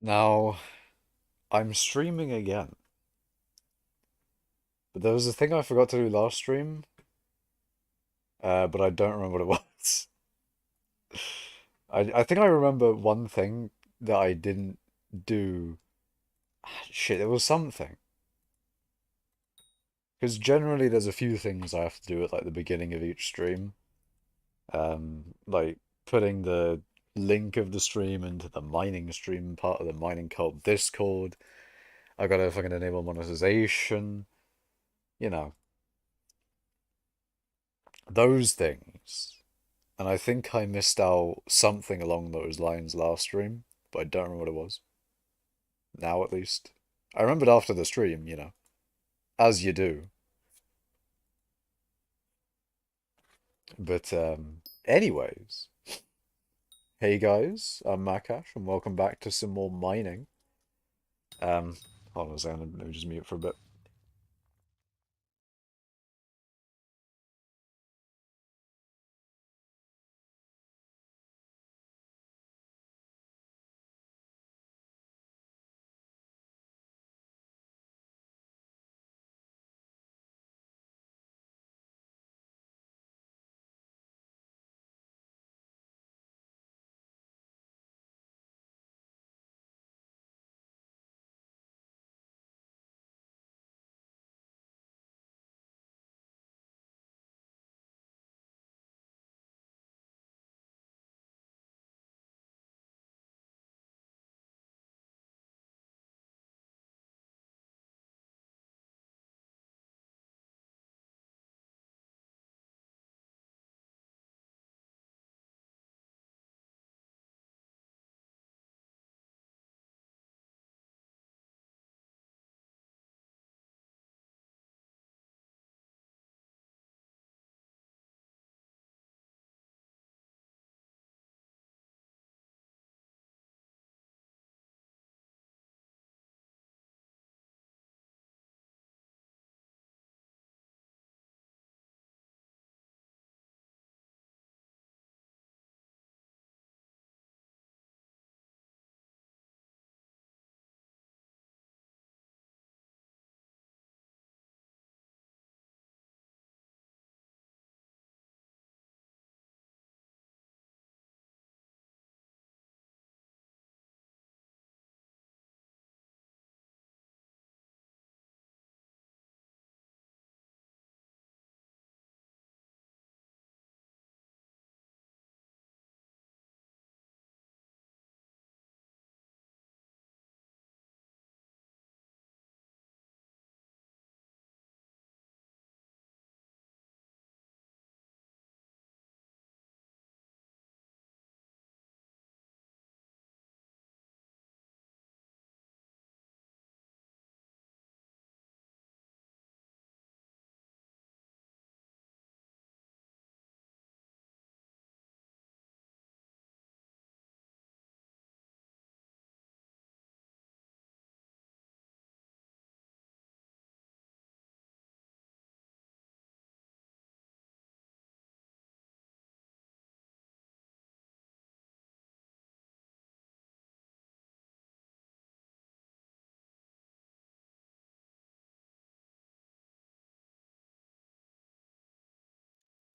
Now, I'm streaming again, but there was a thing I forgot to do last stream, but I don't remember what it was. I think I remember one thing that I didn't do. Shit, it was something. Because generally there's a few things I have to do at like the beginning of each stream. Like putting the link of the stream into the mining stream part of the mining cult Discord. I gotta fucking enable monetization, you know, those things. And I think I missed out something along those lines last stream, but I don't remember what it was. Now at least. I remembered after the stream, as you do. But anyways, hey guys, I'm Makash, and welcome back to some more mining. Hold on a second, let me just mute for a bit.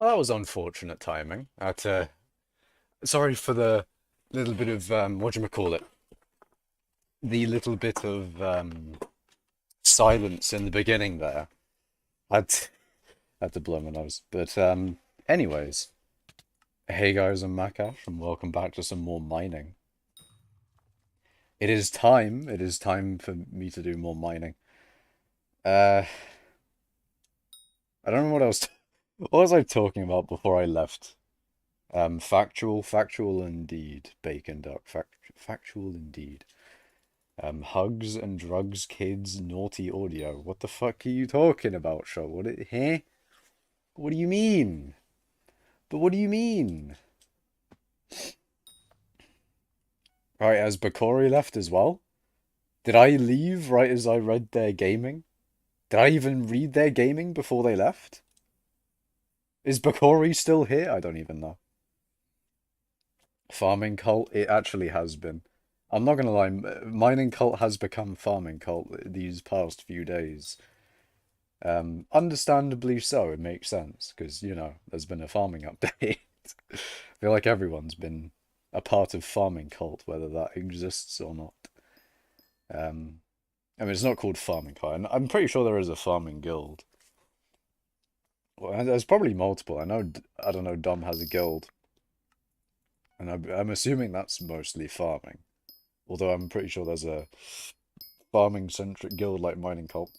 Well, that was unfortunate timing. Sorry for the little bit of whatchamacallit, the little bit of silence in the beginning there. I'd had to blow my nose. But anyways, hey guys, I'm Makash, and welcome back to some more mining. It is time. It is time for me to do more mining. Uh, I don't know what else. What was I talking about before I left? Factual indeed. Bacon duck. Factual indeed. Hugs and drugs, kids, naughty audio. What the fuck are you talking about, show? What do you mean? But what do you mean? Right, has Bakori left as well? Did I leave right as I read their gaming? Did I even read their gaming before they left? Is Bakori still here? I don't even know. Farming cult? It actually has been. I'm not gonna lie, mining cult has become farming cult these past few days. Understandably so, it makes sense, because, you know, there's been a farming update. I feel like everyone's been a part of farming cult, whether that exists or not. Um, I mean, it's not called farming cult. I'm pretty sure there is a farming guild. Well, there's probably multiple. I know, I don't know, Dom has a guild, and I'm assuming that's mostly farming. Although I'm pretty sure there's a farming-centric guild like Mining Cult.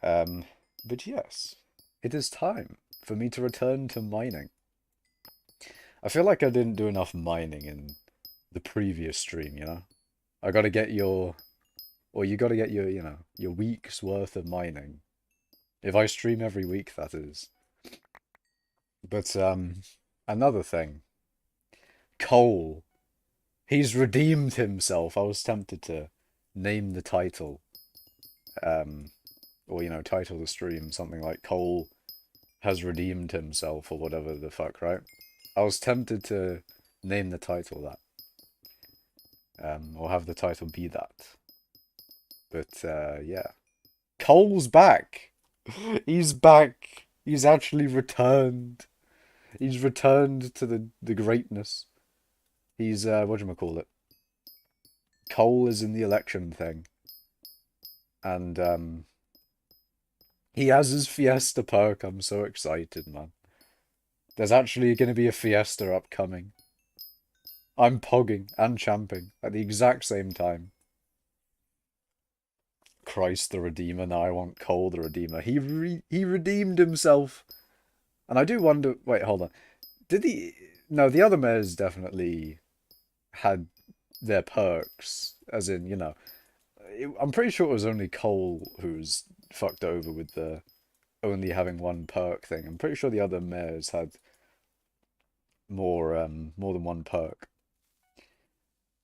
Um, but yes, it is time for me to return to mining. I feel like I didn't do enough mining in the previous stream, you know? I gotta get your, or you gotta get your, you know, your week's worth of mining. If I stream every week, that is. But, another thing. Cole. He's redeemed himself. I was tempted to name the title. Or, you know, title the stream something like Cole has redeemed himself or whatever the fuck, right? I was tempted to name the title that. Or have the title be that. But, yeah. Cole's back! He's back! He's actually returned. He's returned to the greatness. He's, whatchamacallit? Cole is in the election thing. And, he has his Fiesta perk. I'm so excited, man. There's actually going to be a Fiesta upcoming. I'm pogging and champing at the exact same time. Christ the Redeemer. Now I want Cole the Redeemer. He redeemed himself. And I do wonder... Wait, hold on. Did he... No, the other mayors definitely had their perks. As in, you know... I'm pretty sure it was only Cole who's fucked over with the only having one perk thing. I'm pretty sure the other mayors had more than one perk.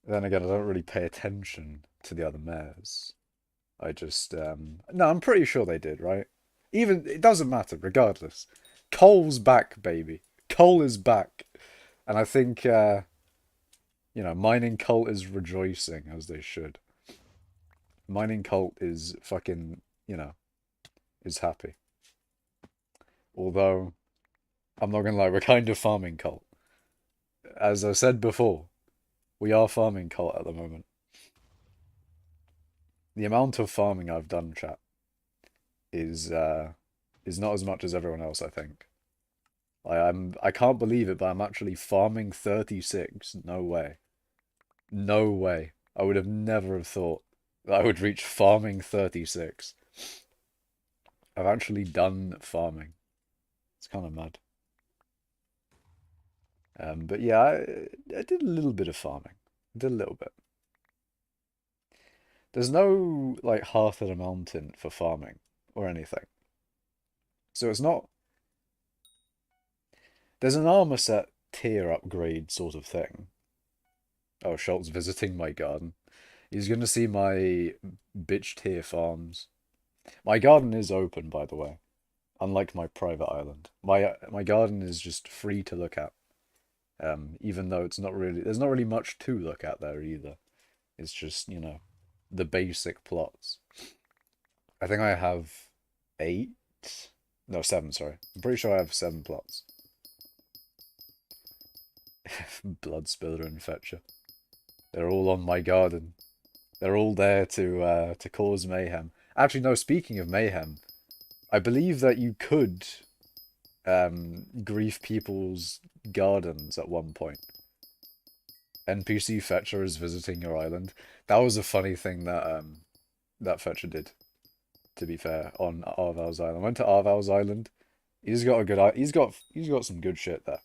Then again, I don't really pay attention to the other mayors. I just no, I'm pretty sure they did, right? Even it doesn't matter, regardless. Cole's back, baby. Cole is back, and I think you know, mining cult is rejoicing as they should. Mining cult is fucking, you know, is happy. Although I'm not gonna lie, we're kind of farming cult. As I said before, we are farming cult at the moment. The amount of farming I've done, chat, is not as much as everyone else, I think. I can't believe it, but I'm actually farming 36. No way. No way. I would have never have thought that I would reach farming 36. I've actually done farming. It's kind of mad. But yeah, I did a little bit of farming. I did a little bit. There's no, like, Hearth of the Mountain for farming or anything. So it's not... There's an armor set tier upgrade sort of thing. Oh, Schultz visiting my garden. He's going to see my bitch tier farms. My garden is open, by the way. Unlike my private island. My garden is just free to look at. Even though it's not really... There's not really much to look at there either. It's just, you know, the basic plots. I think I have 8? No, 7, sorry. I'm pretty sure I have 7 plots. Blood Spiller and Fetcher. They're all on my garden. They're all there to cause mayhem. Actually, no, speaking of mayhem, I believe that you could grief people's gardens at one point. NPC Fetcher is visiting your island. That was a funny thing that that Fetcher did, to be fair, on Arval's Island. I went to Arval's Island. He's got a good he's got some good shit there.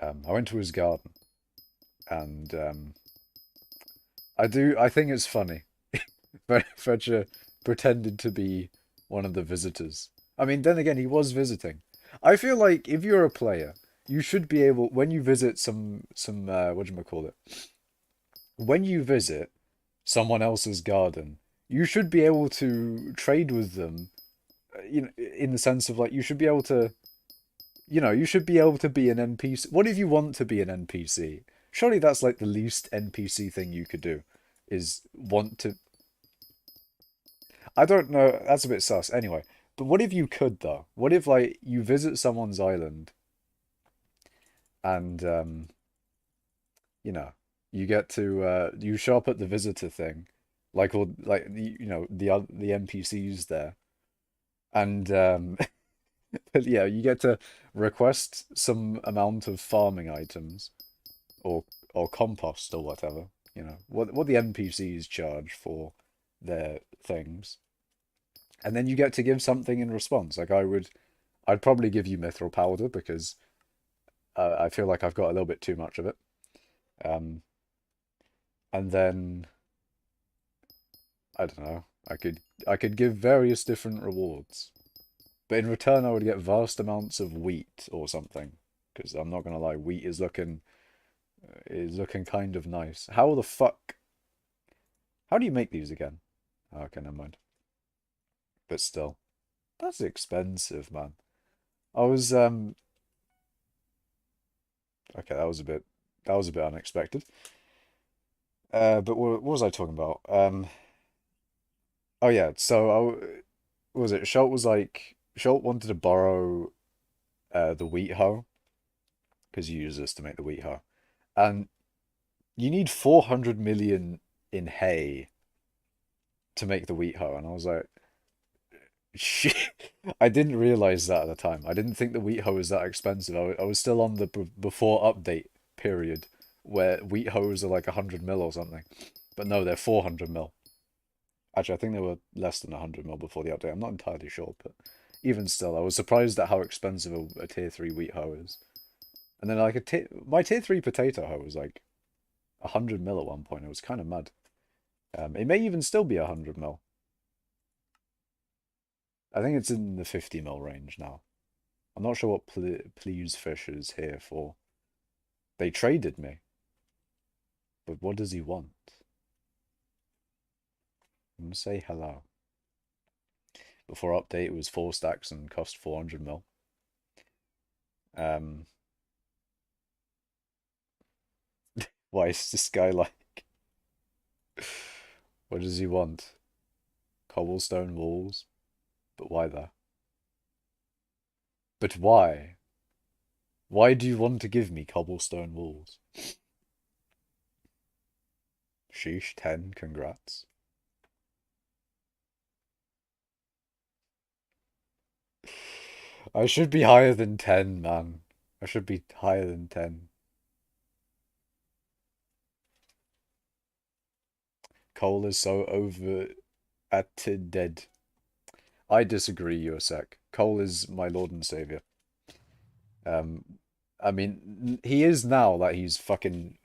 I went to his garden, and I think it's funny. Fetcher pretended to be one of the visitors. I mean, then again, he was visiting. I feel like if you're a player, you should be able, when you visit some whatchamacallit, when you visit someone else's garden, you should be able to trade with them, you know, in the sense of, like, you should be able to be an NPC. What if you want to be an NPC? Surely that's like the least NPC thing you could do, is want to. I don't know. That's a bit sus. Anyway, but what if you could though? What if like you visit someone's island and you know, you get to you show up at the visitor thing, like all like the NPCs there, and but yeah, you get to request some amount of farming items or compost or whatever. You know what the NPCs charge for their things, and then you get to give something in response. Like I'd probably give you mithril powder because I feel like I've got a little bit too much of it. Um, and then I don't know. I could give various different rewards, but in return I would get vast amounts of wheat or something. Because I'm not gonna lie, wheat is looking kind of nice. How the fuck? How do you make these again? Oh, okay, never mind. But still, that's expensive, man. I was okay. That was a bit unexpected. But what was I talking about? Oh yeah. So what was it? Schult wanted to borrow the wheat hoe because you use this to make the wheat hoe, and you need 400 million in hay to make the wheat hoe, and I was like, shit. I didn't realize that at the time. I didn't think the wheat hoe was that expensive. I was still on the before update period where wheat hoes are like 100 mil or something, but no, they're 400 mil. Actually, I think they were less than 100 mil before the update. I'm not entirely sure, but even still, I was surprised at how expensive a tier 3 wheat hoe is. And then like my tier 3 potato hoe was like 100 mil at one point. It was kind of mad. It may even still be 100 mil. I think it's in the 50 mil range now. I'm not sure what Please Fish is here for. They traded me. But what does he want? I'm gonna say hello. Before update, it was 4 stacks and cost 400 mil. Um, why is this guy like? What does he want? Cobblestone walls? But why though? But why? Why do you want to give me cobblestone walls? Sheesh, 10, congrats. I should be higher than 10, man. I should be higher than 10. Coal is so over at dead. I disagree, Yosek. Coal is my lord and savior. Um, I mean, he is now that he's fucking,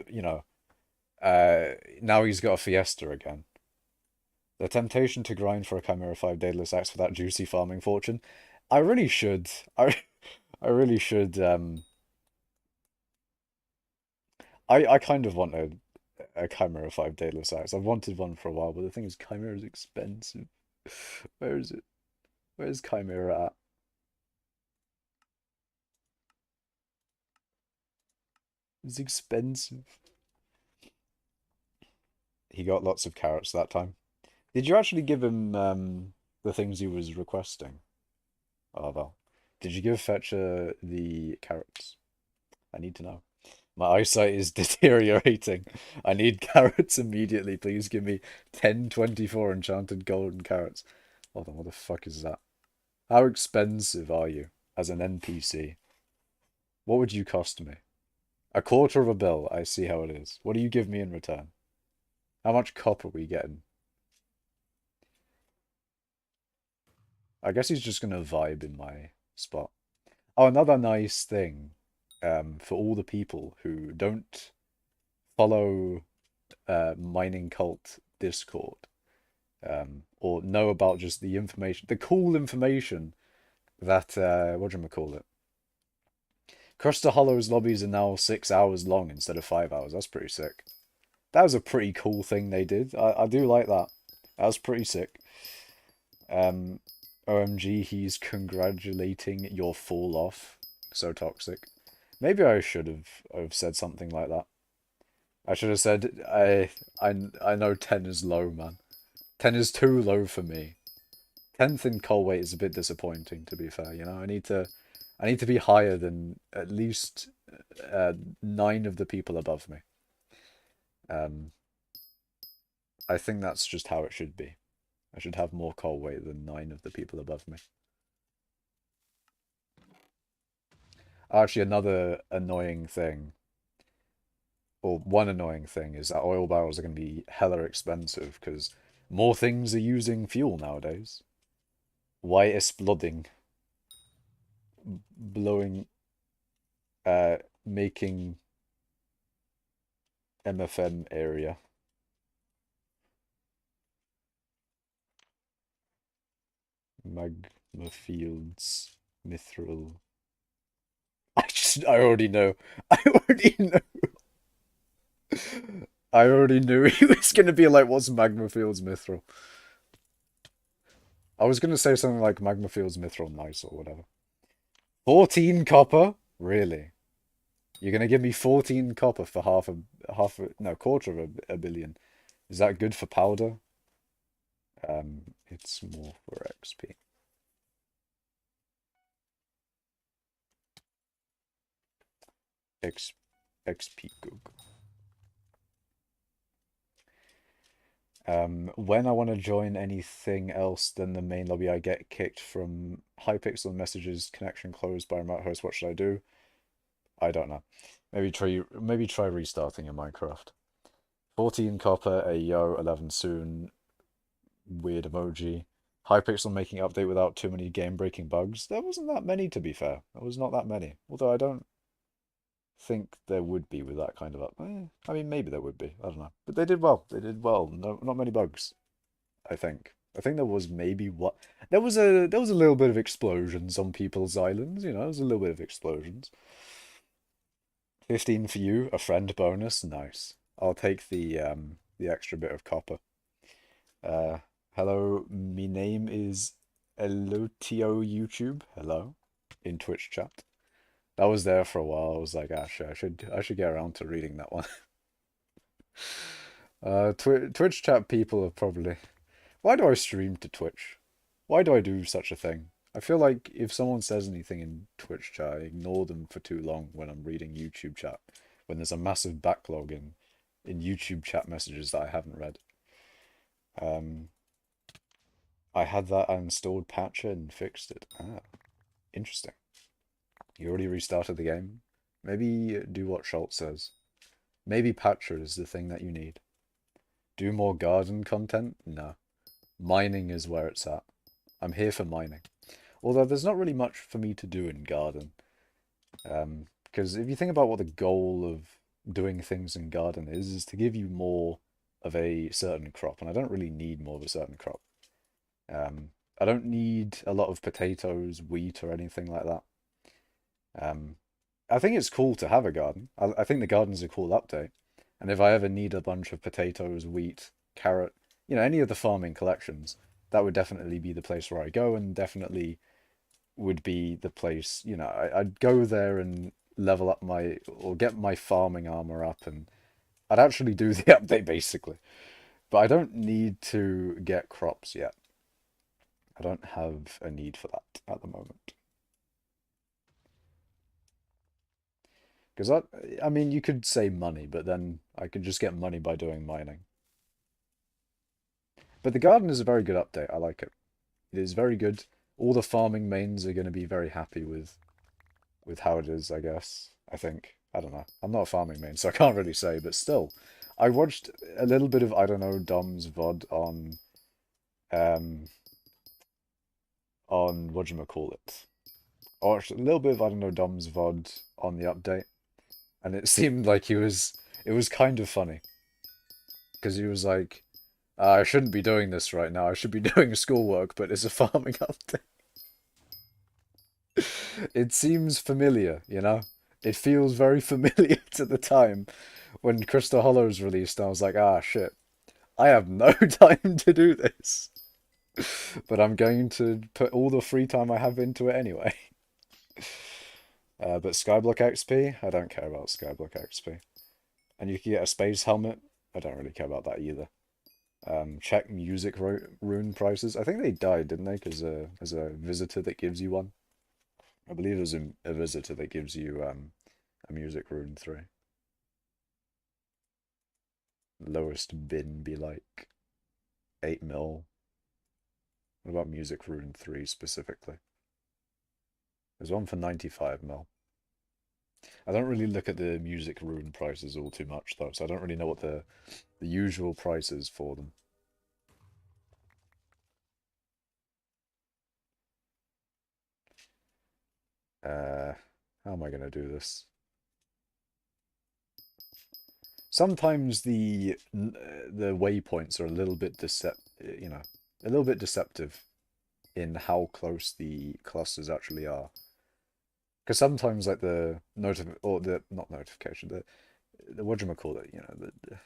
now he's got a fiesta again. The temptation to grind for a Chimera 5 Daedalus Axe for that juicy farming fortune. I really should. I really should. I kind of want a Chimera 5 Daedalus Axe. I've wanted one for a while, but the thing is, Chimera is expensive. Where is it? Where's Chimera at? It's expensive. He got lots of carrots that time. Did you actually give him the things he was requesting? Oh well. Did you give Fetcher the carrots? I need to know. My eyesight is deteriorating. I need carrots immediately. Please give me 1024 enchanted golden carrots. Hold on, what the fuck is that? How expensive are you as an NPC? What would you cost me? A quarter of a bill. I see how it is. What do you give me in return? How much copper are we getting? I guess he's just gonna vibe in my spot. Oh, another nice thing, for all the people who don't follow mining cult Discord, or know about just the information, the cool information that what do you call it? Cruster Hollow's lobbies are now 6 hours long instead of 5 hours. That's pretty sick. That was a pretty cool thing they did. I do like that. That was pretty sick. Um, OMG, he's congratulating your fall off. So toxic. Maybe I should have said something like that. I should have said I know 10 is low, man. 10 is too low for me. 10th in coal weight is a bit disappointing, to be fair. You know, I need to be higher than at least 9 of the people above me. Um, I think that's just how it should be. I should have more coal weight than 9 of the people above me. Actually, another annoying thing, or one annoying thing, is that oil barrels are going to be hella expensive because more things are using fuel nowadays. Why exploding, blowing, making MFM area. Magma fields, mithril. I already know. I already know. I already knew he was going to be like, what's magma fields mithril? I was going to say something like magma fields mithril nice or whatever. 14 copper? Really? You're going to give me 14 copper for no, quarter of a billion. Is that good for powder? It's more for XP. XP Google. When I want to join anything else than the main lobby, I get kicked from hypixel messages, connection closed by remote host. What should I do? I don't know. Maybe try restarting your Minecraft. 14 copper, a yo, 11 soon, weird emoji. Hypixel making update without too many game-breaking bugs. There wasn't that many, to be fair. There was not that many. Although I don't think there would be with that kind of up. I mean, maybe there would be. I don't know. But they did well. They did well. No, not many bugs. I think. I think there was maybe what there was a little bit of explosions on people's islands. You know, there was a little bit of explosions. 15 for you, a friend bonus. Nice. I'll take the extra bit of copper. Uh, hello. Me name is Elotio YouTube. Hello, in Twitch chat. That was there for a while. I was like, actually, I should get around to reading that one. Twitch chat people are probably. Why do I stream to Twitch? Why do I do such a thing? I feel like if someone says anything in Twitch chat, I ignore them for too long when I'm reading YouTube chat. When there's a massive backlog in YouTube chat messages that I haven't read. Um, I had that uninstalled patcher and fixed it. Ah, interesting. You already restarted the game? Maybe do what Schultz says. Maybe patcher is the thing that you need. Do more garden content? No. Mining is where it's at. I'm here for mining. Although there's not really much for me to do in garden. Because if you think about what the goal of doing things in garden is to give you more of a certain crop. And I don't really need more of a certain crop. I don't need a lot of potatoes, wheat, or anything like that. Um, I think it's cool to have a garden. I think the garden's a cool update. And if I ever need a bunch of potatoes, wheat, carrot, you know, any of the farming collections, that would definitely be the place where I go and definitely would be the place, you know, I'd go there and level up or get my farming armor up and I'd actually do the update basically. But I don't need to get crops yet. I don't have a need for that at the moment. Because I mean, you could say money, but then I could just get money by doing mining. But the garden is a very good update. I like it. It is very good. All the farming mains are going to be very happy with how it is, I guess. I think. I don't know. I'm not a farming main, so I can't really say, but still. I watched a little bit of, I don't know, Dom's VOD um on whatchamacallit. I watched a little bit of, I don't know, Dom's VOD on the update, and it seemed like it was kind of funny. Because he was like, I shouldn't be doing this right now. I should be doing schoolwork, but it's a farming update. It seems familiar, you know? It feels very familiar to the time when Crystal Hollows released. I was like, ah, shit. I have no time to do this. But I'm going to put all the free time I have into it anyway. But Skyblock XP? I don't care about Skyblock XP. And you can get a space helmet. I don't really care about that either. Check music rune prices. I think they died, didn't they? Because there's a visitor that gives you one. I believe there's a visitor that gives you a music rune 3. Lowest bin be like 8 mil. What about music rune 3 specifically? There's one for 95 mil. I don't really look at the music rune prices all too much though, so I don't really know what the usual price is for them. How am I going to do this? Sometimes the waypoints are a little bit a little bit deceptive in how close the clusters actually are. Because sometimes like the not notification, the whatchamacallit, the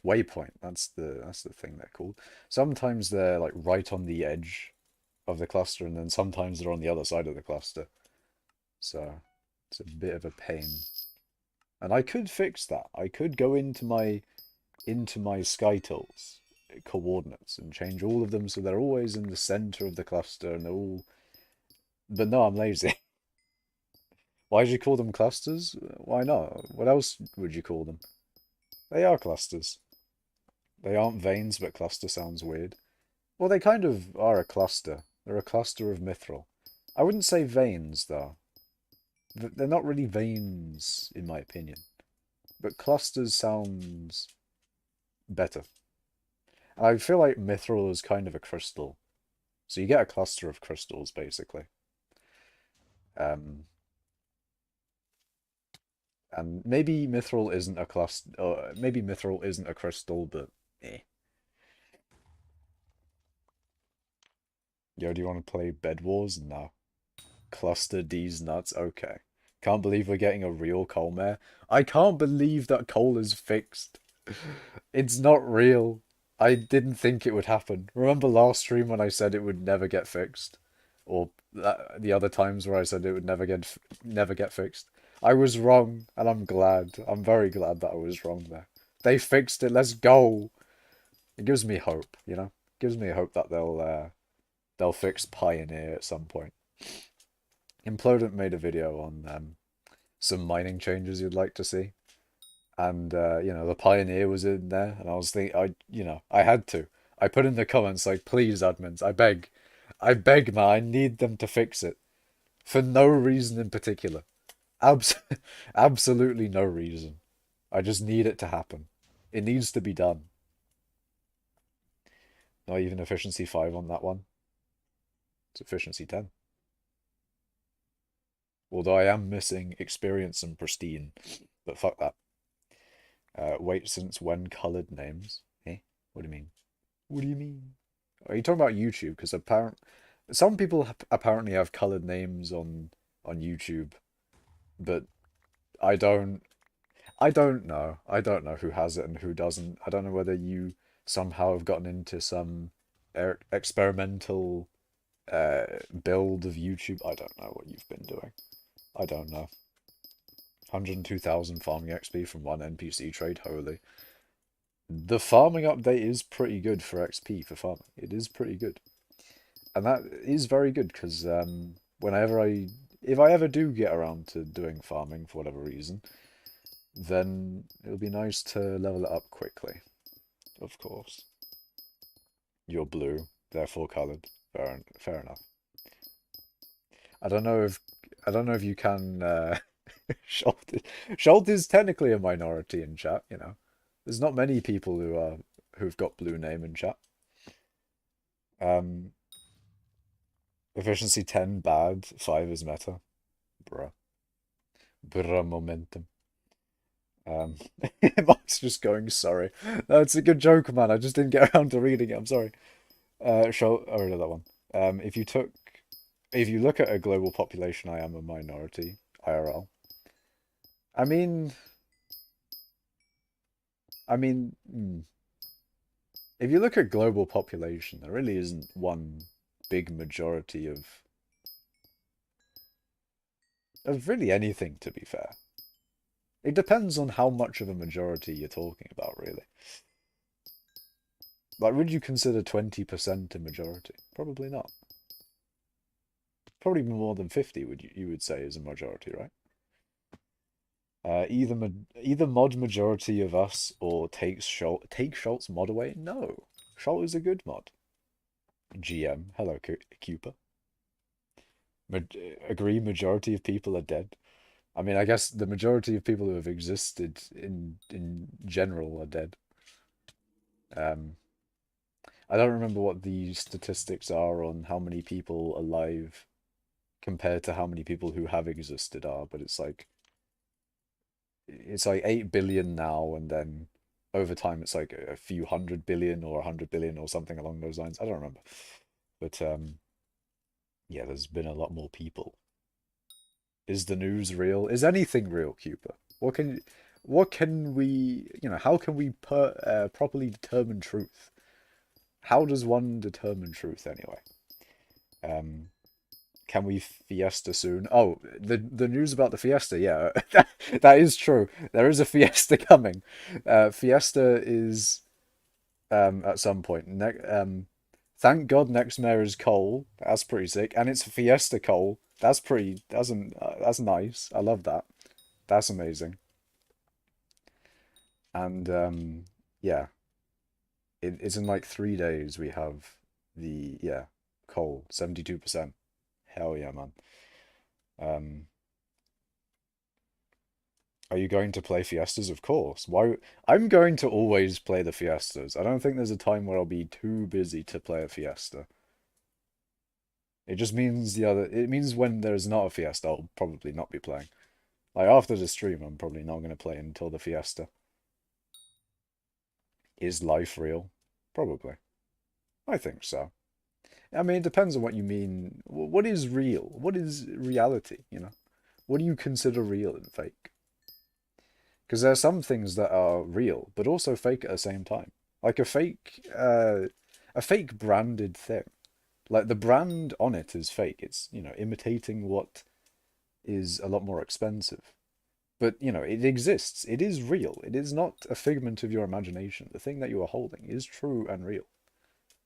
waypoint, that's the thing they're called. Sometimes they're like right on the edge of the cluster, and then sometimes they're on the other side of the cluster. So it's a bit of a pain. And I could fix that. I could go into my SkyTools coordinates and change all of them so they're always in the center of the cluster and they're all. But no, I'm lazy. Why did you call them clusters? Why not? What else would you call them? They are clusters. They aren't veins, but cluster sounds weird. Well, they kind of are a cluster. They're a cluster of mithril. I wouldn't say veins, though. They're not really veins, in my opinion. But clusters sounds better. I feel like mithril is kind of a crystal. So you get a cluster of crystals, basically. Um, and maybe mithril isn't a cluster, or maybe mithril isn't a crystal, but eh. Yo, do you want to play Bed Wars? No. Cluster D's nuts? Okay. Can't believe we're getting a real coal mare. I can't believe that coal is fixed. It's not real. I didn't think it would happen. Remember last stream when I said it would never get fixed? Or the other times where I said it would never get fixed? I was wrong, and I'm glad. I'm very glad that I was wrong there. They fixed it. Let's go. It gives me hope, you know? It gives me hope that they'll fix Pioneer at some point. Implodent made a video on some mining changes you'd like to see. And the Pioneer was in there, and I was thinking, I had to. I put in the comments like, please, admins, I beg, man, I need them to fix it for no reason in particular, Abs absolutely no reason. I just need it to happen. It needs to be done. Not even efficiency 5 on that one. It's efficiency 10. Although I am missing experience and pristine, but fuck that. Wait, since when colored names? Eh? What do you mean? What do you mean? Are you talking about YouTube? Because some people apparently have colored names on YouTube, but I don't. I don't know. I don't know who has it and who doesn't. I don't know whether you somehow have gotten into some experimental build of YouTube. I don't know what you've been doing. I don't know. 102,000 farming XP from one NPC trade. Holy. The farming update is pretty good for XP for farming. It is pretty good. And that is very good because if I ever do get around to doing farming for whatever reason, then it'll be nice to level it up quickly. Of course. You're blue, therefore coloured. Fair enough. I don't know if you can Schult is technically a minority in chat, you know. There's not many people who've got blue name in chat. Um, efficiency 10 bad, 5 is meta. Bruh. Bruh momentum. Mark's just going, sorry. No, it's a good joke, man. I just didn't get around to reading it. I'm sorry. I read that one. If you look at a global population, I am a minority, IRL. I mean, hmm. If you look at global population, there really isn't one big majority of really anything, to be fair. It depends on how much of a majority you're talking about, really. Like, would you consider 20% a majority? Probably not. Probably more than 50 you would say is a majority, right? Either mod majority of us or take Schultz mod away? No. Schultz is a good mod. GM. Hello, Cooper. Ma Agree majority of people are dead. I mean, I guess the majority of people who have existed in general are dead. Um, I don't remember what the statistics are on how many people alive compared to how many people who have existed are, but it's like 8 billion now, and then over time it's like a few 100 billion or 100 billion or something along those lines. I don't remember. But yeah, there's been a lot more people. Is the news real? Is anything real, Cooper? What can we, how can we properly determine truth? How does one determine truth anyway? Um, can we fiesta soon? Oh, the news about the fiesta, yeah, that is true. There is a fiesta coming. Fiesta is at some point. Thank God next mayor is Cole. That's pretty sick, and it's Fiesta Cole. That's pretty. That's nice. I love that. That's amazing. And yeah, it's in like 3 days. We have the Cole 72%. Hell yeah, man. Um, are you going to play Fiestas? Of course. Why? I'm going to always play the Fiestas. I don't think there's a time where I'll be too busy to play a Fiesta. It just means it means when there's not a Fiesta, I'll probably not be playing. Like after the stream, I'm probably not going to play until the Fiesta. Is life real? Probably. I think so. I mean, it depends on what you mean. What is real? What is reality, What do you consider real and fake? Because there are some things that are real, but also fake at the same time. Like a fake branded thing. Like the brand on it is fake. It's, imitating what is a lot more expensive. But, it exists. It is real. It is not a figment of your imagination. The thing that you are holding is true and real.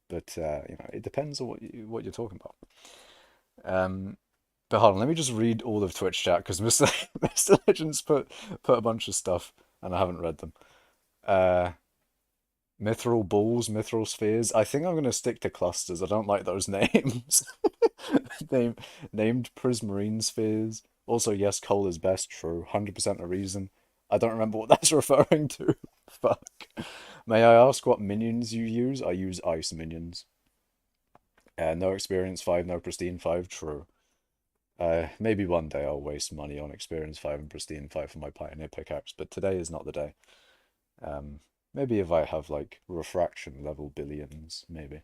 But, it depends on what you're talking about. But hold on, let me just read all of Twitch chat because Mr. Legends put a bunch of stuff and I haven't read them. Mithril balls, mithril spheres. I think I'm gonna stick to clusters. I don't like those names. Name named prismarine spheres. Also, yes, coal is best. True, 100% a reason. I don't remember what that's referring to. Fuck. May I ask what minions you use? I use ice minions. No experience 5, no pristine 5. True. Maybe one day I'll waste money on experience 5 and pristine 5 for my pioneer pickaxe, but today is not the day. Maybe if I have like refraction level billions, maybe.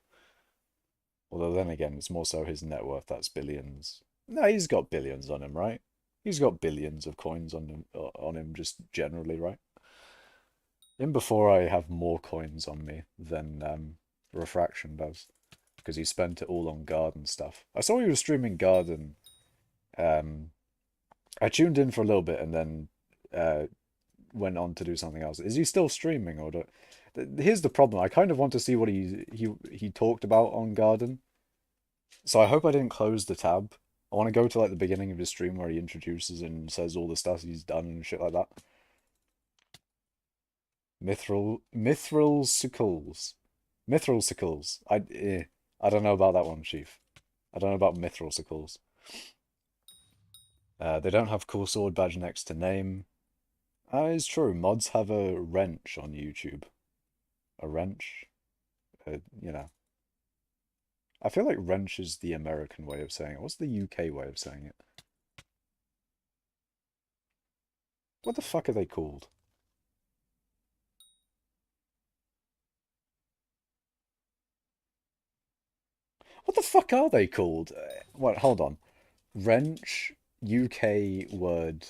Although then again, it's more so his net worth that's billions. No, he's got billions on him, right? He's got billions of coins on him just generally, right? In before I have more coins on me than refraction does, because he spent it all on garden stuff. I saw he was streaming garden. I tuned in for a little bit and then went on to do something else. Is he still streaming or here's the problem. I kind of want to see what he talked about on garden. So I hope I didn't close the tab. I want to go to like the beginning of his stream where he introduces and says all the stuff he's done and shit like that. Mithril sickles. I don't know about that one, Chief. I don't know about mithril sickles. They don't have cool sword badge next to name. It's true. Mods have a wrench on YouTube. A wrench. You know. I feel like wrench is the American way of saying it. What's the UK way of saying it? What the fuck are they called? What the fuck are they called? What? Hold on. Wrench, UK word.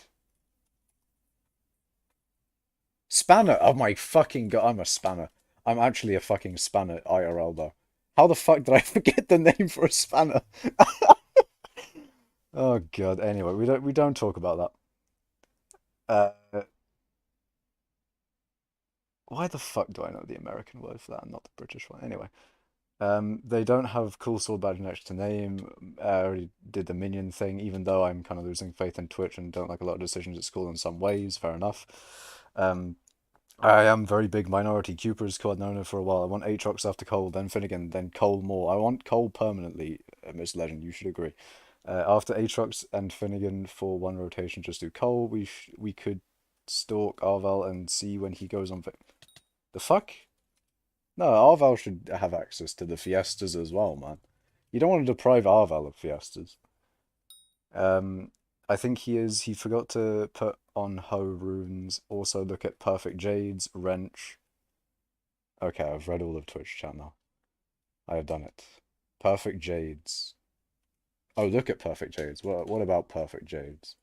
Spanner. Oh my fucking god, I'm a spanner. I'm actually a fucking spanner IRL though. How the fuck did I forget the name for a spanner? Oh god. Anyway, we don't talk about that. Why the fuck do I know the American word for that and not the British one? Anyway, they don't have cool sword badge next to name. I already did the minion thing, even though I'm kind of losing faith in Twitch and don't like a lot of decisions at school in some ways. Fair enough. Um, I am very big Minority Cupers squad known for a while. I want Aatrox after Cole, then Finnegan, then Cole more. I want Cole permanently, Miss Legend. You should agree. After Aatrox and Finnegan for one rotation, just do Cole. We could stalk Arval and see when he goes on. The fuck? No, Arval should have access to the Fiestas as well, man. You don't want to deprive Arval of Fiestas. Um, I think he is. He forgot to put on Ho runes. Also, look at Perfect Jades, Wrench. Okay, I've read all of Twitch chat now. I have done it. Perfect Jades. Oh, look at Perfect Jades. What about Perfect Jades?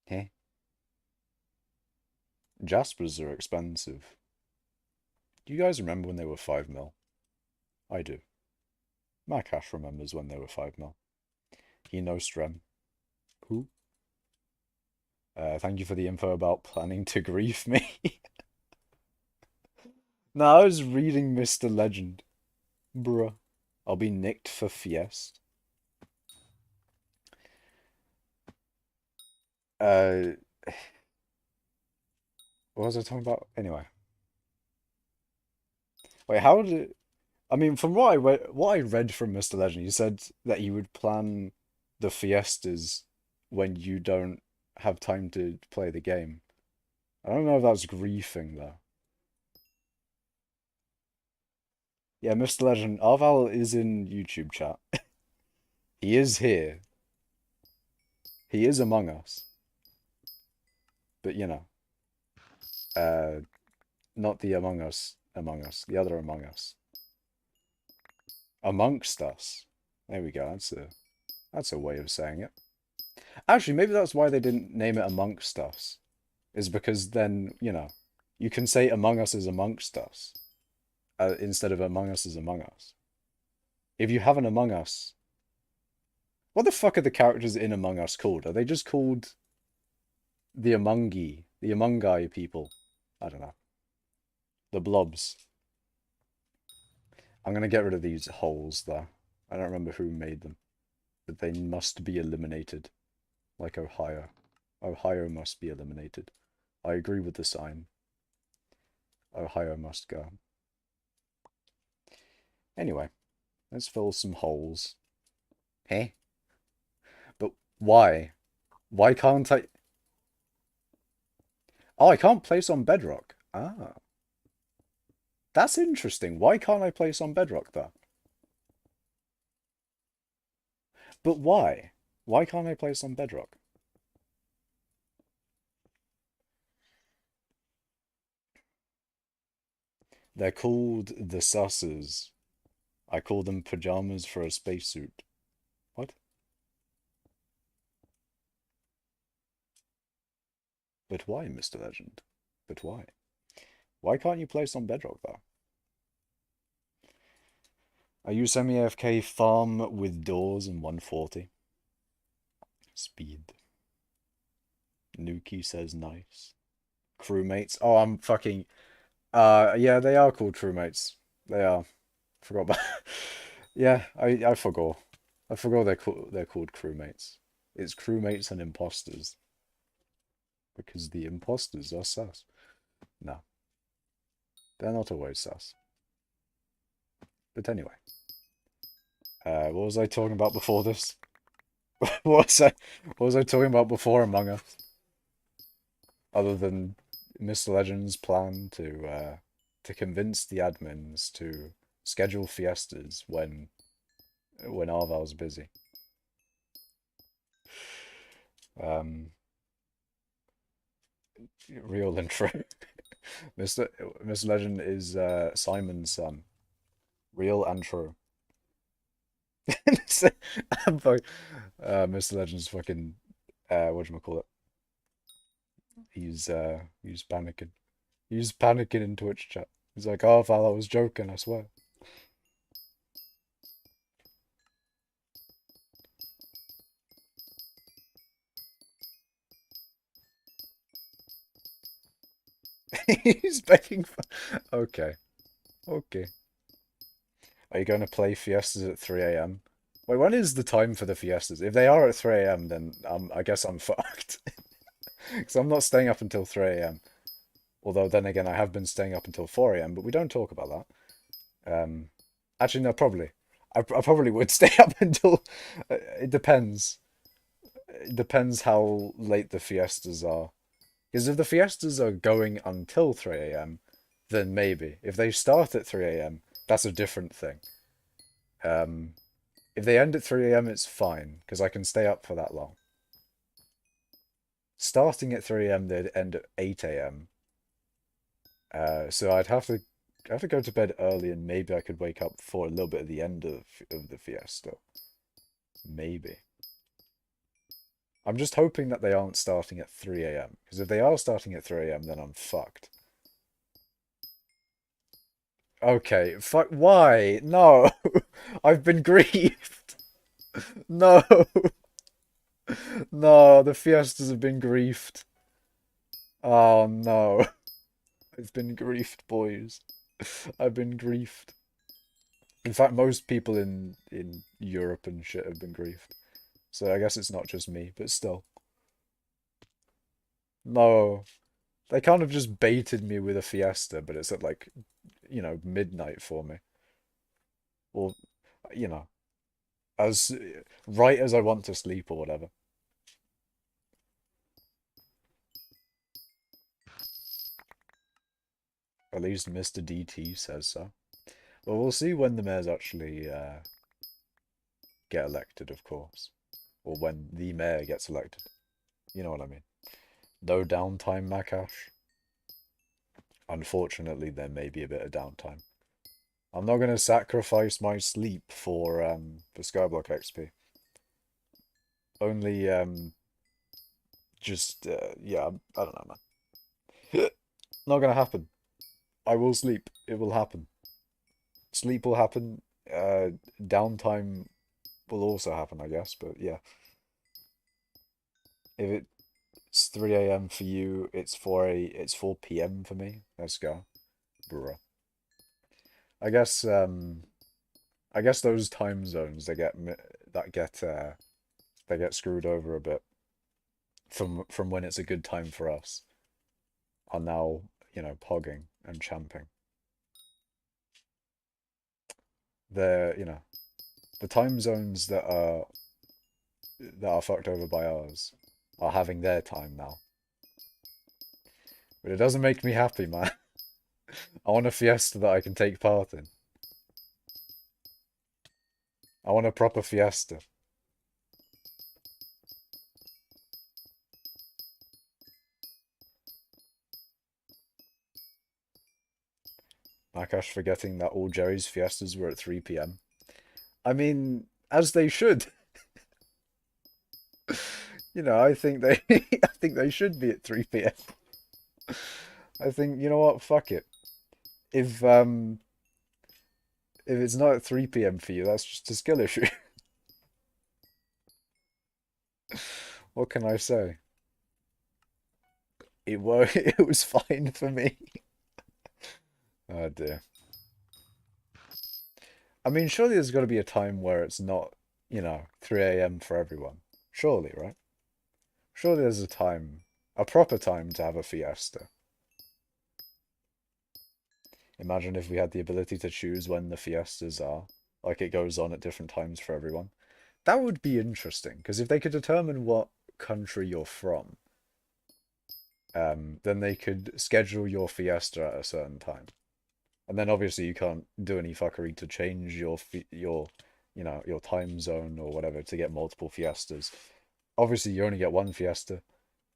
Heh. Jaspers are expensive. Do you guys remember when they were 5 mil? I do. Makash remembers when they were 5 mil. He knows Strem. Who? Thank you for the info about planning to grief me. No, I was reading Mr. Legend. Bruh. I'll be nicked for Fiest. Uh, what was I talking about? Anyway. Wait, how did it... I mean, from what I read from Mr. Legend, he said that you would plan the fiestas when you don't have time to play the game. I don't know if that's griefing though. Yeah, Mr. Legend, Arval is in YouTube chat. He is here. He is among us. But you know, uh, not the among us, the other among us. Amongst us. There we go. That's a way of saying it. Actually, maybe that's why they didn't name it Amongst Us. Is because then, you know, you can say Among Us is amongst us instead of Among Us is among us. If you have an Among Us, what the fuck are the characters in Among Us called? Are they just called the Amongi people? I don't know. The blobs. I'm gonna get rid of these holes though. I don't remember who made them, but they must be eliminated. Like Ohio. Ohio must be eliminated. I agree with the sign. Ohio must go. Anyway, let's fill some holes. Hey? But why? Why can't I... Oh, I can't place on bedrock. Ah. That's interesting. Why can't I place on bedrock, though? But why? Why can't I place on bedrock? They're called the susses. I call them pajamas for a spacesuit. What? But why, Mr. Legend? But why? Why can't you place on bedrock, though? Are you semi-AFK farm with doors and 140? Speed. Nuki says nice. Crewmates. Oh, I'm fucking... yeah, they are called crewmates. They are. Forgot about... Yeah, I forgot. I forgot they're called crewmates. It's crewmates and imposters. Because the imposters are sus. No. They're not always sus. But anyway. What was I talking about before this? What was I talking about before Among Us? Other than Mr. Legend's plan to convince the admins to schedule fiestas when Arval's busy. Um, real intro. Mr. Legend is Simon's son. Real and true. Mr. Legend's fucking whatchamacallit. He's panicking. He's panicking in Twitch chat. He's like, oh Val, I was joking, I swear. He's begging for... Okay, okay. Are you going to play fiestas at 3 a.m.? Wait, when is the time for the fiestas? If they are at 3 a.m., then I guess I'm fucked. Because I'm not staying up until 3 a.m. Although then again, I have been staying up until 4 a.m., but we don't talk about that. Actually, no, probably. I probably would stay up until... it depends. It depends how late the fiestas are. Because if the fiestas are going until 3 a.m., then maybe. If they start at 3 a.m., that's a different thing. Um, if they end at 3 a.m., it's fine, because I can stay up for that long. Starting at 3 a.m., they'd end at 8 a.m. So I'd have to go to bed early, and maybe I could wake up for a little bit at the end of the fiesta. Maybe. I'm just hoping that they aren't starting at 3 a.m. Because if they are starting at 3 a.m., then I'm fucked. Okay, fuck. Why? No, I've been griefed. No, no, the fiestas have been griefed. Oh no, I've been griefed, boys. I've been griefed. In fact, most people in Europe and shit have been griefed. So I guess it's not just me, but still. No, they kind of just baited me with a fiesta, but it's at like, midnight for me. Or, you know, as right as I want to sleep or whatever. At least Mr. DT says so. Well, we'll see when the mayors actually get elected, of course. Or when the mayor gets elected. You know what I mean. No downtime, Makash. Unfortunately, there may be a bit of downtime. I'm not going to sacrifice my sleep for skyblock XP. Only just yeah, I don't know, man. Not gonna happen. I will sleep. It will happen. Sleep will happen. Downtime will also happen, I guess. But yeah, if it's 3 a.m. for you, it's 4 p.m. for me. Let's go, bruh. I guess I guess those time zones that get screwed over a bit from when it's a good time for us are now, pogging and champing. The the time zones that are fucked over by ours are having their time now. But it doesn't make me happy, man. I want a fiesta that I can take part in. I want a proper fiesta. Nakash forgetting that all Jerry's fiestas were at 3 p.m. I mean, as they should. I think I think they should be at 3 p.m. I think, you know what? Fuck it. If um if it's not at 3 p.m. for you, that's just a skill issue. What can I say? It was fine for me. Oh dear. I mean, surely there's got to be a time where it's not, 3 a.m. for everyone. Surely, right? Surely there's a proper time to have a fiesta. Imagine if we had the ability to choose when the fiestas are, like it goes on at different times for everyone. That would be interesting, because if they could determine what country you're from, then they could schedule your fiesta at a certain time. And then obviously you can't do any fuckery to change your time zone or whatever to get multiple fiestas. Obviously you only get one fiesta.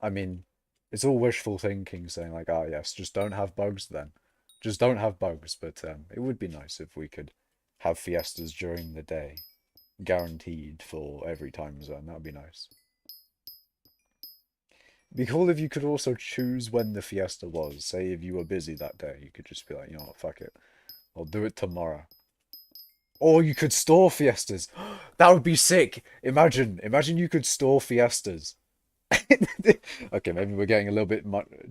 I mean, it's all wishful thinking, saying like, "Ah, yes, just don't have bugs then. Just don't have bugs." But it would be nice if we could have fiestas during the day, guaranteed for every time zone. That would be nice. Be cool if you could also choose when the fiesta was. Say if you were busy that day, you could just be like, you know what, fuck it. I'll do it tomorrow. Or you could store fiestas. That would be sick. Imagine you could store fiestas. Okay, maybe we're getting a little bit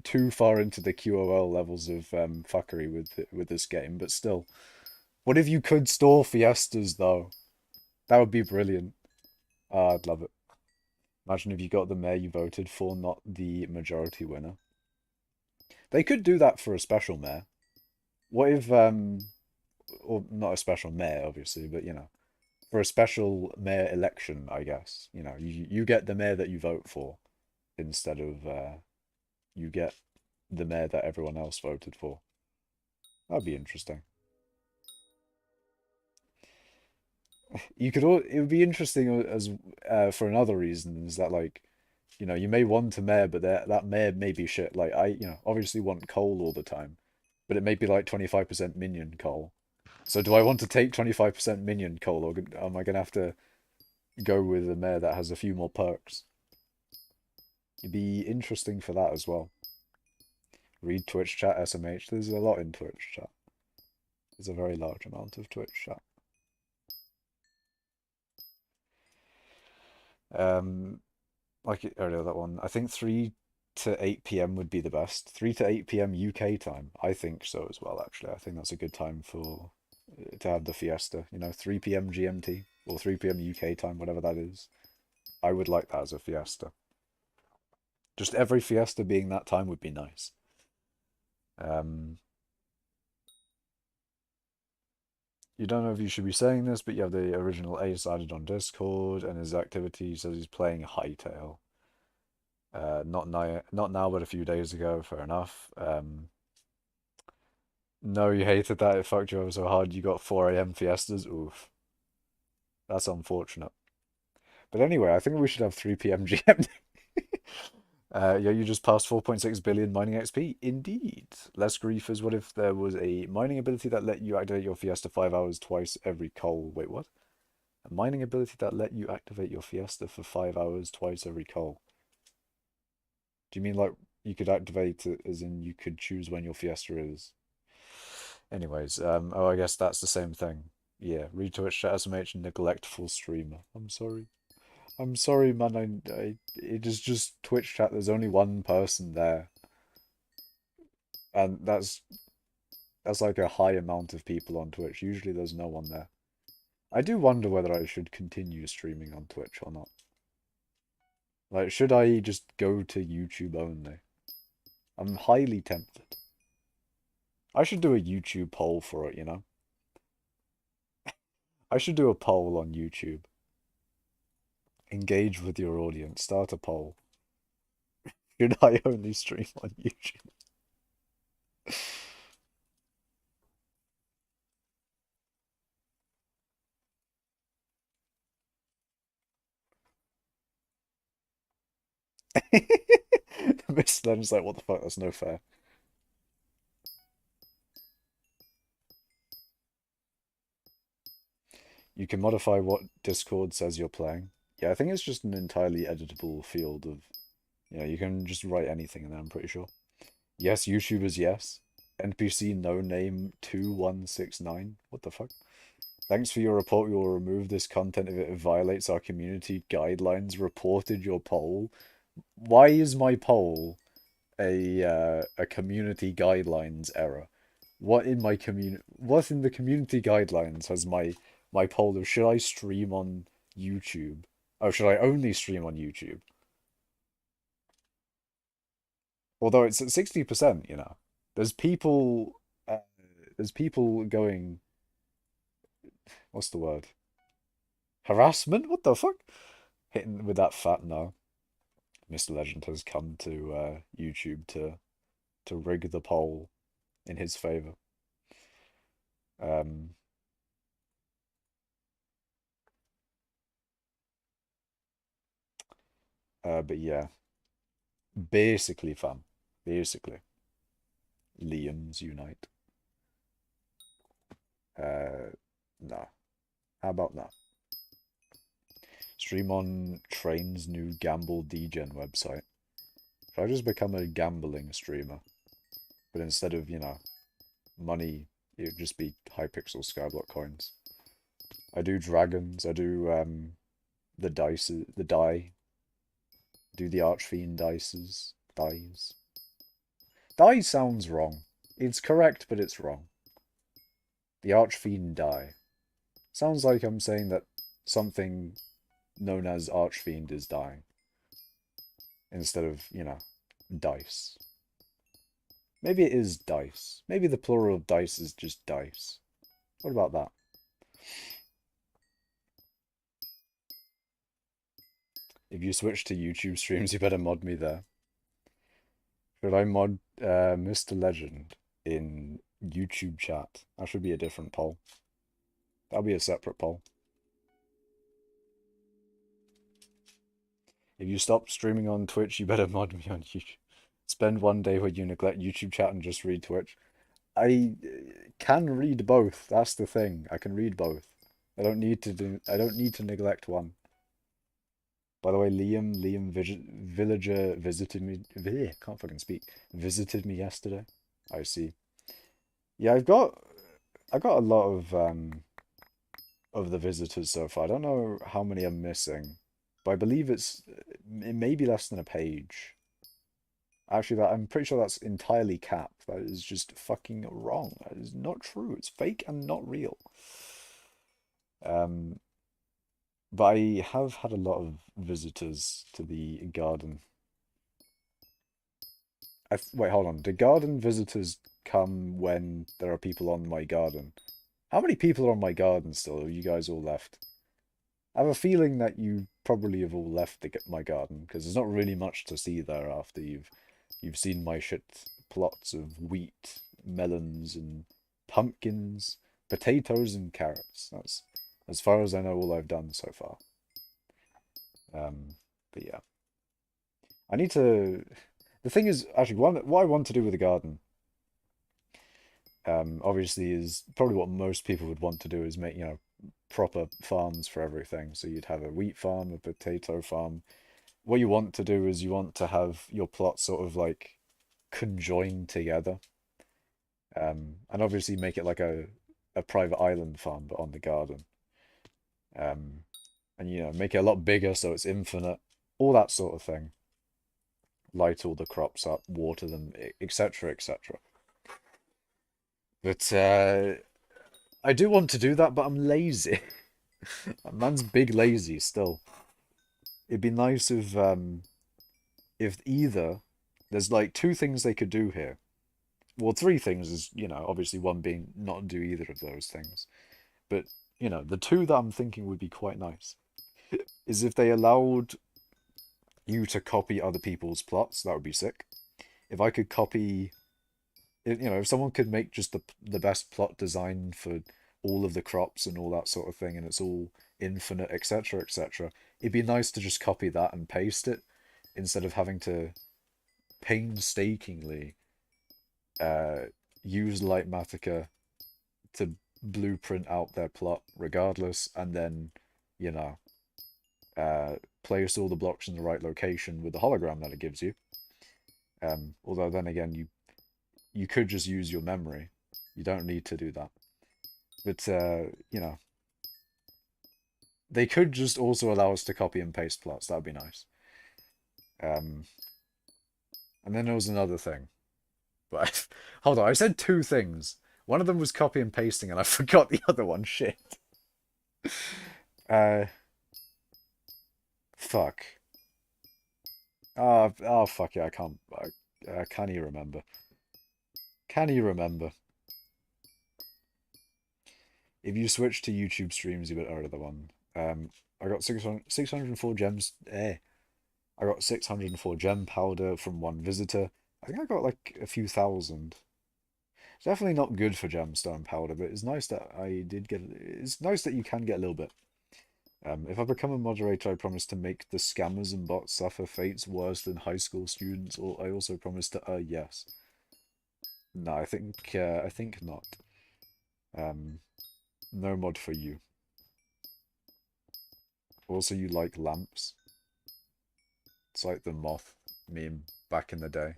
too far into the QOL levels of fuckery with this game, but still. What if you could store Fiestas though? That would be brilliant. I'd love it. Imagine if you got the mayor you voted for, not the majority winner. They could do that for a special mayor. What if or not a special mayor, obviously, but you know, for a special mayor election, I guess. You know, you get the mayor that you vote for instead of you get the mayor that everyone else voted for. That'd be interesting. You could all. It would be interesting as for another reason is that like, you know, you may want a mayor, but that mayor may be shit. Like you know, obviously want coal all the time, but it may be like 25% minion coal. So do I want to take 25% minion coal, or am I gonna have to go with a mayor that has a few more perks? It'd be interesting for that as well. Read Twitch chat, SMH. There's a lot in Twitch chat. There's a very large amount of Twitch chat. Um, like earlier that one, I think 3 to 8 p.m. would be the best. 3 to 8 p.m. UK time. I think so as well, actually. I think that's a good time for to have the fiesta. You know, 3 p.m. GMT or 3 p.m. UK time, whatever that is. I would like that as a fiesta. Just every fiesta being that time would be nice. Um, you don't know if you should be saying this, but you have the original Ace added on Discord, and his activity says he's playing Hightail. Not now, but a few days ago. Fair enough. No, you hated that. It fucked you over so hard. You got 4 a.m. fiestas. Oof, that's unfortunate. But anyway, I think we should have 3 p.m. GM. Yeah, you just passed 4.6 billion mining XP. Indeed. Less grief is what if there was a mining ability that let you activate your Fiesta 5 hours twice every coal. Wait, what? A mining ability that let you activate your Fiesta for 5 hours twice every coal. Do you mean like you could activate it as in you could choose when your Fiesta is? Anyways, oh, I guess that's the same thing. Yeah, read Twitch chat SMH neglectful streamer. I'm sorry. I'm sorry, man. It is just Twitch chat. There's only one person there, and that's like a high amount of people on Twitch. Usually, there's no one there. I do wonder whether I should continue streaming on Twitch or not. Like, should I just go to YouTube only? I'm highly tempted. I should do a YouTube poll for it, you know? I should do a poll on YouTube. Engage with your audience. Start a poll. Should I only stream on YouTube? Mr. Legend's like, what the fuck? That's no fair. You can modify what Discord says you're playing. Yeah, I think it's just an entirely editable field of, you know, you can just write anything in there, I'm pretty sure. Yes, YouTubers, yes. NPC no name 2169. What the fuck? Thanks for your report. We will remove this content if it violates our community guidelines. Reported your poll. Why is my poll a community guidelines error? What in the community guidelines has my poll of should I stream on YouTube? Oh, should I only stream on YouTube? Although it's at 60%, you know. There's people uh, there's people going, what's the word? Harassment? What the fuck? Hitting with that fat no. Mr. Legend has come to YouTube to rig the poll in his favor. Um, but yeah, basically, fam, basically, Liam's unite. No. How about that? Stream on Train's new Gamble Degen website. Should I just become a gambling streamer? But instead of, you know, money, it would just be hypixel skyblock coins. I do dragons, I do the die Do the Archfiend dices. Dies. Die sounds wrong. It's correct, but it's wrong. The Archfiend die. Sounds like I'm saying that something known as Archfiend is dying. Instead of, you know, dice. Maybe it is dice. Maybe the plural of dice is just dice. What about that? If you switch to YouTube streams, you better mod me there. Should I mod Mr. Legend in YouTube chat? That should be a different poll. That'll be a separate poll. If you stop streaming on Twitch, you better mod me on YouTube. Spend one day where you neglect YouTube chat and just read Twitch. I can read both. That's the thing. I can read both. I don't need to neglect one. By the way, Liam Villager visited me. Can't fucking speak. Visited me yesterday. I see. Yeah, I got a lot of the visitors so far. I don't know how many I'm missing, but I believe it may be less than a page. Actually, I'm pretty sure that's entirely capped. That is just fucking wrong. That is not true. It's fake and not real. But I have had a lot of visitors to the garden. Wait, hold on. Do garden visitors come when there are people on my garden? How many people are on my garden still? Have you guys all left? I have a feeling that you probably have all left my garden, because there's not really much to see there after you've seen my shit plots of wheat, melons, and pumpkins, potatoes, and carrots. That's, as far as I know, all I've done so far. But yeah. I need to... The thing is, actually, what I want to do with the garden, obviously, is probably what most people would want to do, is make, you know, proper farms for everything. So you'd have a wheat farm, a potato farm. What you want to do is you want to have your plots sort of like conjoined together. And obviously make it like a private island farm, but on the garden. And, you know, make it a lot bigger so it's infinite. All that sort of thing. Light all the crops up, water them, etc., etc. But I do want to do that, but I'm lazy. Man's big lazy still. It'd be nice if either there's like two things they could do here. Well, three things is, you know, obviously one being not do either of those things. But, you know, the two that I'm thinking would be quite nice is if they allowed you to copy other people's plots, that would be sick. If I could copy, you know, if someone could make just the best plot design for all of the crops and all that sort of thing, and it's all infinite, etc., etc., it'd be nice to just copy that and paste it instead of having to painstakingly use Lightmatica to blueprint out their plot regardless, and then, you know, place all the blocks in the right location with the hologram that it gives you. Although then again, you could just use your memory. You don't need to do that. But, you know, they could just also allow us to copy and paste plots. That would be nice. And then there was another thing. But hold on, I said two things. One of them was copy and pasting, and I forgot the other one. Shit. Fuck. Oh, fuck yeah, I can't even remember. Can you remember? If you switch to YouTube streams, you better order the one. I got 604 gems. I got 604 gem powder from one visitor. I think I got like a few thousand. It's definitely not good for gemstone powder, but it's nice that I did get it. It's nice that you can get a little bit. If I become a moderator, I promise to make the scammers and bots suffer fates worse than high school students. Or I also promise to, yes. No, I think not. No mod for you. Also, you like lamps. It's like the moth meme back in the day,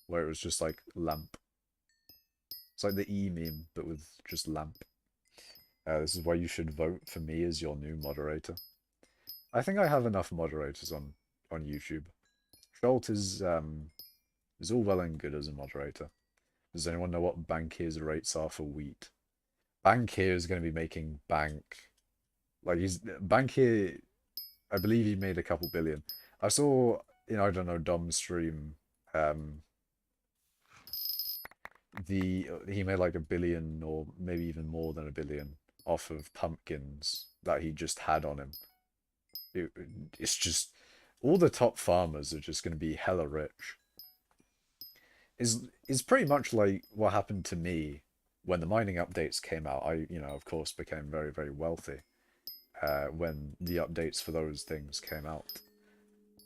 where it was just like lamp. It's like the E meme, but with just lamp. This is why you should vote for me as your new moderator. I think I have enough moderators on on YouTube. Schultz is all well and good as a moderator. Does anyone know what Bankir's rates are for wheat? Bankir is going to be making bank. Like he's Bankir. I believe he made a couple billion. I saw, I don't know, Dom stream. Um, he made like a billion or maybe even more than a billion off of pumpkins that he just had on him. It, it's just all the top farmers are just going to be hella rich. Is pretty much like what happened to me when the mining updates came out. I, of course, became very, very wealthy when the updates for those things came out.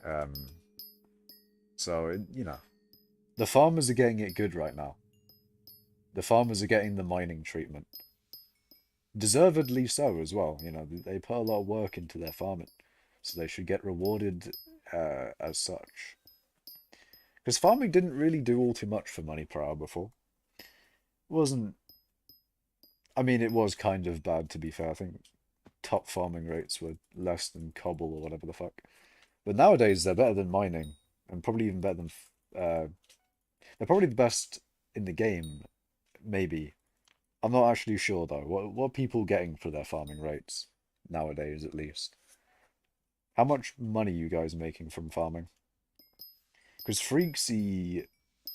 Um, so, the farmers are getting it good right now. The farmers are getting the mining treatment. Deservedly so as well. They put a lot of work into their farming, so they should get rewarded as such. Because farming didn't really do all too much for money per hour before. It wasn't. I mean, it was kind of bad to be fair. I think top farming rates were less than cobble or whatever the fuck. But nowadays they're better than mining, and probably even better than. They're probably the best in the game, maybe. I'm not actually sure though. What are people getting for their farming rates nowadays, at least? How much money are you guys making from farming? Because Freaksy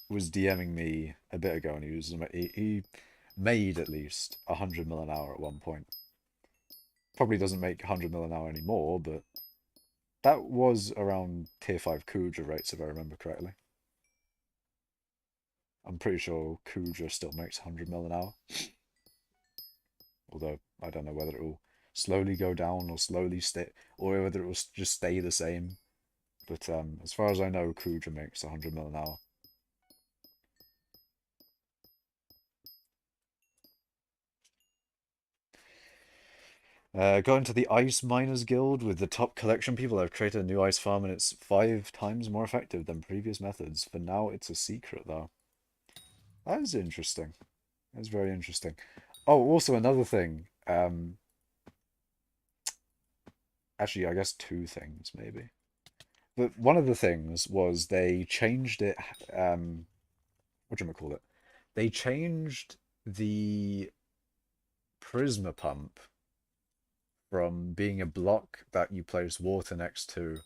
was DMing me a bit ago, and he made at least 100 mil an hour at one point. Probably doesn't make 100 mil an hour anymore, but that was around tier 5 Kuja rates, if I remember correctly. I'm pretty sure Kuja still makes 100 mil an hour. Although, I don't know whether it will slowly go down or slowly stay, or whether it will just stay the same. But as far as I know, Kuja makes 100 mil an hour. Got into the Ice Miners Guild with the top collection people. I've created a new ice farm and it's 5 times more effective than previous methods. For now, it's a secret though. That is interesting. That's very interesting. Oh, also another thing. Actually, I guess two things maybe. But one of the things was they changed it. What do you call it? They changed the Prisma pump from being a block that you place water next to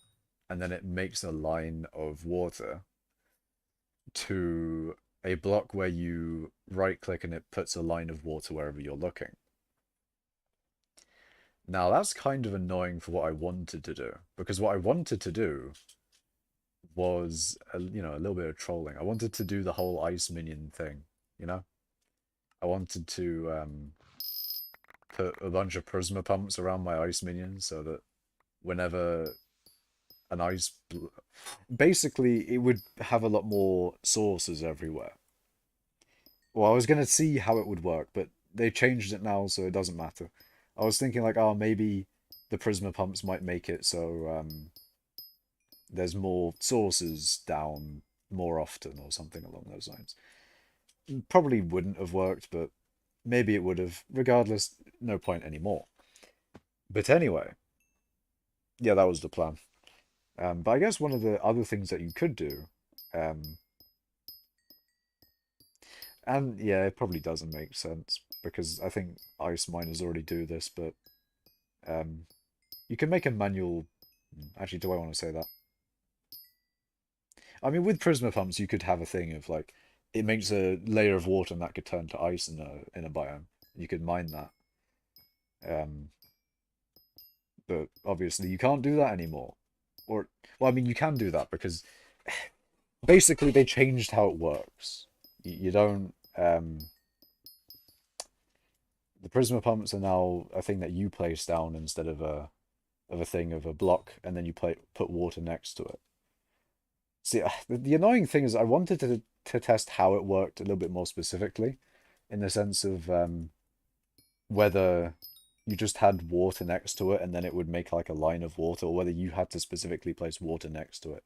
and then it makes a line of water to a block where you right click and it puts a line of water wherever you're looking. Now that's kind of annoying for what I wanted to do, because what I wanted to do was a little bit of trolling. I wanted to do the whole ice minion thing, you know? I wanted to put a bunch of prisma pumps around my ice minions so that whenever an basically it would have a lot more sources everywhere. Well, I was going to see how it would work, but they changed it now, so it doesn't matter. I was thinking like, oh, maybe the prisma pumps might make it so there's more sources down more often or something along those lines. Probably wouldn't have worked, but maybe it would have. Regardless, no point anymore. But anyway, yeah, that was the plan. But I guess one of the other things that you could do, um, and yeah, it probably doesn't make sense because I think ice miners already do this, but um, you can make a manual. Actually, do I want to say that? I mean, with prisma pumps, you could have a thing of like it makes a layer of water and that could turn to ice in a biome. You could mine that. Um, but obviously you can't do that anymore. Or, well, I mean, you can do that because basically they changed how it works. You don't. The prisma pumps are now a thing that you place down instead of a thing of a block, and then you put water next to it. See, the annoying thing is I wanted to test how it worked a little bit more specifically, in the sense of whether you just had water next to it and then it would make like a line of water, or whether you had to specifically place water next to it.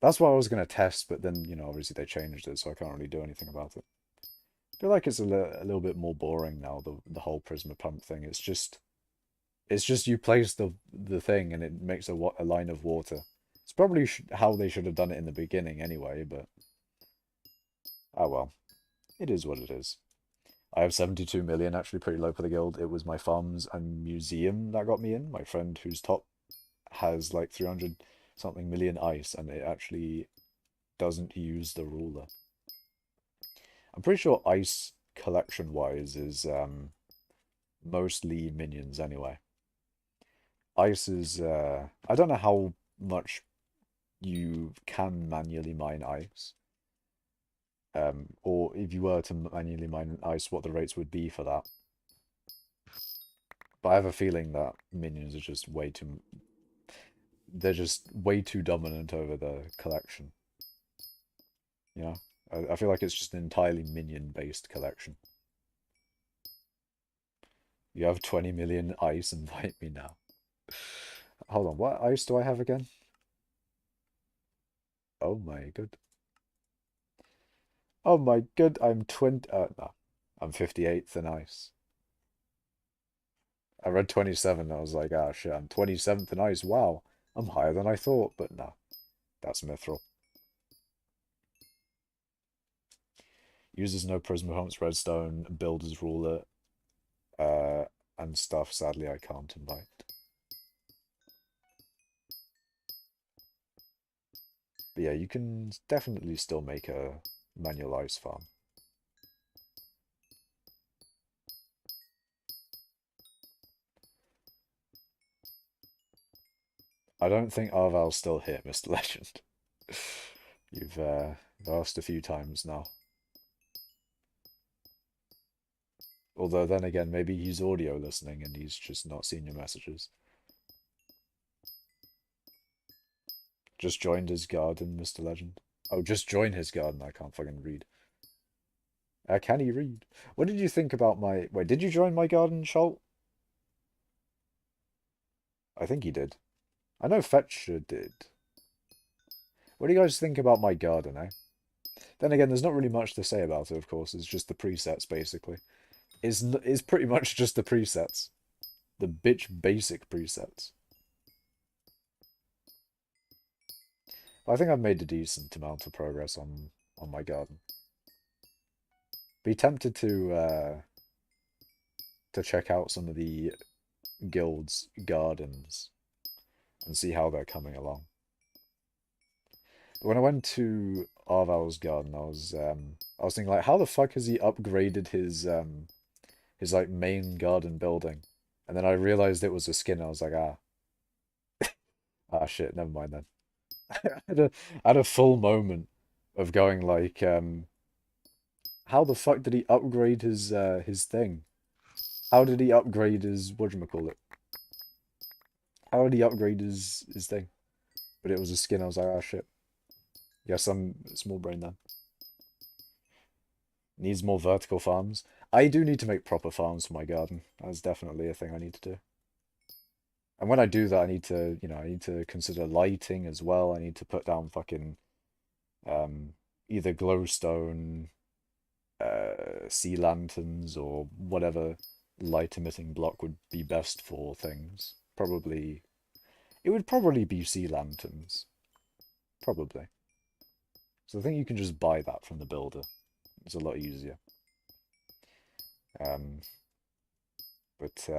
That's what I was going to test, but then, obviously they changed it, so I can't really do anything about it. I feel like it's a little bit more boring now, the whole Prisma pump thing. It's just you place the thing and it makes a line of water. It's probably how they should have done it in the beginning anyway, but oh well. It is what it is. I have 72 million, actually pretty low for the guild. It was my farms and museum that got me in. My friend who's top has like 300 something million ice, and it actually doesn't use the ruler. I'm pretty sure ice collection wise is mostly minions anyway. Ice is I don't know how much you can manually mine ice. Or if you were to manually mine ice, what the rates would be for that. But I have a feeling that minions are just way too... They're just way too dominant over the collection. You know? I feel like it's just an entirely minion-based collection. You have 20 million ice, invite me now. Hold on, what ice do I have again? Oh my god. Oh my god, I'm 20... no. I'm 58th in ice. I read 27, I was like, ah shit, I'm 27th in ice, wow. I'm higher than I thought, but no. That's mithril. Uses no prism pumps, redstone, builder's ruler, uh, and stuff. Sadly, I can't invite. But yeah, you can definitely still make a manual ice farm. I don't think Arval's still here, Mr. Legend. You've asked a few times now. Although then again, maybe he's audio listening and he's just not seen your messages. Just joined his garden, Mr. Legend. Oh, just join his garden. I can't fucking read. Can he read? What did you think about my... Wait, did you join my garden, Schalt? I think he did. I know Fetcher did. What do you guys think about my garden, eh? Then again, there's not really much to say about it, of course. It's just the presets, basically. It's pretty much just the presets. The bitch basic presets. I think I've made a decent amount of progress on my garden. Be tempted to check out some of the guild's gardens and see how they're coming along. But when I went to Arval's garden, I was thinking like, how the fuck has he upgraded his like main garden building? And then I realized it was a skin. I was like, ah shit, never mind then. I had a full moment of going like, how the fuck did he upgrade his thing? How did he upgrade his whatchamacallit? How did he upgrade his thing? But it was a skin. I was like, ah shit. Yes, I'm small brain then. Needs more vertical farms. I do need to make proper farms for my garden. That's definitely a thing I need to do. And when I do that, I need to, I need to consider lighting as well. I need to put down fucking either glowstone, sea lanterns, or whatever light emitting block would be best for things. Probably, it would probably be sea lanterns. Probably. So I think you can just buy that from the builder. It's a lot easier. Um, but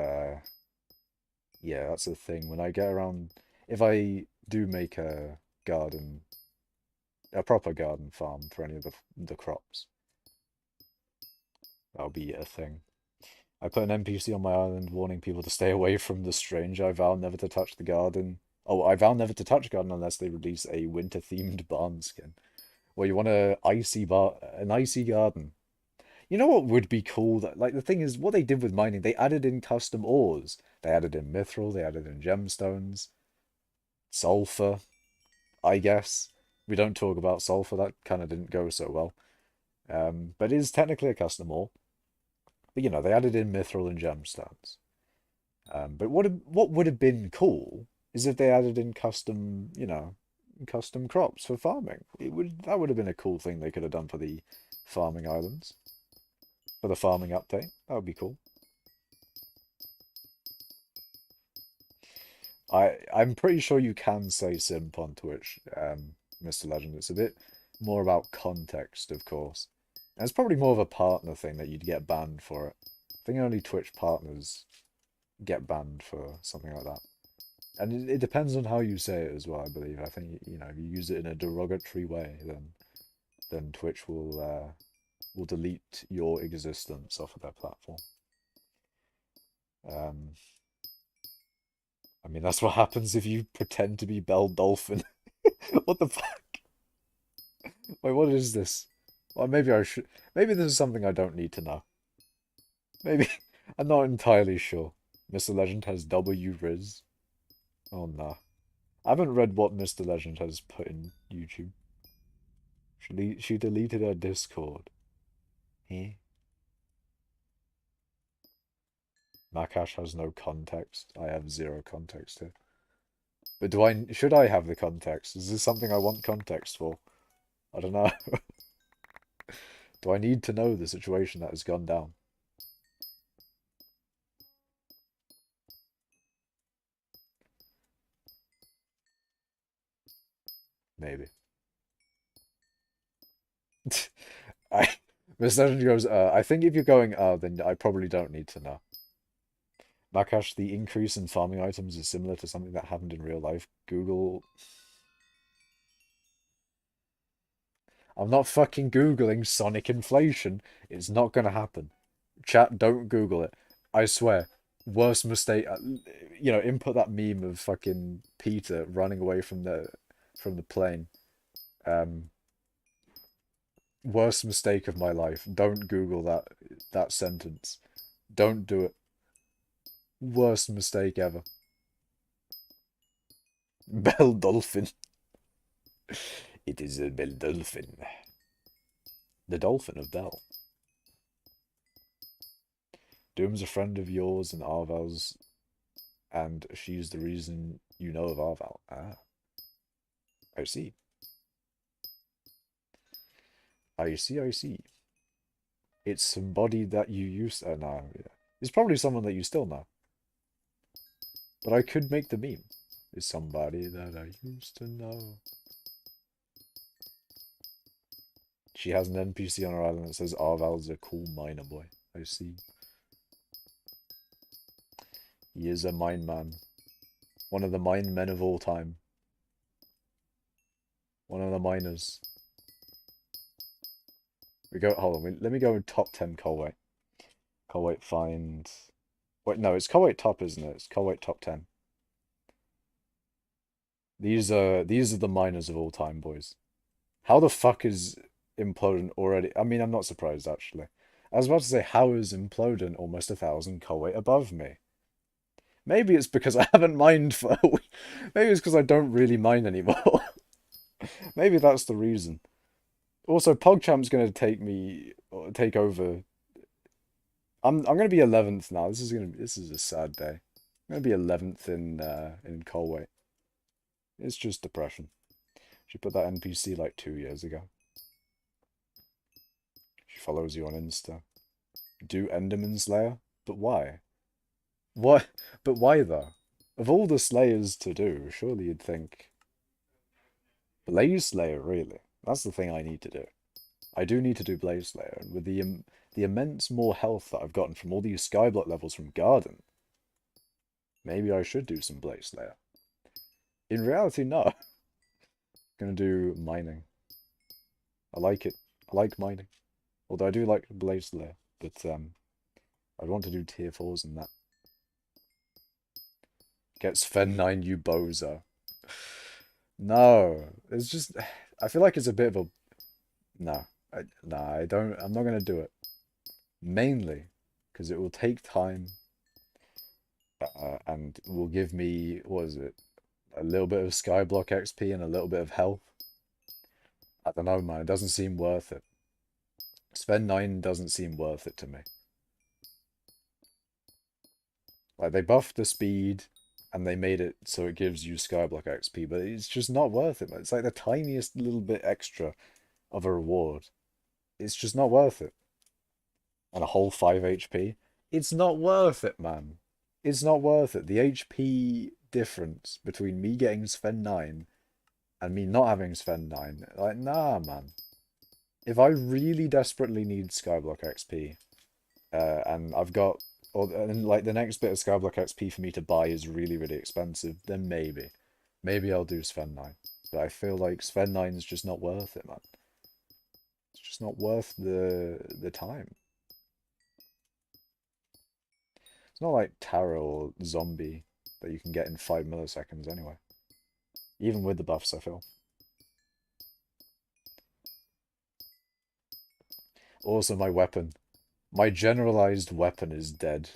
yeah, that's the thing. When I get around, if I do make a garden, a proper garden farm for any of the crops, that'll be a thing. I put an NPC on my island warning people to stay away from the stranger. I vow never to touch the garden. Oh, I vow never to touch garden unless they release a winter-themed barn skin. Well, you want an icy garden. You know what would be cool? That, like, the thing is, what they did with mining, they added in custom ores. They added in mithril, they added in gemstones, sulfur, I guess. We don't talk about sulfur, that kind of didn't go so well. But it is technically a custom ore. But, they added in mithril and gemstones. But what would have been cool is if they added in custom, custom crops for farming. That would have been a cool thing they could have done for the farming islands. For the farming update. That would be cool. I'm pretty sure you can say simp on Twitch, Mr. Legend. It's a bit more about context, of course. And it's probably more of a partner thing that you'd get banned for it. I think only Twitch partners get banned for something like that. And it depends on how you say it as well, I believe. I think, you know, if you use it in a derogatory way, then Twitch will delete your existence off of their platform. Um, I mean, that's what happens if you pretend to be Belle Dolphin. What the fuck? Wait, what is this? Well, maybe I should. Maybe this is something I don't need to know. Maybe I'm not entirely sure. Mr. Legend has W Riz. Oh no, I haven't read what Mr. Legend has put in YouTube. She deleted her Discord. Eh? Makash has no context. I have zero context here. But should I have the context? Is this something I want context for? I don't know. Do I need to know the situation that has gone down? Maybe. I Miss Legend goes, I think if you're going, then I probably don't need to know. Makash, the increase in farming items is similar to something that happened in real life. Google. I'm not fucking Googling Sonic inflation. It's not gonna happen. Chat, don't Google it. I swear. Worst mistake. You know, input that meme of fucking Peter running away from the plane. Um, Worst mistake of my life. Don't Google that sentence. Don't do it. Worst mistake ever. Belle Dolphin. It is a Belle Dolphin. The Dolphin of Belle. Doom's a friend of yours and Arval's, and she's the reason you know of Arval. Ah, I see. I see, I see. It's somebody that you used to know. Yeah. It's probably someone that you still know. But I could make the meme. It's somebody that I used to know. She has an NPC on her island that says Arval's a cool miner boy. I see. He is a mine man. One of the mine men of all time. One of the miners. We go. Hold on. Let me go in top 10 Colway. Colway find. Wait, no, it's Colway top, isn't it? It's Colway top 10. These are the miners of all time, boys. How the fuck is Implodent already? I mean, I'm not surprised actually. I was about to say, how is Implodent almost 1,000 Colway above me? Maybe it's because I haven't mined for a week. Maybe it's because I don't really mine anymore. Maybe that's the reason. Also, PogChamp's gonna take over. I'm gonna be 11th now. This is a sad day. I'm gonna be 11th in Colway. It's just depression. She put that NPC like 2 years ago. She follows you on Insta. Do Enderman Slayer? But why? What? But why though? Of all the Slayers to do, surely you'd think Blaze Slayer, really? That's the thing I need to do. I do need to do Blaze Slayer, and with the immense more health that I've gotten from all these skyblock levels from Garden, maybe I should do some Blaze Slayer. In reality, no. I'm gonna do mining. I like it. I like mining. Although I do like Blaze Slayer, but I'd want to do tier 4s and that. Gets Fen 9, you bozo. No, it's just I feel like it's a bit of a no. I don't. I'm not gonna do it. Mainly because it will take time and will give me what is it? A little bit of skyblock XP and a little bit of health. I don't know, man. It doesn't seem worth it. Spend 9 doesn't seem worth it to me. Like they buffed the speed and they made it so it gives you skyblock XP, but it's just not worth it. It's like the tiniest little bit extra of a reward. It's just not worth it. And a whole 5 HP. It's not worth it, man. It's not worth it. The HP difference between me getting Sven 9 and me not having Sven 9. Like, nah, man. If I really desperately need skyblock XP, and I've got, and like the next bit of skyblock XP for me to buy is really, really expensive, then maybe I'll do Sven 9. But I feel like Sven 9 is just not worth it, man. It's just not worth the time. It's not like Tarot or Zombie that you can get in 5 milliseconds anyway. Even with the buffs, I feel. Also, my weapon. My generalized weapon is dead.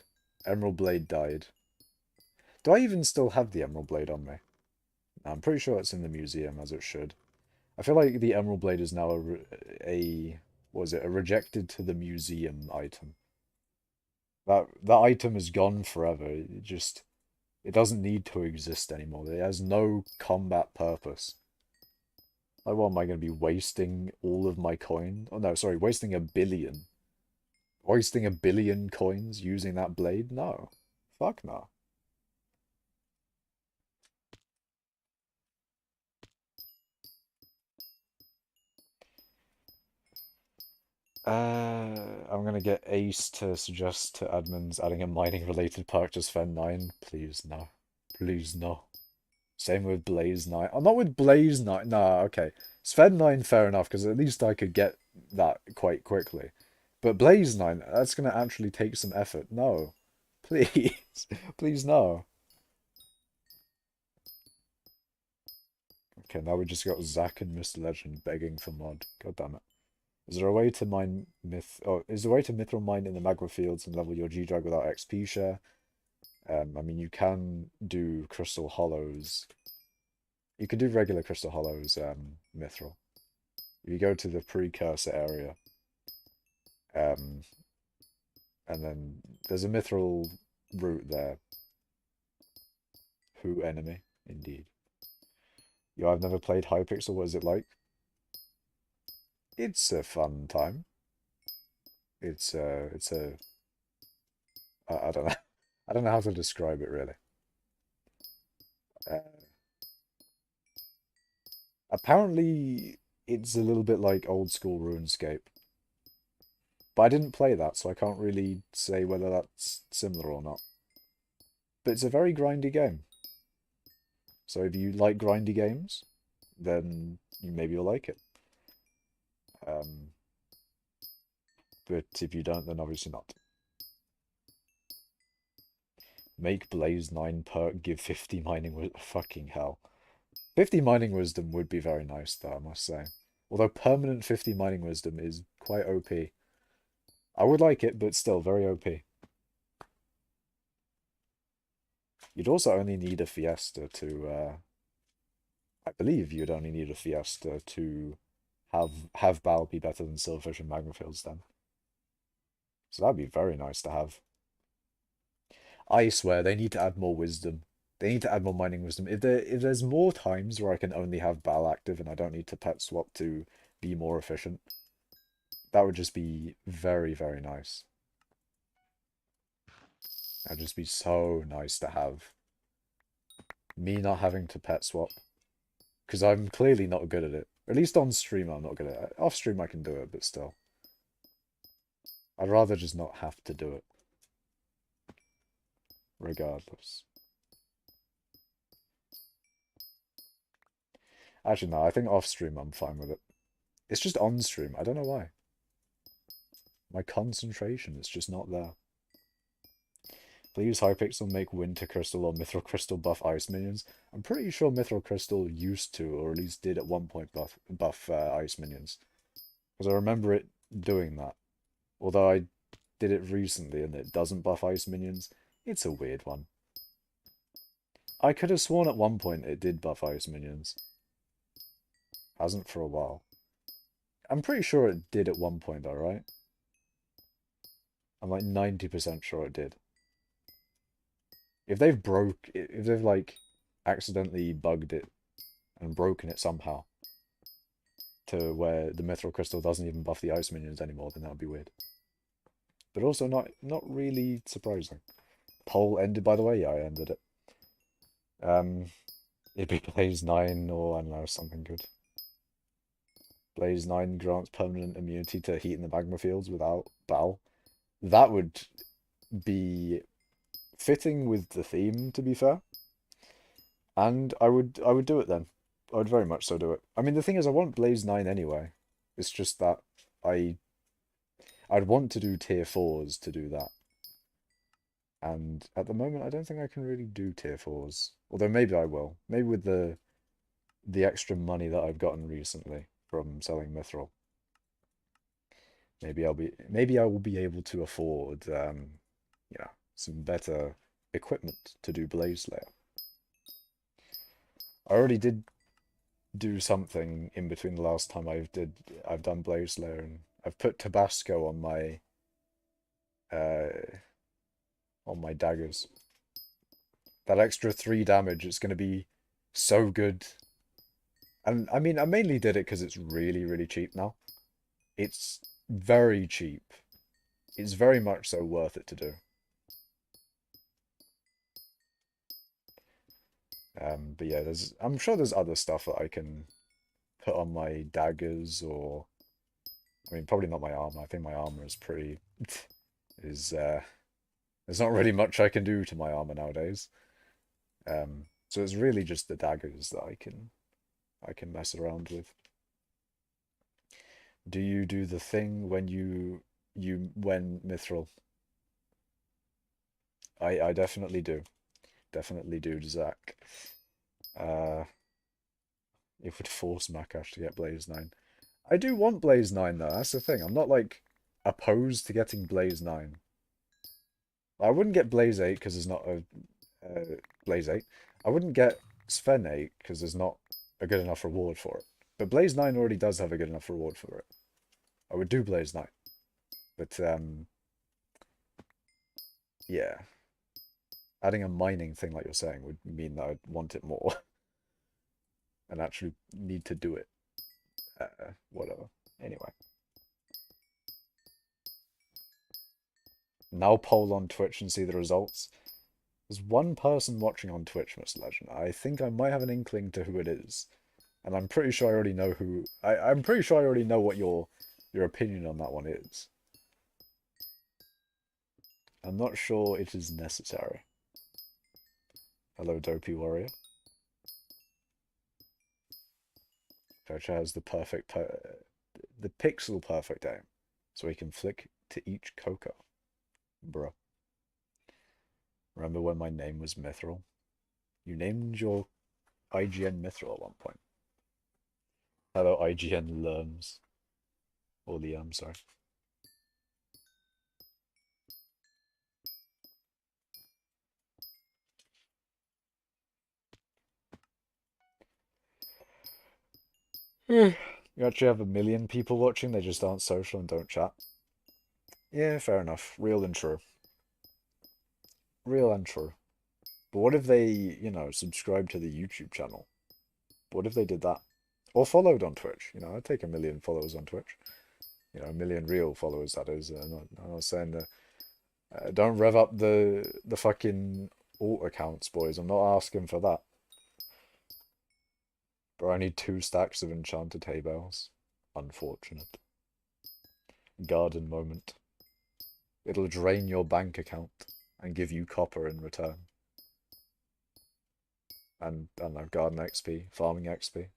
Emerald Blade died. Do I even still have the Emerald Blade on me? I'm pretty sure it's in the museum, as it should. I feel like the Emerald Blade is now a rejected to the museum item. That item is gone forever. It doesn't need to exist anymore. It has no combat purpose. Like, what am I going to be wasting all of my coin? Oh no, sorry, wasting a billion. Wasting a billion coins using that blade? No. Fuck no. I'm gonna get Ace to suggest to admins adding a mining related perk to Sven 9. Please no. Please no. Same with Blaze 9. Oh, not with Blaze 9. Nah, okay. Sven 9, fair enough, because at least I could get that quite quickly. But Blaze 9, that's gonna actually take some effort. No. Please. Please no. Okay, now we just got Zack and Mr. Legend begging for mod. God damn it. Is there a way to mine is there a way to mithril mine in the magma fields and level your G-Drag without XP share? I mean, you can do crystal hollows. You can do regular crystal hollows, mithril. If you go to the precursor area, and then there's a mithril route there. Who enemy? Indeed. Yo, I've never played Hypixel. What is it like? It's a fun time. It's I don't know. I don't know how to describe it really. Uh, Apparently, it's a little bit like old school RuneScape. But I didn't play that, so I can't really say whether that's similar or not. But it's a very grindy game. So if you like grindy games, then maybe you'll like it. Um, but if you don't, then obviously not. Make Blaze 9 perk, give 50 mining wisdom. Fucking hell. 50 mining wisdom would be very nice, though, I must say. Although permanent 50 mining wisdom is quite OP. I would like it, but still very OP. You'd also only need a Fiesta to, I believe you'd only need a Fiesta to have Bal be better than Silverfish and Magma Fields then. So that'd be very nice to have. I swear, they need to add more wisdom. They need to add more mining wisdom. If there's more times where I can only have Bal active and I don't need to pet swap to be more efficient, that would just be very, very nice. That'd just be so nice to have. Me not having to pet swap. Because I'm clearly not good at it. At least on stream I'm not good at it. Off stream I can do it, but still. I'd rather just not have to do it. Regardless. Actually, no, I think off stream I'm fine with it. It's just on stream. I don't know why. My concentration is just not there. Please Hypixel make Winter Crystal or Mithril Crystal buff ice minions. I'm pretty sure Mithril Crystal used to, or at least did at one point, buff ice minions. Because I remember it doing that. Although I did it recently and it doesn't buff ice minions. It's a weird one. I could have sworn at one point it did buff ice minions. Hasn't for a while. I'm pretty sure it did at one point though, right? I'm like 90% sure it did. If they've like accidentally bugged it and broken it somehow to where the mithril crystal doesn't even buff the ice minions anymore, then that would be weird. But also not really surprising. Poll ended, by the way. Yeah, I ended it. Um, it'd be Blaze 9 or, I don't know, something good. Blaze 9 grants permanent immunity to heat in the magma fields without Bal. That would be fitting with the theme, to be fair. And I would do it then. I would very much so do it. I mean, the thing is, I want Blaze 9 anyway. It's just that I I'd want to do tier 4s to do that. And at the moment, I don't think I can really do tier 4s. Although maybe I will. Maybe with the extra money that I've gotten recently from selling mithril. Maybe I will be able to afford some better equipment to do Blaze Slayer. I already did do something in between the last time I've done Blaze Slayer, and I've put Tabasco uh on my daggers. That extra 3 damage is going to be so good. And I mean, I mainly did it because it's really, really cheap now. It's very cheap. It's very much so worth it to do. But yeah, I'm sure there's other stuff that I can put on my daggers, or I mean, probably not my armor. I think my armor is pretty is there's not really much I can do to my armor nowadays. So it's really just the daggers that I can mess around with. Do you do the thing when when mithril? I definitely do. Definitely do, Zach. Uh, it would force Makash to get Blaze 9. I do want Blaze 9 though, that's the thing. I'm not like opposed to getting Blaze 9. I wouldn't get Blaze 8 because there's not a Blaze 8. I wouldn't get Sven 8 because there's not a good enough reward for it. But Blaze 9 already does have a good enough reward for it. I would do Blaze 9. But yeah. Adding a mining thing like you're saying would mean that I'd want it more and actually need to do it. Whatever. Anyway. Now poll on Twitch and see the results. There's one person watching on Twitch, Mr. Legend. I think I might have an inkling to who it is. And I'm pretty sure I already know who... I'm pretty sure I already know what your opinion on that one is. I'm not sure it is necessary. Hello, Dopey Warrior. Coach has the the pixel perfect aim, so he can flick to each cocoa. Bruh. Remember when my name was Mithril? You named your IGN Mithril at one point. Hello, IGN Lerms. Or Liam, sorry. You actually have 1 million people watching, they just aren't social and don't chat. Yeah, fair enough. Real and true. Real and true. But what if they, subscribe to the YouTube channel? What if they did that? Or followed on Twitch? I'd take 1 million followers on Twitch. 1 million real followers, that is. I'm not saying that. Don't rev up the fucking alt accounts, boys. I'm not asking for that. But I need 2 stacks of enchanted hay bales. Unfortunate. Garden moment. It'll drain your bank account and give you copper in return. And, I don't know, garden XP, farming XP.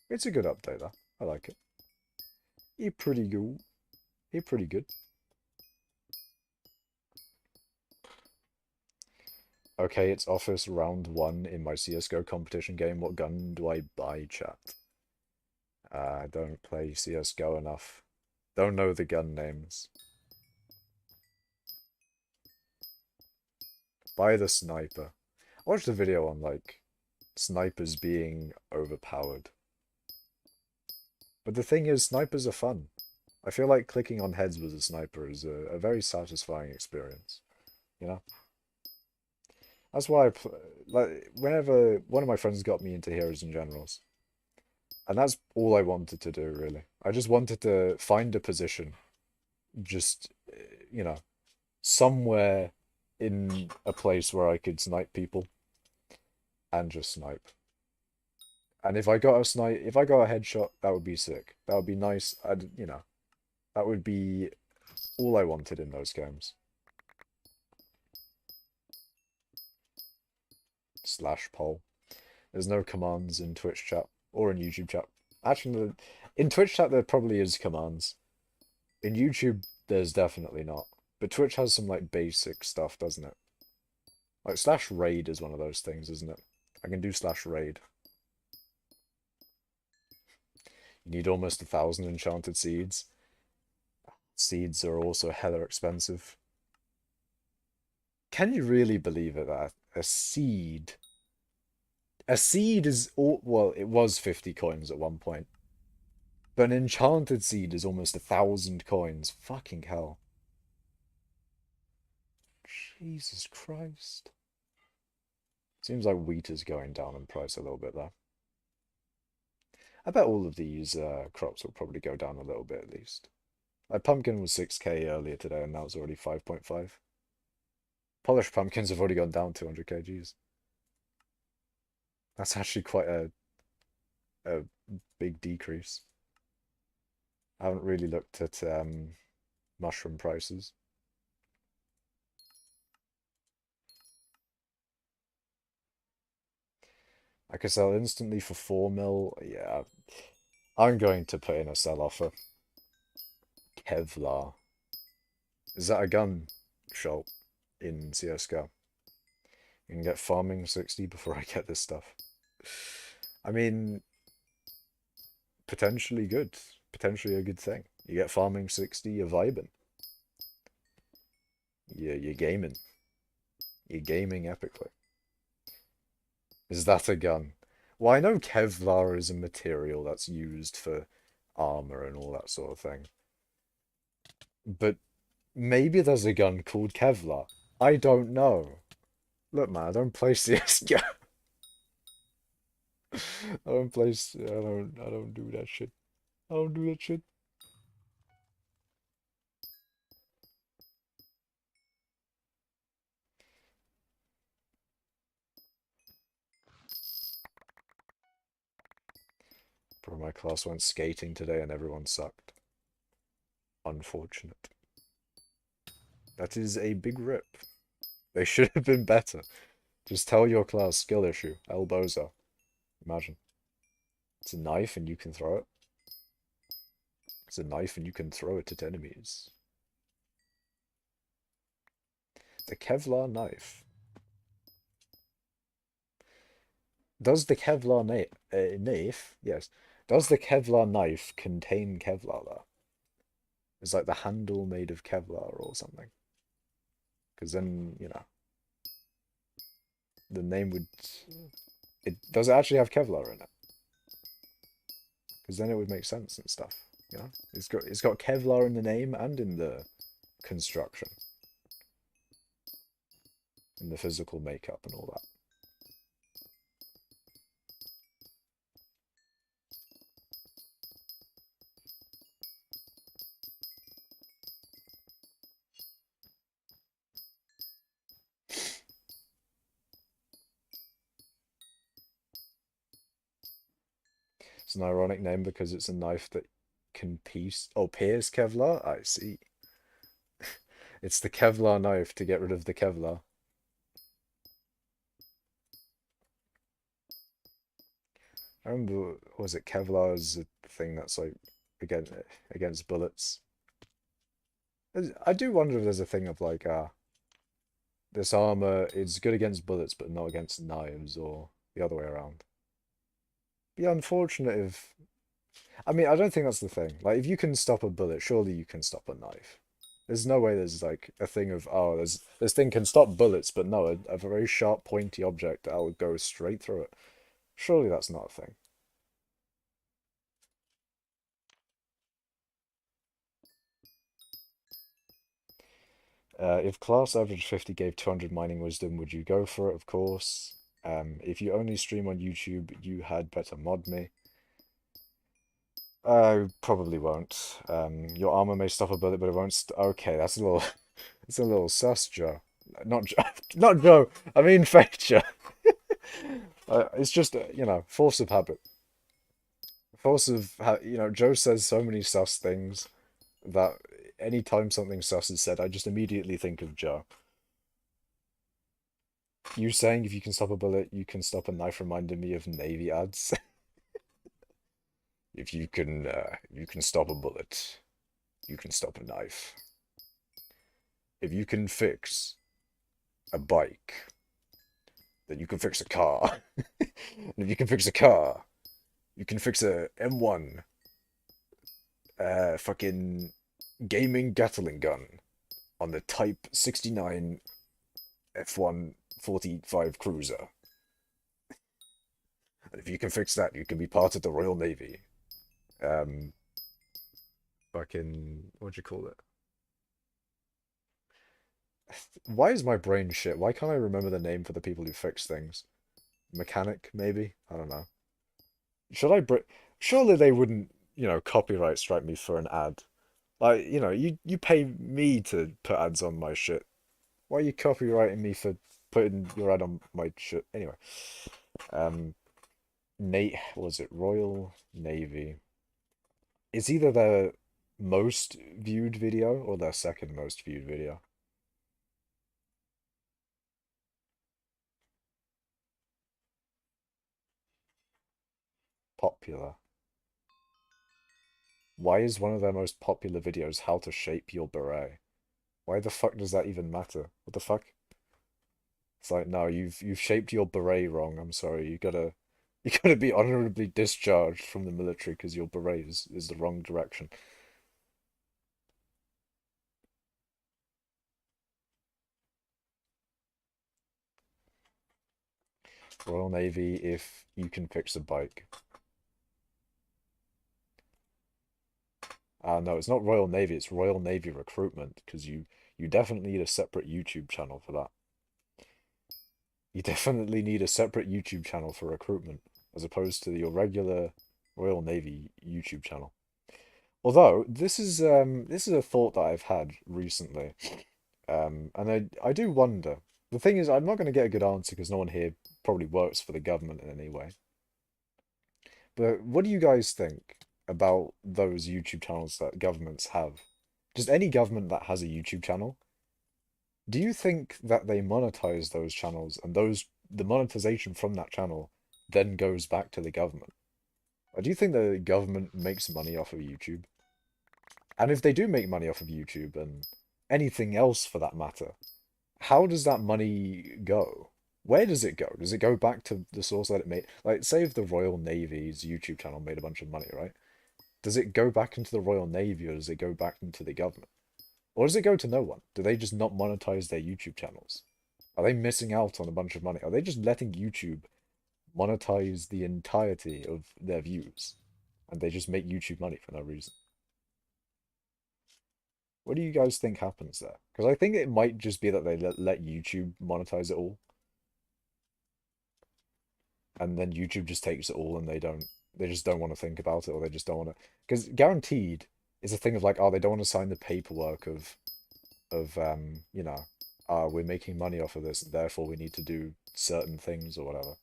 It's a good update, though. I like it. You're pretty good. You're pretty good. Okay, it's office round 1 in my CSGO competition game. What gun do I buy, chat? I don't play CSGO enough. Don't know the gun names. Buy the sniper. I watched a video on, like, snipers being overpowered. But the thing is, snipers are fun. I feel like clicking on heads with a sniper is a very satisfying experience. You know? That's why like, whenever one of my friends got me into Heroes and Generals. And that's all I wanted to do, really. I just wanted to find a position, just, somewhere in a place where I could snipe people and just snipe. And if I got a snipe, if I got a headshot, that would be sick. That would be nice. That would be all I wanted in those games. Slash poll. There's no commands in Twitch chat or in YouTube chat. Actually, in Twitch chat there probably is commands. In YouTube, there's definitely not. But Twitch has some like basic stuff, doesn't it? Like slash raid is one of those things, isn't it? I can do slash raid. You need almost 1,000 enchanted seeds. Seeds are also hella expensive. Can you really believe it that a seed is all, well, it was 50 coins at one point. But an enchanted seed is almost 1,000 coins. Fucking hell. Jesus Christ. Seems like wheat is going down in price a little bit though. I bet all of these crops will probably go down a little bit at least. Like pumpkin was 6k earlier today and now it's already 5.5. Polished pumpkins have already gone down 200 kgs. That's actually quite a big decrease. I haven't really looked at mushroom prices. I could sell instantly for 4 mil. Yeah, I'm going to put in a sell offer. Kevlar. Is that a gun, Schultz, in CSGO? You can get farming 60 before I get this stuff. I mean, potentially good. Potentially a good thing. You get farming 60, you're vibing. You're gaming. You're gaming epically. Is that a gun? Well, I know Kevlar is a material that's used for armor and all that sort of thing. But maybe there's a gun called Kevlar. I don't know. Look, man, I don't play CSGO. I don't play. I don't do that shit. I don't do that shit. Bro, my class went skating today and everyone sucked. Unfortunate. That is a big rip. They should have been better. Just tell your class skill issue. Elbozo. Imagine. It's a knife and you can throw it. It's a knife and you can throw it at enemies. The Kevlar knife. Does the Kevlar knife? Yes. Does the Kevlar knife contain Kevlar though? Is like the handle made of Kevlar or something? Because then, the name would... Does it actually have Kevlar in it? Because then it would make sense and stuff. It's got Kevlar in the name and in the construction, in the physical makeup and all that. It's an ironic name because it's a knife that can pierce Kevlar. I see. It's the Kevlar knife to get rid of the Kevlar. I remember, was it Kevlar is a thing that's like against bullets. I do wonder if there's a thing of like this armor is good against bullets but not against knives or the other way around. Be unfortunate if I mean I don't think that's the thing. Like if you can stop a bullet, surely you can stop a knife. There's no way there's like a thing of this thing can stop bullets, but no, a very sharp pointy object that will go straight through it. Surely that's not a thing. If class average 50 gave 200 mining wisdom, would you go for it? Of course. If you only stream on YouTube, you had better mod me. I probably won't. Your armor may stop a bullet, but it won't. Okay, that's a little, it's a little sus, Joe. Not not Joe. I mean Fetcher. It's just force of habit. Force of Joe says so many sus things that anytime something sus is said, I just immediately think of Joe. You saying if you can stop a bullet, you can stop a knife reminded me of Navy ads. If you can stop a bullet, you can stop a knife. If you can fix a bike, then you can fix a car. And if you can fix a car, you can fix a M1 fucking gaming Gatling gun on the Type 69 F145 cruiser. And if you can fix that, you can be part of the Royal Navy. Um, fucking, what do you call it? Why is my brain shit? Why can't I remember the name for the people who fix things? Mechanic, maybe? I don't know. Should I Surely they wouldn't, copyright strike me for an ad. Like, you pay me to put ads on my shit. Why are you copywriting me for putting your ad on my shit? Anyway, um, Nate, was it Royal Navy? It's either their most viewed video or their second most viewed video. Popular. Why is one of their most popular videos how to shape your beret? Why the fuck does that even matter? What the fuck? It's like, no, you've shaped your beret wrong. I'm sorry. You gotta be honorably discharged from the military because your beret is the wrong direction. Royal Navy, if you can fix a bike. No, it's not Royal Navy, it's Royal Navy Recruitment, because you definitely need a separate YouTube channel for that. You definitely need a separate YouTube channel for recruitment, as opposed to your regular Royal Navy YouTube channel. Although this is a thought that I've had recently, and I do wonder. The thing is, I'm not going to get a good answer because no one here probably works for the government in any way. But what do you guys think about those YouTube channels that governments have? Just any government that has a YouTube channel, do you think that they monetize those channels and the monetization from that channel then goes back to the government? Or do you think the government makes money off of YouTube? And if they do make money off of YouTube and anything else for that matter, how does that money go? Where does it go? Does it go back to the source that it made? Like, say if the Royal Navy's YouTube channel made a bunch of money, right? Does it go back into the Royal Navy or does it go back into the government? Or does it go to no one? Do they just not monetize their YouTube channels? Are they missing out on a bunch of money? Are they just letting YouTube monetize the entirety of their views? And they just make YouTube money for no reason? What do you guys think happens there? Because I think it might just be that they let YouTube monetize it all, and then YouTube just takes it all, and they just don't want to think about it, or they just don't want to. Because guaranteed is a thing of like, oh, they don't want to sign the paperwork of we're making money off of this, therefore we need to do certain things or whatever.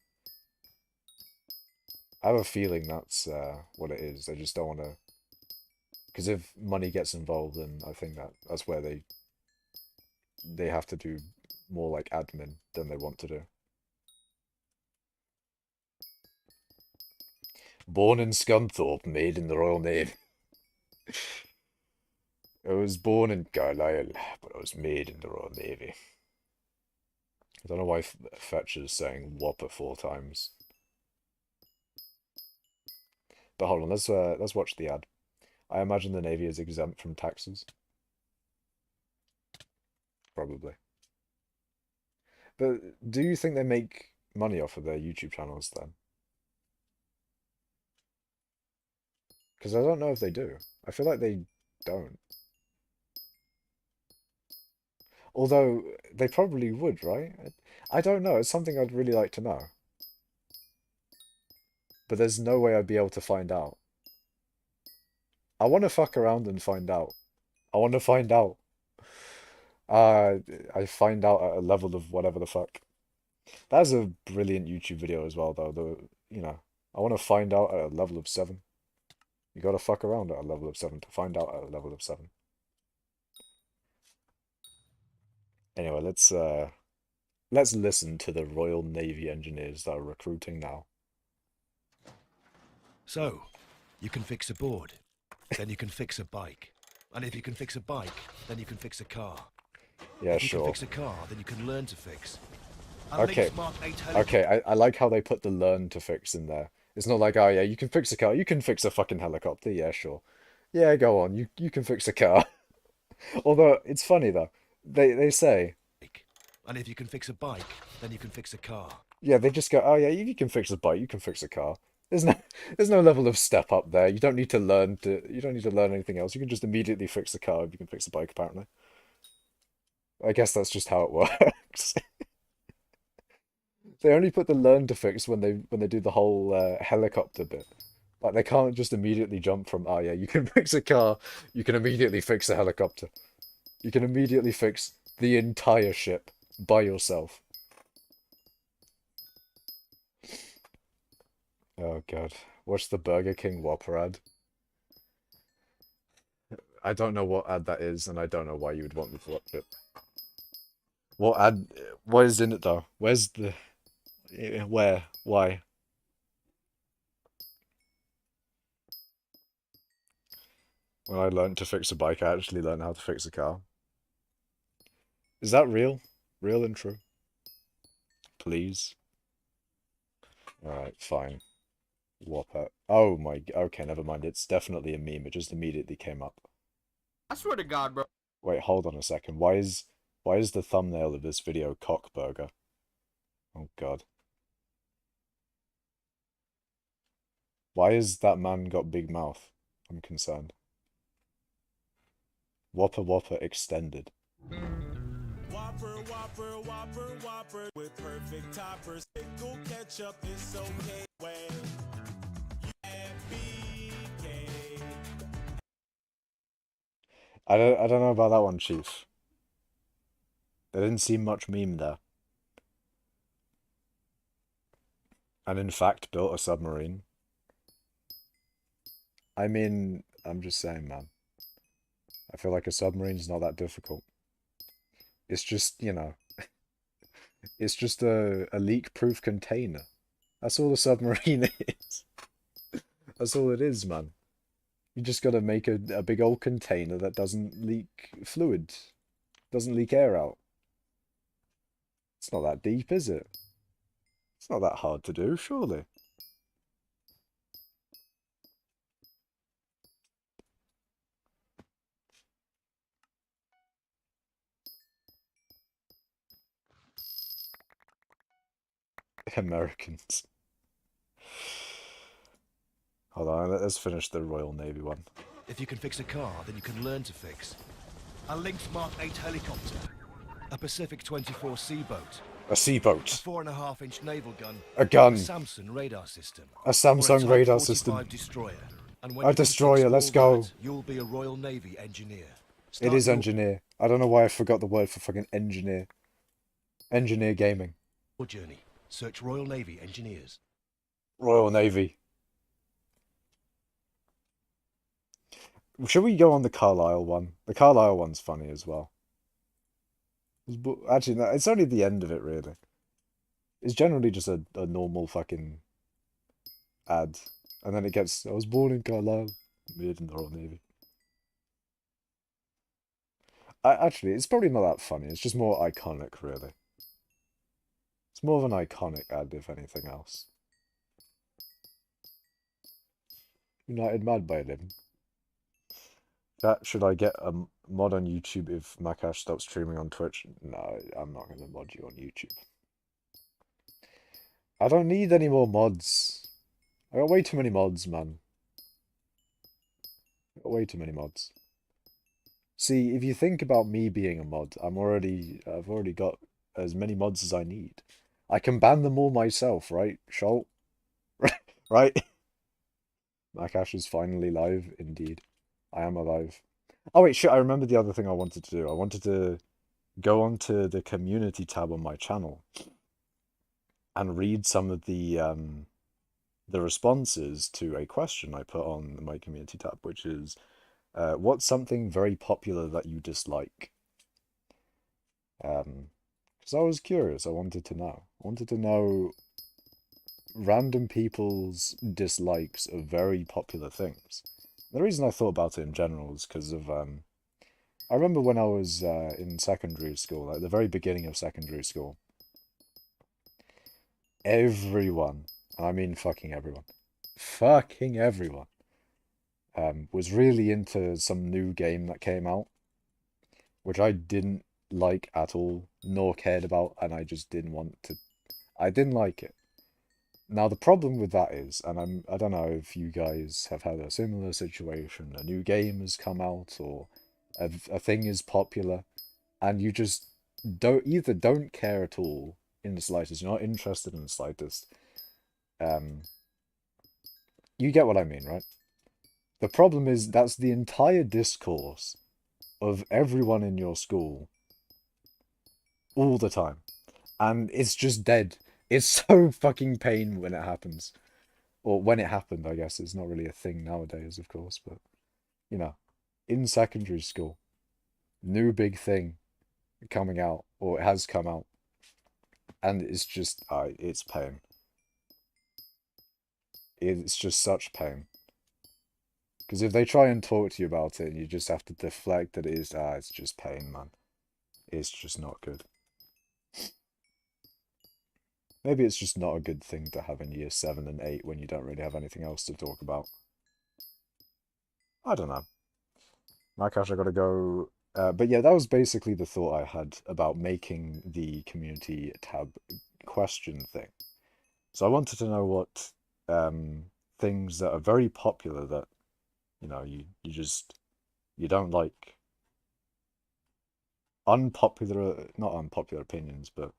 I have a feeling that's what it is. They just don't want to. Because if money gets involved, then I think that's where they have to do more like admin than they want to do. Born in Scunthorpe, made in the Royal Navy. I was born in Carlisle, but I was made in the Royal Navy. I don't know why Fetcher's saying Whopper 4 times. But hold on, let's watch the ad. I imagine the Navy is exempt from taxes. Probably. But do you think they make money off of their YouTube channels then? Because I don't know if they do. I feel like they don't. Although they probably would, right? I don't know. It's something I'd really like to know. But there's no way I'd be able to find out. I want to fuck around and find out. I want to find out. Uh, I find out at a level of whatever the fuck. That's a brilliant YouTube video as well, though. I want to find out at a level of 7. You gotta fuck around at a level of 7 to find out at a level of 7. Anyway, let's listen to the Royal Navy engineers that are recruiting now. So, you can fix a board, then you can fix a bike. And if you can fix a bike, then you can fix a car. Yeah, If you can sure. fix a car, then you can learn to fix. And Okay. Lynx Mark 8 Okay, helicopter. I like how they put the learn to fix in there. It's not like, oh yeah, you can fix a car. You can fix a fucking helicopter. Yeah, sure. Yeah, go on. You can fix a car. Although it's funny though. They say, And if you can fix a bike, then you can fix a car. yeah, they just go, oh yeah, you can fix a bike, you can fix a car. There's no there's no level of step up there. You don't need to learn anything else. You can just immediately fix the car if you can fix a bike, apparently. I guess that's just how it works. They only put the learn to fix when they do the whole helicopter bit. Like they can't just immediately jump from, oh yeah, you can fix a car, you can immediately fix a helicopter. You can immediately fix the entire ship by yourself. Oh god. Watch the Burger King Whopper ad. I don't know what ad that is, and I don't know why you would want me to watch it. What ad? What is in it though? Where's the? Where? Why? When I learned to fix a bike, I actually learned how to fix a car. Is that real? Real and true? Please. Alright, fine. Whopper. Oh my. Okay, never mind. It's definitely a meme. It just immediately came up. I swear to God, bro. Wait, hold on a second. Why is the thumbnail of this video cock burger? Oh god. Why is that man got big mouth? I'm concerned. Whopper Whopper extended. Whopper, Whopper, Whopper, Whopper with perfect toppers. Pickle ketchup is okay. Way. BK. I don't know about that one, Chief. There didn't seem much meme there. And in fact built a submarine. I mean, I'm just saying, man. I feel like a submarine's not that difficult. It's just, it's just a leak-proof container. That's all a submarine is. That's all it is, man. You just gotta make a big old container that doesn't leak fluid, doesn't leak air out. It's not that deep, is it? It's not that hard to do, surely. Americans. Hold on, let's finish the Royal Navy one. If you can fix a car, then you can learn to fix. A Lynx Mark 8 helicopter. A Pacific 24 seaboat. A A seaboat. 4.5-inch naval gun. A gun. A Samsung radar system. A Or Samsung Type radar 45 system. destroyer. And when A you can fix destroyer, let's all go. that, you'll be a Royal Navy engineer. It is your engineer. I don't know why I forgot the word for fucking engineer. Engineer gaming. journey. Search Royal Navy engineers. Royal Navy. Should we go on the Carlisle one? The Carlisle one's funny as well. Actually, no, it's only the end of it, really. It's generally just a normal fucking ad. And then it gets, I was born in Carlisle, made in the Royal Navy. Actually, it's probably not that funny. It's just more iconic, really. It's more of an iconic ad, if anything else. United Mad by living. Should I get a mod on YouTube if Makash stops streaming on Twitch? No, I'm not going to mod you on YouTube. I don't need any more mods. I got way too many mods, man. I got way too many mods. See, if you think about me being a mod, I've already got as many mods as I need. I can ban them all myself, right, Sholt? Right? Makash is finally live, indeed. I am alive. Oh wait, shit, I remember the other thing I wanted to do. I wanted to go onto the community tab on my channel and read some of the responses to a question I put on my community tab, which is, what's something very popular that you dislike? Because I was curious, I wanted to know. I wanted to know random people's dislikes of very popular things. The reason I thought about it in general is because of, I remember when I was in secondary school, like the very beginning of secondary school, everyone, and I mean fucking everyone, was really into some new game that came out, which I didn't like at all, nor cared about, and I just didn't want to. I didn't like it. Now the problem with that is, and I don't know if you guys have had a similar situation, a new game has come out or a thing is popular, and you just don't care at all in the slightest. You're not interested in the slightest. You get what I mean, right? The problem is that's the entire discourse of everyone in your school all the time. And it's just dead. It's so fucking pain when it happens. Or when it happened, I guess. It's not really a thing nowadays, of course, but, you know, in secondary school, new big thing coming out, or it has come out, and it's just, it's pain. It's just such pain. Because if they try and talk to you about it, and you just have to deflect that it's just pain, man. It's just not good. Maybe it's just not a good thing to have in year 7 and 8 when you don't really have anything else to talk about. I don't know. Makash, I gotta go. But yeah, that was basically the thought I had about making the community tab question thing. So I wanted to know what things that are very popular that, you know, you don't like. Unpopular, not unpopular opinions, but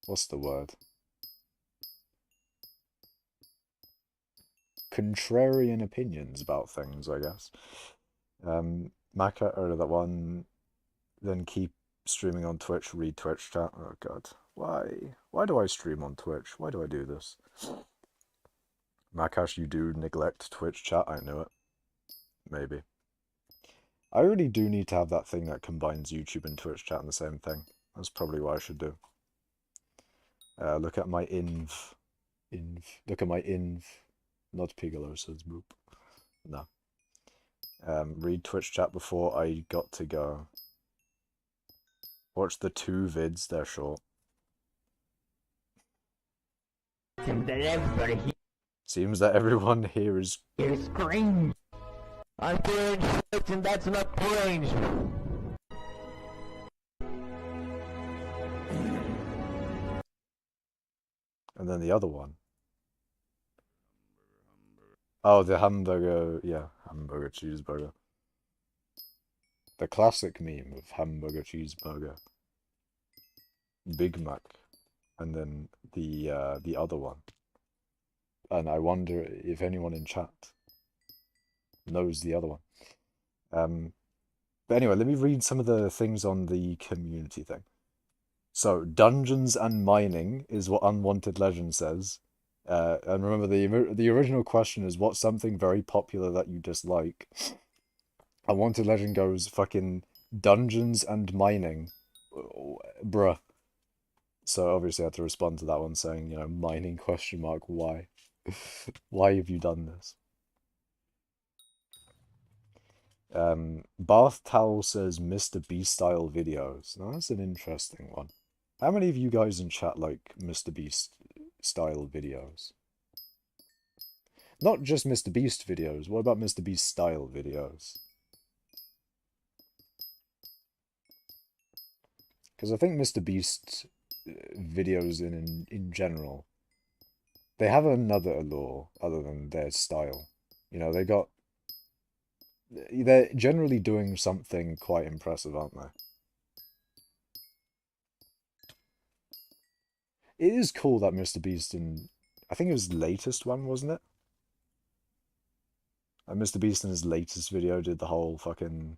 what's the word? Contrarian opinions about things, I guess. Maka, or that one, then keep streaming on Twitch, read Twitch chat. Oh god. Why? Why do I stream on Twitch? Why do I do this? Makash, you do neglect Twitch chat, I knew it. Maybe. I really do need to have that thing that combines YouTube and Twitch chat in the same thing. That's probably what I should do. Look at my inv. Look at my inv. Not Pigolo says boop. No. Read Twitch chat before I got to go. Watch the 2 vids, they're short. Seems that everyone here is scream. I'm doing shit and that's not range. And then the other one. Oh, the hamburger, yeah, hamburger cheeseburger. The classic meme of hamburger cheeseburger. Big Mac. And then the other one. And I wonder if anyone in chat knows the other one. But anyway, let me read some of the things on the community thing. So, dungeons and mining is what Unwanted Legend says. And remember, the original question is, what's something very popular that you dislike? Unwanted Legend goes, fucking dungeons and mining. Bruh. So obviously I had to respond to that one saying, you know, mining question mark, why? Why have you done this? Bath Towel says Mr. Beast style videos. Now that's an interesting one. How many of you guys in chat like Mr. Beast style videos? Not just Mr. Beast videos, what about Mr. Beast style videos? Because I think Mr. Beast videos in general, they have another allure other than their style. You know, they're generally doing something quite impressive, aren't they? It is cool that Mr. Beast I think it was the latest one, wasn't it? Mr. Beast in his latest video did the whole fucking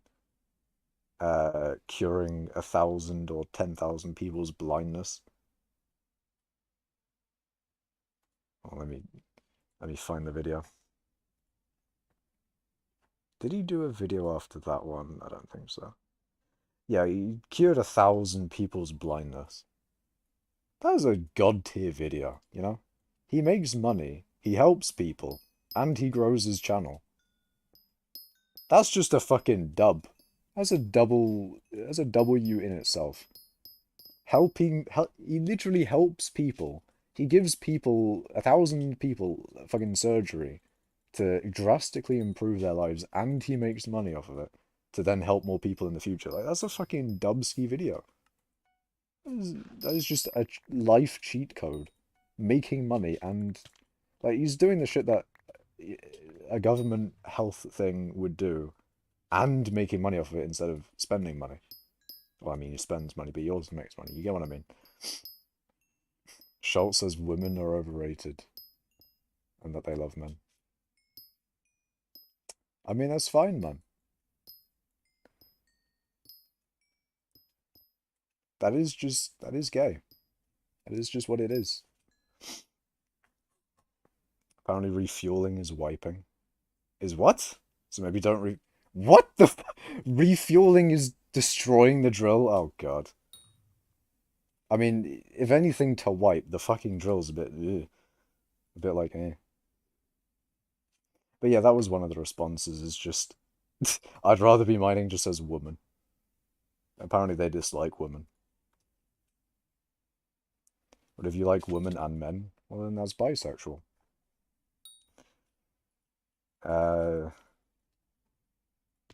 curing 1,000 or 10,000 people's blindness. Oh, let me find the video. Did he do a video after that one? I don't think so. Yeah, he cured 1,000 people's blindness. That is a god tier video, you know? He makes money, he helps people, and he grows his channel. That's just a fucking dub. That's a W in itself. He literally helps people. He gives people, 1,000 people, fucking surgery to drastically improve their lives, and he makes money off of it to then help more people in the future. Like, that's a fucking dubski video. That is just a life cheat code. Making money, and like, he's doing the shit that a government health thing would do, and making money off of it instead of spending money. Well, I mean, he spends money, but he also makes money. You get what I mean? Schultz says women are overrated, and that they love men. I mean, that's fine, man. That is gay. That is just what it is. Apparently refueling is wiping. Is what? So maybe don't What the refueling is destroying the drill? Oh god. I mean, if anything to wipe, the fucking drill's a bit like, eh. But yeah, that was one of the responses, is just I'd rather be mining just as woman. Apparently they dislike women. But if you like women and men, well then that's bisexual.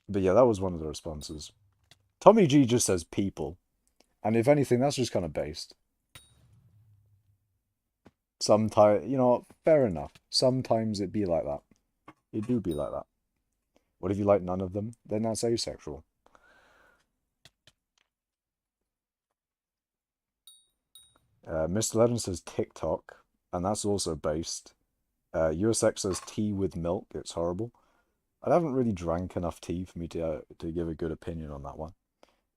But yeah, that was one of the responses. Tommy G just says people. And if anything, that's just kind of based. Sometimes, you know, fair enough. Sometimes it be like that. It do be like that. What if you like none of them? Then that's asexual. Mr. Legend says TikTok, and that's also based. USX says tea with milk. It's horrible. I haven't really drank enough tea for me to give a good opinion on that one.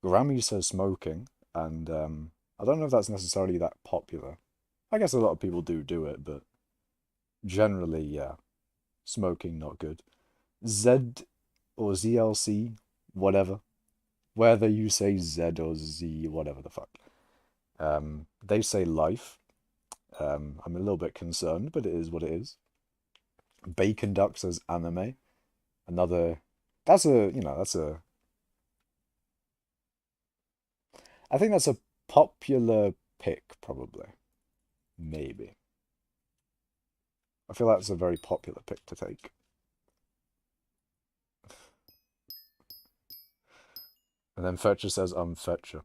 Grammy says smoking, and I don't know if that's necessarily that popular. I guess a lot of people do it, but generally, yeah, smoking not good. Z or ZLC, whatever. Whether you say Z or Z, whatever the fuck. They say life. I'm a little bit concerned, but it is what it is. Bacon Duck says anime. Another, that's a, you know, that's a, I think that's a popular pick, probably. Maybe. I feel like that's a very popular pick to take. And then Fetcher says, I'm Fetcher.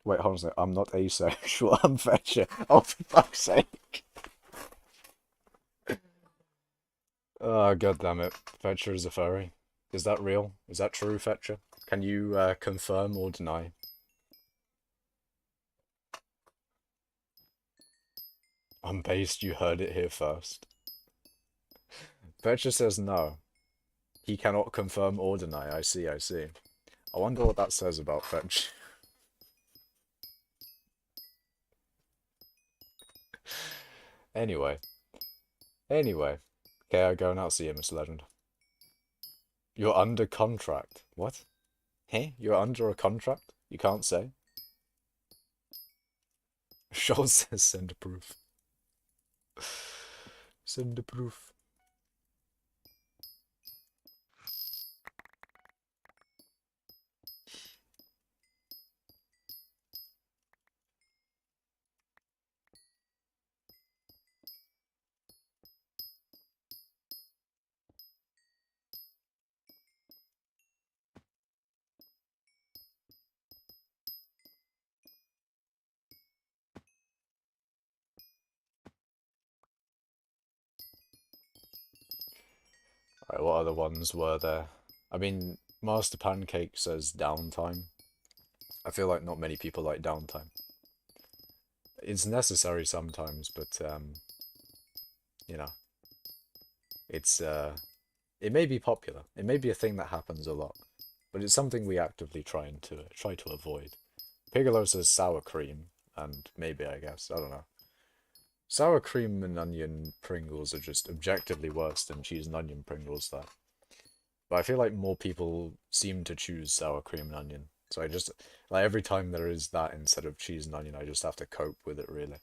Wait, hold on a second. I'm not asexual, I'm Fetcher. Oh, for fuck's sake. Oh, god damn it. Fetcher is a furry. Is that real? Is that true, Fetcher? Can you confirm or deny? I'm based, you heard it here first. Fetcher says no. He cannot confirm or deny. I see, I see. I wonder what that says about Fetch. Anyway. Okay, I go and I'll see you, Mr. Legend. You're under contract. What? Hey, you're under a contract? You can't say? Schultz says send a proof. Send a proof. Alright, what other ones were there? I mean, Master Pancake says downtime. I feel like not many people like downtime. It's necessary sometimes, but, you know, it's It may be popular. It may be a thing that happens a lot, but it's something we actively try to avoid. Piccolo says sour cream, and maybe, I guess, I don't know. Sour cream and onion Pringles are just objectively worse than cheese and onion Pringles, though. But I feel like more people seem to choose sour cream and onion. So I just, like, every time there is that instead of cheese and onion, I just have to cope with it, really.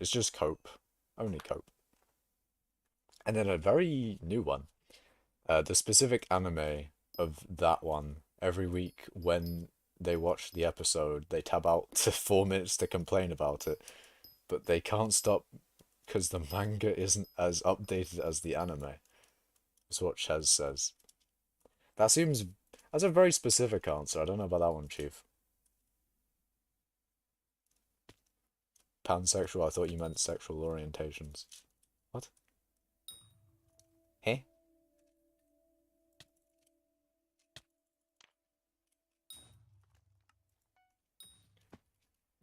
It's just cope. Only cope. And then a very new one. The specific anime of that one, every week when they watch the episode, they tab out to 4 minutes to complain about it, but they can't stop because the manga isn't as updated as the anime. That's what Chez says. That seems... That's a very specific answer. I don't know about that one, Chief. Pansexual, I thought you meant sexual orientations. What? Hey?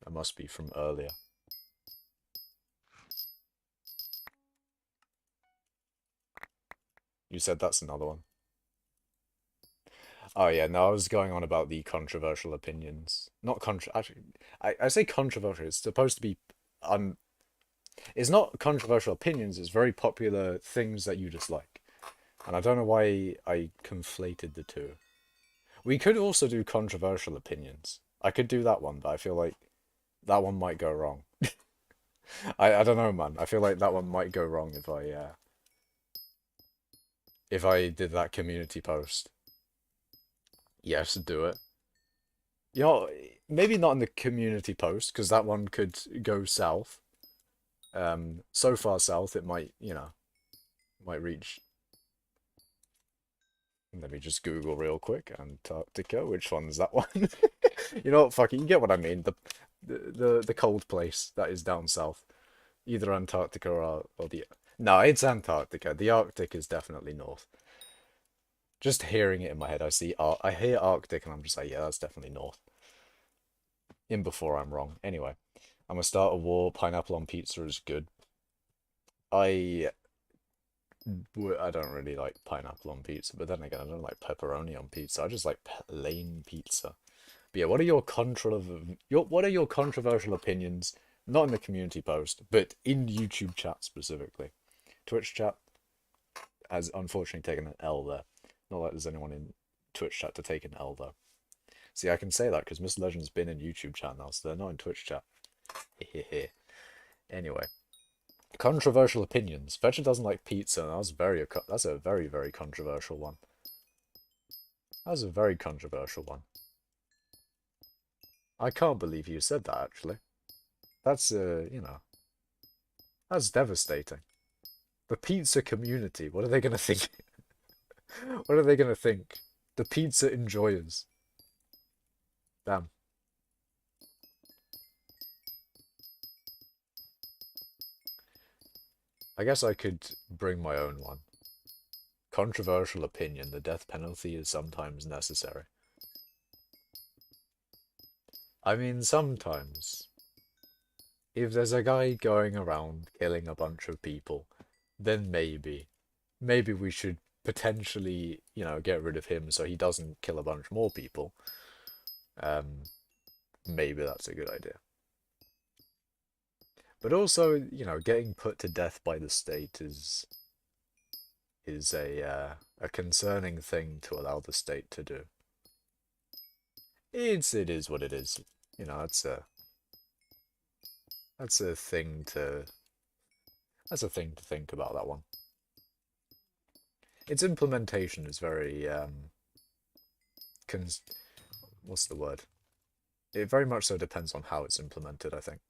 That must be from earlier. You said that's another one. Oh yeah, no, I was going on about the controversial opinions. Not actually, I say controversial, it's supposed to be it's not controversial opinions, it's very popular things that you dislike. And I don't know why I conflated the two. We could also do controversial opinions. I could do that one, but I feel like that one might go wrong. I don't know, man. I feel like that one might go wrong if I did that community post. Yes, do it. You know, maybe not in the community post, because that one could go south. So far south, it might, might reach... Let me just Google real quick. Antarctica, which one's that one? You know what, fuck it, you get what I mean. The cold place that is down south. Either Antarctica or the... No, it's Antarctica. The Arctic is definitely north. Just hearing it in my head, I hear Arctic and I'm just like, yeah, that's definitely north. In before I'm wrong. Anyway, I'm gonna start a war. Pineapple on pizza is good. I don't really like pineapple on pizza, but then again, I don't like pepperoni on pizza. I just like plain pizza. But yeah, what are your controversial opinions? Not in the community post, but in YouTube chat specifically. Twitch chat has unfortunately taken an L there. Not like there's anyone in Twitch chat to take an L though. See, I can say that because Miss Legend's been in YouTube chat now, so they're not in Twitch chat. Anyway, controversial opinions. Fetcher doesn't like pizza. That's a very, very controversial one. That's a very controversial one. I can't believe you said that, actually. That's, that's devastating. The pizza community, what are they going to think? What are they going to think? The pizza enjoyers. Damn. I guess I could bring my own one. Controversial opinion, the death penalty is sometimes necessary. I mean, sometimes. If there's a guy going around killing a bunch of people, then maybe we should potentially, get rid of him so he doesn't kill a bunch more people. Maybe that's a good idea. But also, getting put to death by the state is a concerning thing to allow the state to do. It is what it is. That's a thing to think about, that one. Its implementation is very what's the word? It very much so depends on how it's implemented, I think.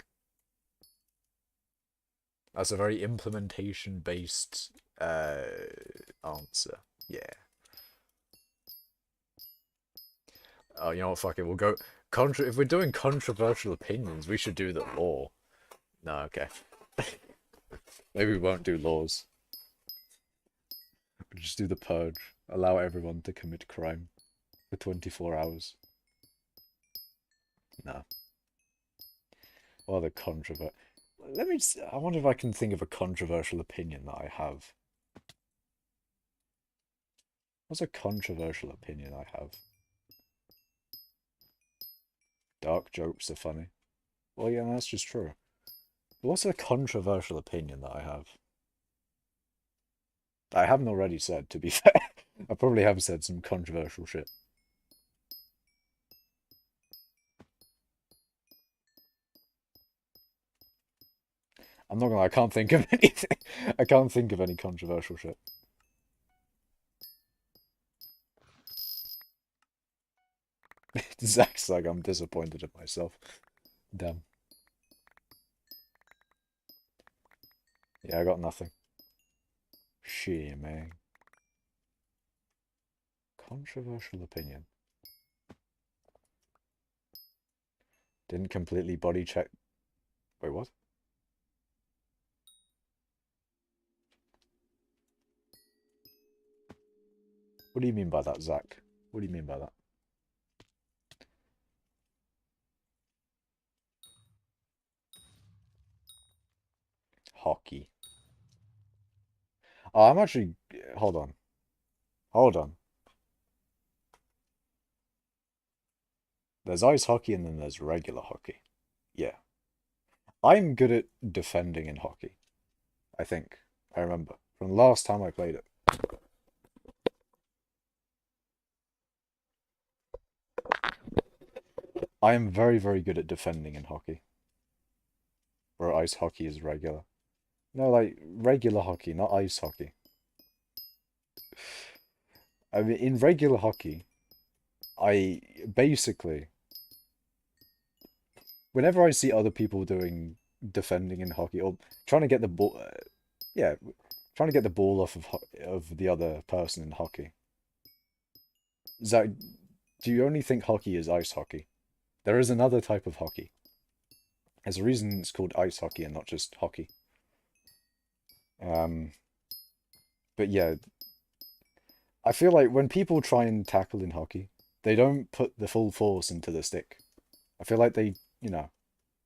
That's a very implementation-based answer. Yeah. Oh, you know what? Fuck it. We'll go... If we're doing controversial opinions, we should do the law. No, okay. Maybe we won't do laws. We'll just do the purge. Allow everyone to commit crime for 24 hours. No. What other I wonder if I can think of a controversial opinion that I have. What's a controversial opinion I have? Dark jokes are funny. Well, yeah, that's just true. But what's a controversial opinion that I have? I haven't already said, to be fair. I probably have said some controversial shit. I'm not gonna lie, I can't think of anything. I can't think of any controversial shit. Zach's like, I'm disappointed in myself. Damn. Yeah, I got nothing. Shit, man. Controversial opinion. Didn't completely body check. Wait, what? What do you mean by that, Zach? What do you mean by that? Hockey. Oh, I'm actually... Hold on. Hold on. There's ice hockey and then there's regular hockey. Yeah. I'm good at defending in hockey. I think. I remember. From the last time I played it. I am very, very good at defending in hockey. Where ice hockey is regular. No, like, regular hockey, not ice hockey. I mean, in regular hockey, I basically... Whenever I see other people doing defending in hockey, or trying to get the ball... yeah, trying to get the ball off of the other person in hockey. Zach, do you only think hockey is ice hockey? There is another type of hockey. There's a reason it's called ice hockey and not just hockey. But yeah, I feel like when people try and tackle in hockey, they don't put the full force into the stick. I feel like they, you know,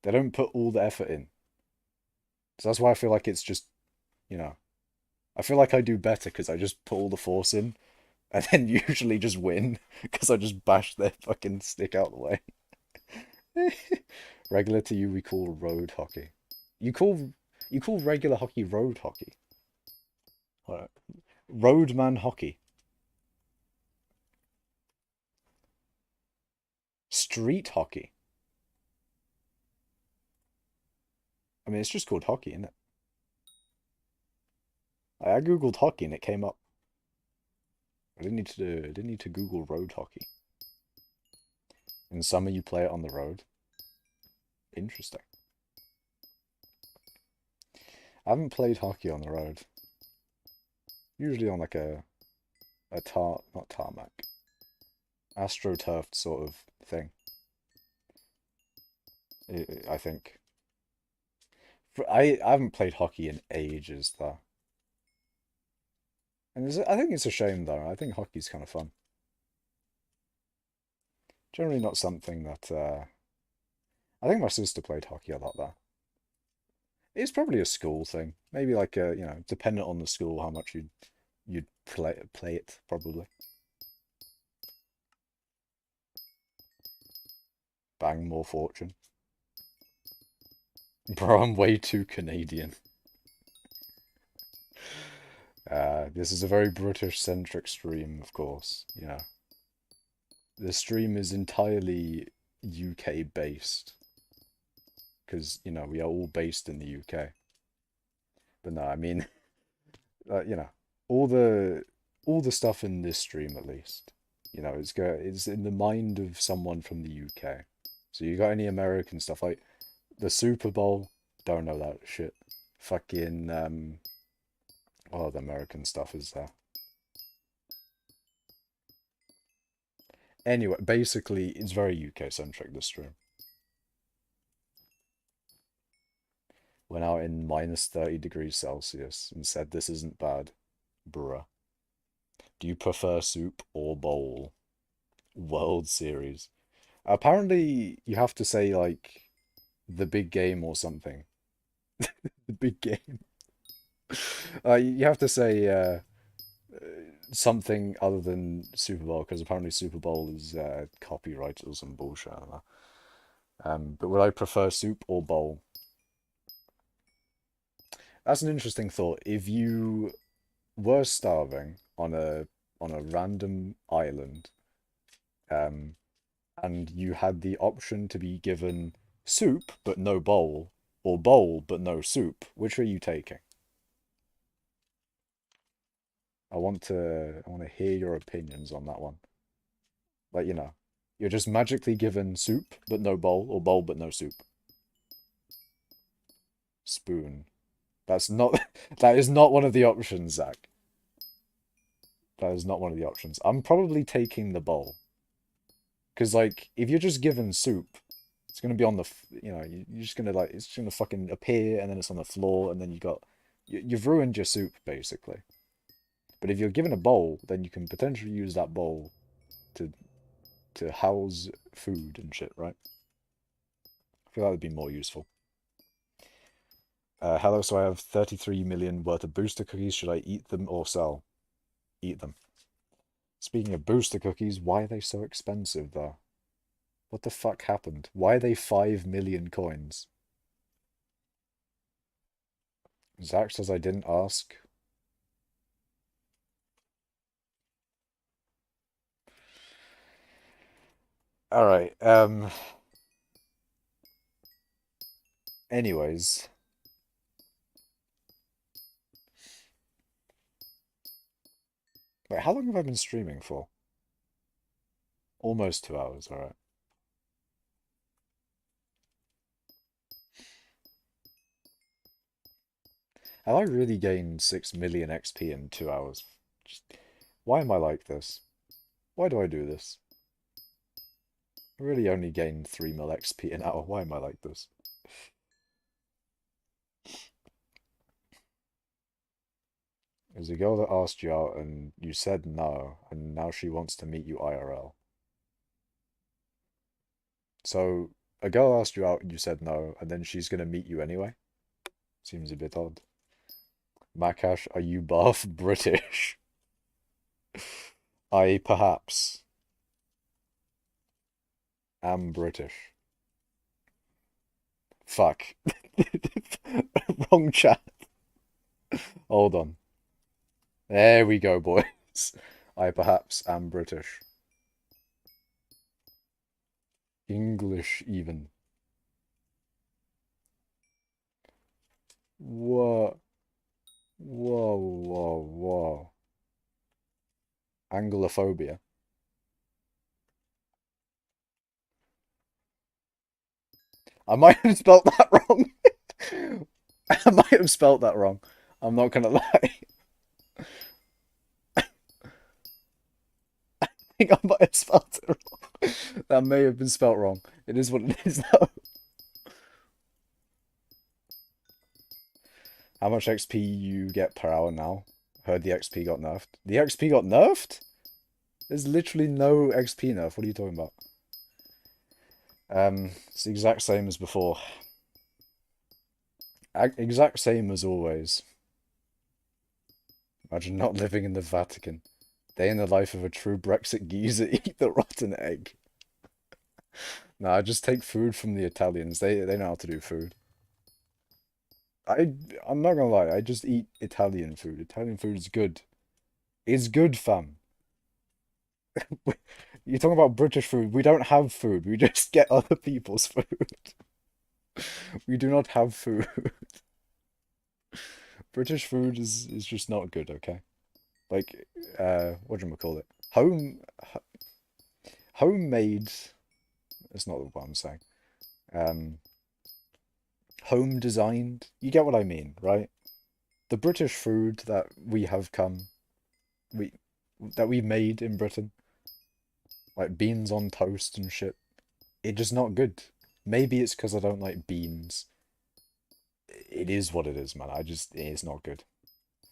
they don't put all the effort in. So that's why I feel like it's just, you know, I feel like I do better because I just put all the force in and then usually just win because I just bash their fucking stick out the way. Regular to you we call road hockey. You call regular hockey road hockey. What? Roadman hockey. Street hockey. I mean, it's just called hockey, isn't it? I googled hockey and it came up. I didn't need to Google road hockey. In summer you play it on the road. Interesting. I haven't played hockey on the road. Usually on like a not tarmac. AstroTurf sort of thing. I think. I haven't played hockey in ages though. And I think it's a shame though. I think hockey's kind of fun. Generally not something that I think my sister played hockey a lot though. It's probably a school thing. Maybe like you know, dependent on the school how much you'd play it probably. Bang, more fortune. Bro, I'm way too Canadian. This is a very British-centric stream, of course, you know. The stream is entirely UK-based. Because, you know, we are all based in the UK. But no, I mean, you know, all the stuff in this stream, at least, you know, it's in the mind of someone from the UK. So you got any American stuff, like the Super Bowl? Don't know that shit. Fucking, oh, the American stuff is there. Anyway, basically, it's very UK-centric, this stream. Went out in minus 30 degrees Celsius and said this isn't bad. Bruh. Do you prefer soup or bowl? World Series. Apparently, you have to say, like, the big game or something. The big game. You have to say, something other than Super Bowl, because apparently Super Bowl is copyrighted or some bullshit. I don't know. But would I prefer soup or bowl? That's an interesting thought. If you were starving on a random island, um, and you had the option to be given soup but no bowl, or bowl but no soup, which are you taking? I want to hear your opinions on that one. Like, you're just magically given soup but no bowl, or bowl but no soup. Spoon. That's not that is not one of the options, Zach. That is not one of the options. I'm probably taking the bowl. Because, like, if you're just given soup, it's going to be on the, you're just going to, like, it's going to fucking appear, and then it's on the floor, and then you've ruined your soup, basically. But if you're given a bowl, then you can potentially use that bowl to house food and shit, right? I feel that would be more useful. Hello, so I have 33 million worth of booster cookies. Should I eat them or sell? Eat them. Speaking of booster cookies, why are they so expensive, though? What the fuck happened? Why are they 5 million coins? Zach says I didn't ask. Alright, anyways. Wait, how long have I been streaming for? Almost 2 hours, alright. Have I really gained 6 million XP in 2 hours? Why am I like this? Why do I do this? I really only gained 3 mil XP an hour. Why am I like this? There's a girl that asked you out and you said no, and now she wants to meet you IRL. So, a girl asked you out and you said no, and then she's gonna meet you anyway? Seems a bit odd. Makash, are you buff British? I perhaps am British. Fuck. Wrong chat. Hold on. There we go, boys. I perhaps am British. English, even. Whoa. Whoa, whoa, whoa. Anglophobia. I might have spelt that wrong. I might have spelt that wrong. I'm not gonna lie. I think I might have spelt it wrong. That may have been spelt wrong. It is what it is, though. How much XP you get per hour now? Heard the XP got nerfed. The XP got nerfed? There's literally no XP nerf. What are you talking about? It's the exact same as before. Exact same as always. Imagine not living in the Vatican. Day in the life of a true Brexit geezer. Eat the rotten egg. Nah, I just take food from the Italians. They know how to do food. I'm not gonna lie, I just eat Italian food. Italian food is good. It's good, fam. You're talking about British food. We don't have food. We just get other people's food. We do not have food. British food is just not good, okay? Like, whatchamacallit? Homemade, that's not what I'm saying. Home designed. You get what I mean, right? The British food that we have that we made in Britain, like beans on toast and shit, it's just not good. Maybe it's because I don't like beans. It is what it is, man. It's not good.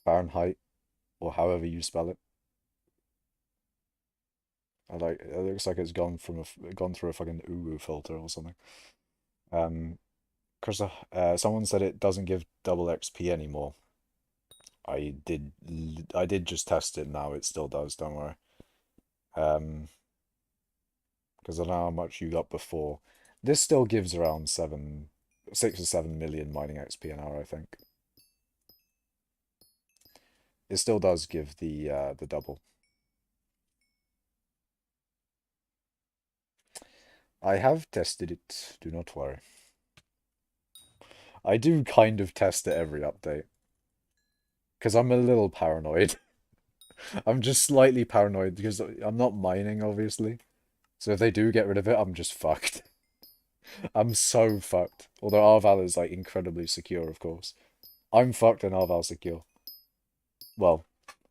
Fahrenheit, or however you spell it. It looks like it's gone through a fucking uwu filter or something. Because someone said it doesn't give double XP anymore. I did just test it now. It still does, don't worry. Because I know how much you got before. This still gives around 6 or 7 million mining XP an hour, I think. It still does give the double. I have tested it, do not worry. I do kind of test it every update. Because I'm a little paranoid. I'm just slightly paranoid because I'm not mining, obviously. So if they do get rid of it, I'm just fucked. I'm so fucked. Although Arval is like incredibly secure, of course. I'm fucked and Arval's secure. Well,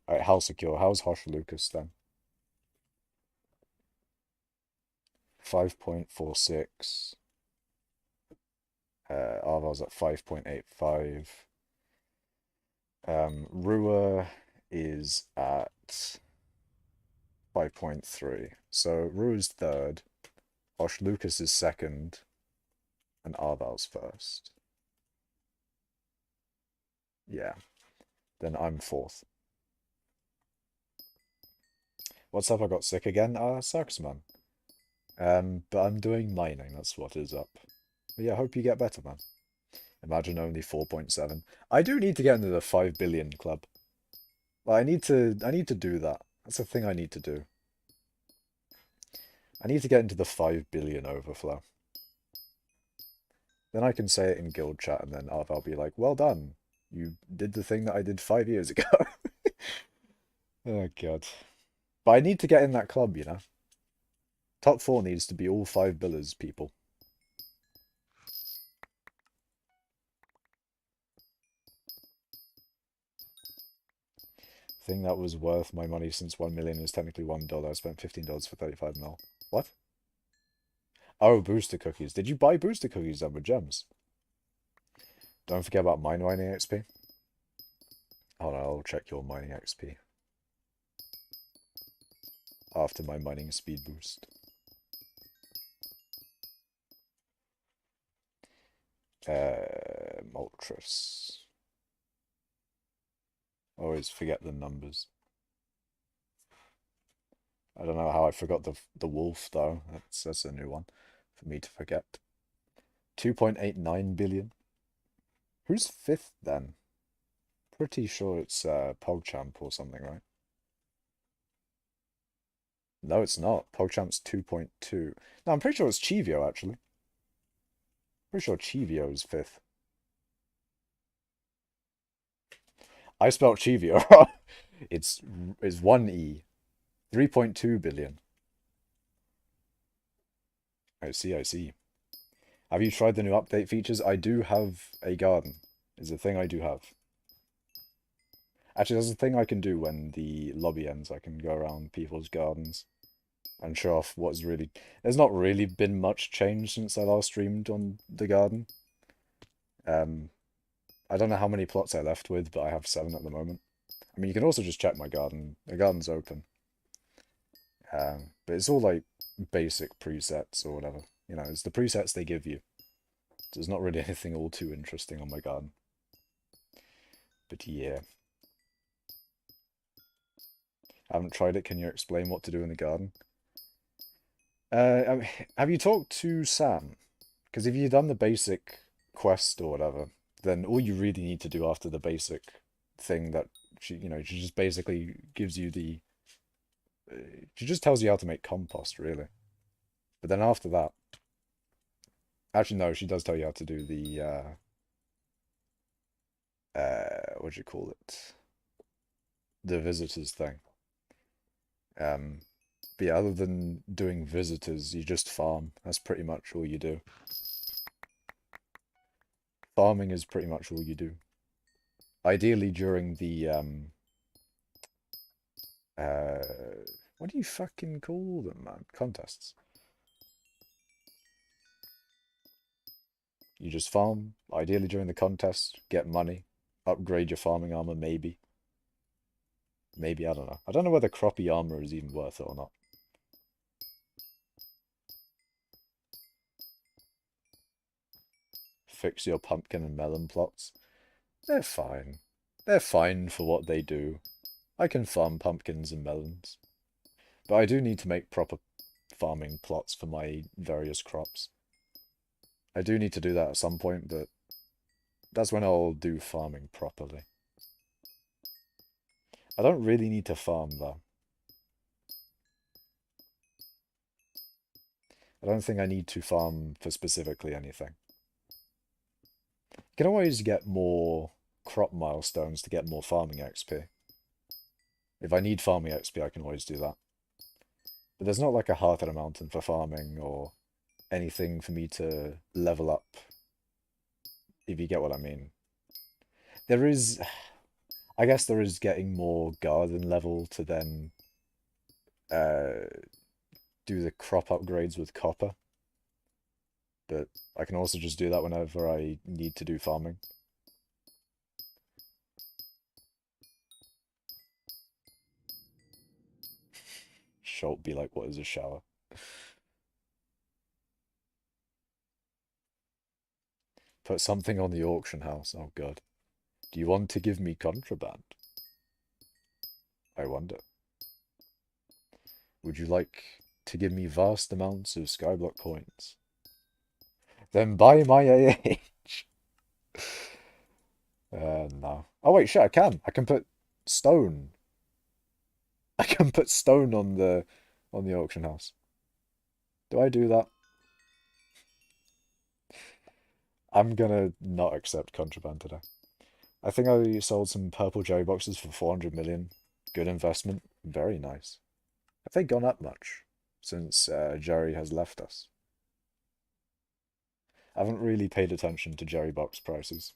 alright, how secure? How's Hosh Lucas then? 5.46. Arval's at 5.85. Rua is at 5.3. So Rua's third. Hosh Lucas is second. And Arval's first. Yeah. Then I'm fourth. What's up? I got sick again? Sucks, man. But I'm doing mining, that's what is up. But yeah, hope you get better, man. Imagine only 4.7. I do need to get into the 5 billion club. Well, I need to do that. That's a thing I need to do. I need to get into the 5 billion overflow. Then I can say it in guild chat and then I'll be like, well done. You did the thing that I did 5 years ago. Oh god. But I need to get in that club, you know. Top 4 needs to be all 5 billers, people. Thing that was worth my money since 1 million is technically $1. I spent $15 for 35 mil. What? Oh, booster cookies. Did you buy booster cookies then with gems? Don't forget about my mining XP. Hold on, I'll check your mining XP. After my mining speed boost. Moltres. Always forget the numbers. I don't know how I forgot the wolf though. That's a new one for me to forget. 2.89 billion. Who's fifth then? Pretty sure it's PogChamp or something, right? No, it's not. PogChamp's 2.2. No, I'm pretty sure it's Chivio actually. Pretty sure Chivio is fifth. I spelled Chivio wrong. It's 1E. 3.2 billion. I see, I see. Have you tried the new update features? I do have a garden. Is a thing I do have. Actually, there's a thing I can do when the lobby ends. I can go around people's gardens and show off what's really... There's not really been much change since I last streamed on the garden. I don't know how many plots I left with, but I have 7 at the moment. I mean, you can also just check my garden. The garden's open. But it's all like basic presets or whatever. You know, it's the presets they give you. There's not really anything all too interesting on my garden. But yeah. I haven't tried it. Can you explain what to do in the garden? Have you talked to Sam? Because if you've done the basic quest or whatever, then all you really need to do after the basic thing that she just basically gives you the... she just tells you how to make compost, really. But then after that... Actually, no, she does tell you how to do the... what do you call it? The visitors thing. But yeah, other than doing visitors, you just farm. That's pretty much all you do. Farming is pretty much all you do. Ideally during the, what do you fucking call them, man? Contests. You just farm, ideally during the contest, get money, upgrade your farming armor, maybe. Maybe, I don't know. I don't know whether croppy armor is even worth it or not. Fix your pumpkin and melon plots. They're fine. they're fine for what they do. I can farm pumpkins and melons. But I do need to make proper farming plots for my various crops. I do need to do that at some point, but that's when I'll do farming properly. I don't really need to farm, though. I don't think I need to farm for specifically anything. You can always get more crop milestones to get more farming XP. If I need farming XP, I can always do that. But there's not like a heart at a mountain for farming or anything for me to level up, if you get what I mean. There is, I guess there is getting more garden level to then do the crop upgrades with copper. But I can also just do that whenever I need to do farming. Schultz be like, what is a shower? Put something on the auction house. Oh god. Do you want to give me contraband? I wonder. Would you like to give me vast amounts of skyblock coins? Then buy my AH. No. Oh wait, shit, I can. I can put stone. I can put stone on the auction house. Do I do that? I'm gonna not accept contraband today. I think I sold some purple Jerry boxes for 400 million. Good investment. Very nice. Have they gone up much since Jerry has left us? I haven't really paid attention to Jerry box prices.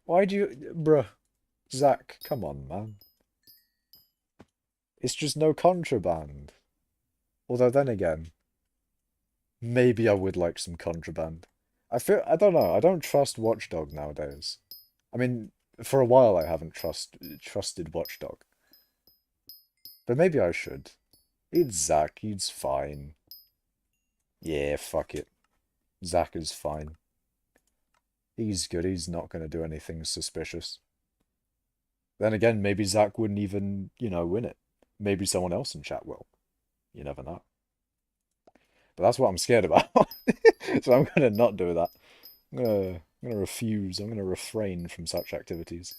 Why do you... Bruh. Zach, come on, man. It's just no contraband. Although then again, maybe I would like some contraband. I don't know, I don't trust Watchdog nowadays. I mean, for a while I haven't trusted Watchdog. But maybe I should. It's Zach, he's fine. Yeah, fuck it. Zach is fine. He's good, he's not going to do anything suspicious. Then again, maybe Zach wouldn't even, win it. Maybe someone else in chat will. You never know. But that's what I'm scared about. So I'm going to not do that. I'm going to refuse. I'm going to refrain from such activities.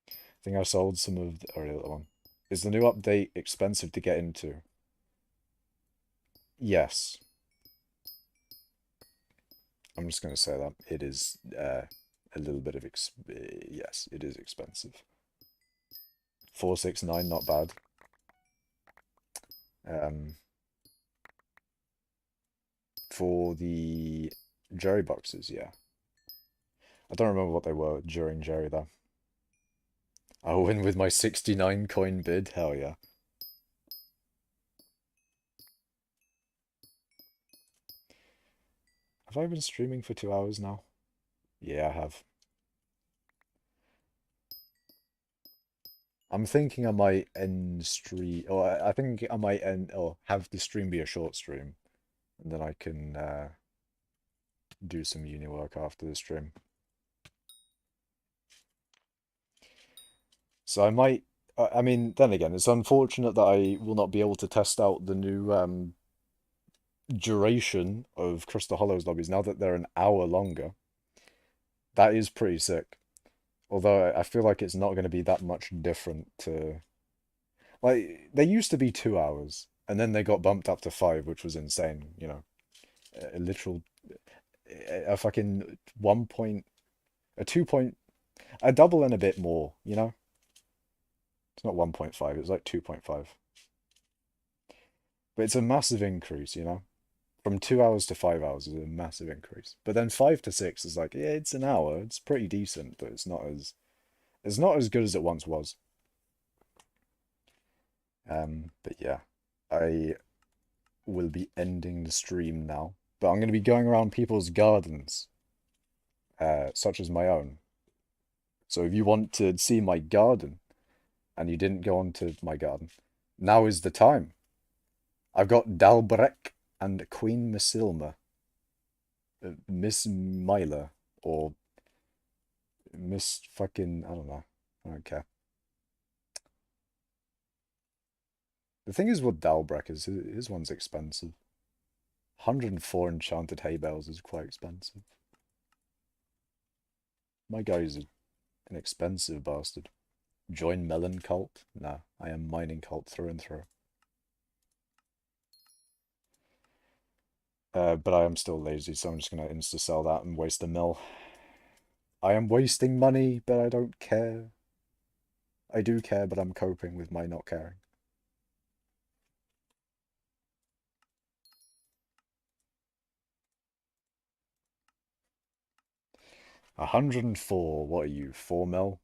I think I sold some of the other one. Is the new update expensive to get into? Yes. I'm just going to say that. It is a little bit of... yes, it is expensive. 469, not bad. For the Jerry boxes, yeah. I don't remember what they were during Jerry, though. I'll win with my 69 coin bid, hell yeah. Have I been streaming for 2 hours now? Yeah, I have. I'm thinking I might end stream, or I think I might end, or have the stream be a short stream, and then I can do some uni work after the stream. So I might, I mean, then again, it's unfortunate that I will not be able to test out the new duration of Crystal Hollows lobbies now that they're an hour longer. That is pretty sick. Although I feel like it's not going to be that much different to... Like, they used to be 2 hours, and then they got bumped up to 5, which was insane, A literal... A fucking 1 point... A 2 point... A double and a bit more, It's not 1.5, it's like 2.5. But it's a massive increase, From 2 hours to 5 hours is a massive increase. But then 5 to 6 is like, yeah, it's an hour. It's pretty decent, but it's not as good as it once was. But yeah, I will be ending the stream now. But I'm going to be going around people's gardens, such as my own. So if you want to see my garden, and you didn't go onto my garden, now is the time. I've got Dalbrek and Queen Masilma. Miss Myla or Miss fucking I don't know. I don't care. The thing is with Dalbrek is his one's expensive. 104 enchanted hay bales is quite expensive. My guy's an expensive bastard. Join Melon Cult? Nah, I am mining cult through and through. But I am still lazy, so I'm just gonna insta-sell that and waste a mill. I am wasting money, but I don't care. I do care, but I'm coping with my not caring. $104. What are you, 4 mil?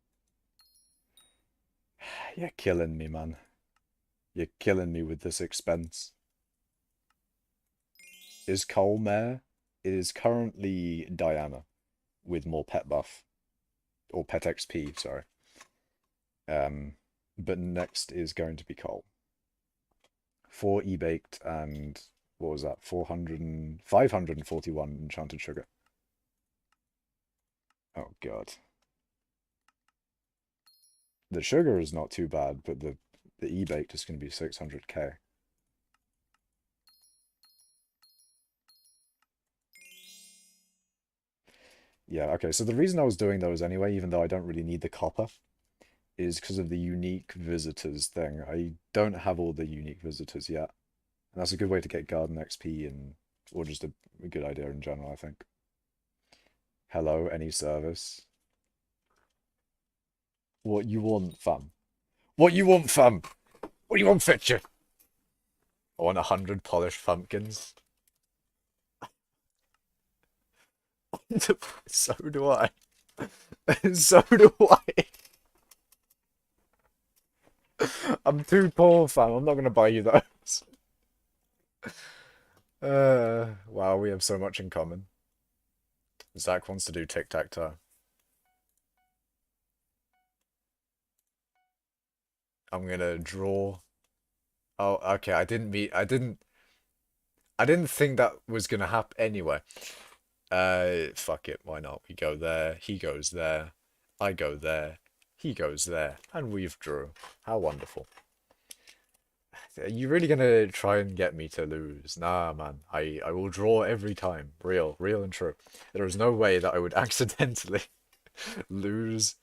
You're killing me, man. You're killing me with this expense. Is Cole Mare? It is currently Diana with more pet buff. Or pet XP, sorry. But next is going to be Cole. 4 e-baked and what was that? 541 enchanted sugar. Oh god. The sugar is not too bad, but the e-baked is going to be 600k. Yeah, okay, so the reason I was doing those anyway, even though I don't really need the copper, is because of the unique visitors thing. I don't have all the unique visitors yet. And that's a good way to get garden XP and or just a good idea in general, I think. Hello, any service? What you want, fam? What you want, fam? What do you want, Fetcher? I want 100 polished pumpkins. So do I. So do I. I'm too poor, fam. I'm not gonna buy you those. Wow, we have so much in common. Zach wants to do tic-tac-toe. I'm gonna draw. Oh, okay. I didn't think that was gonna happen anyway. Fuck it. Why not? We go there. He goes there. I go there. He goes there, and we've drew. How wonderful. Are you really gonna try and get me to lose? Nah, man. I will draw every time. Real and true. There is no way that I would accidentally lose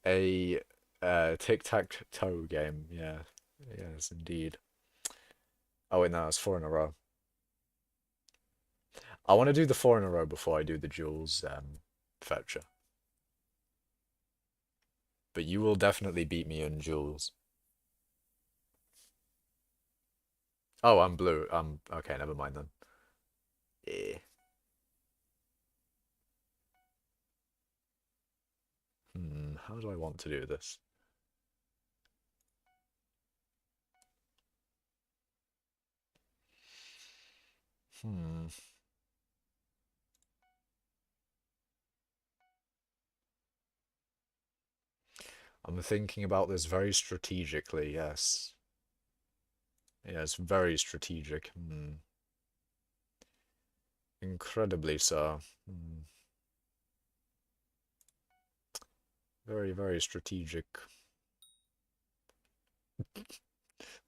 a tic-tac-toe game. Yeah. Yes, indeed. Oh wait, no, it's 4 in a row. I want to do the 4 in a row before I do the Jules fetcher. But you will definitely beat me in Jules. Oh, I'm blue. Okay, never mind then. Yeah. How do I want to do this? Hmm. I'm thinking about this very strategically, yes. Yes, very strategic. Incredibly so. Very, very strategic.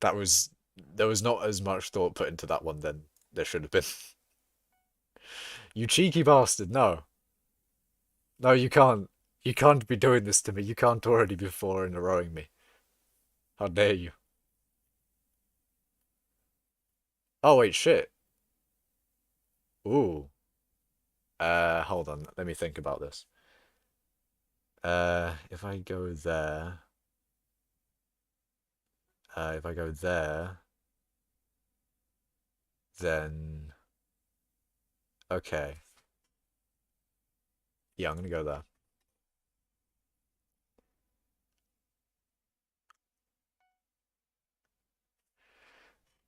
There was not as much thought put into that one than there should have been. You cheeky bastard, no. No, you can't. You can't be doing this to me. You can't already be 4 in a rowing me. How dare you? Oh, wait, shit. Ooh. Hold on. Let me think about this. If I go there... if I go there... Then... Okay. Yeah, I'm gonna go there.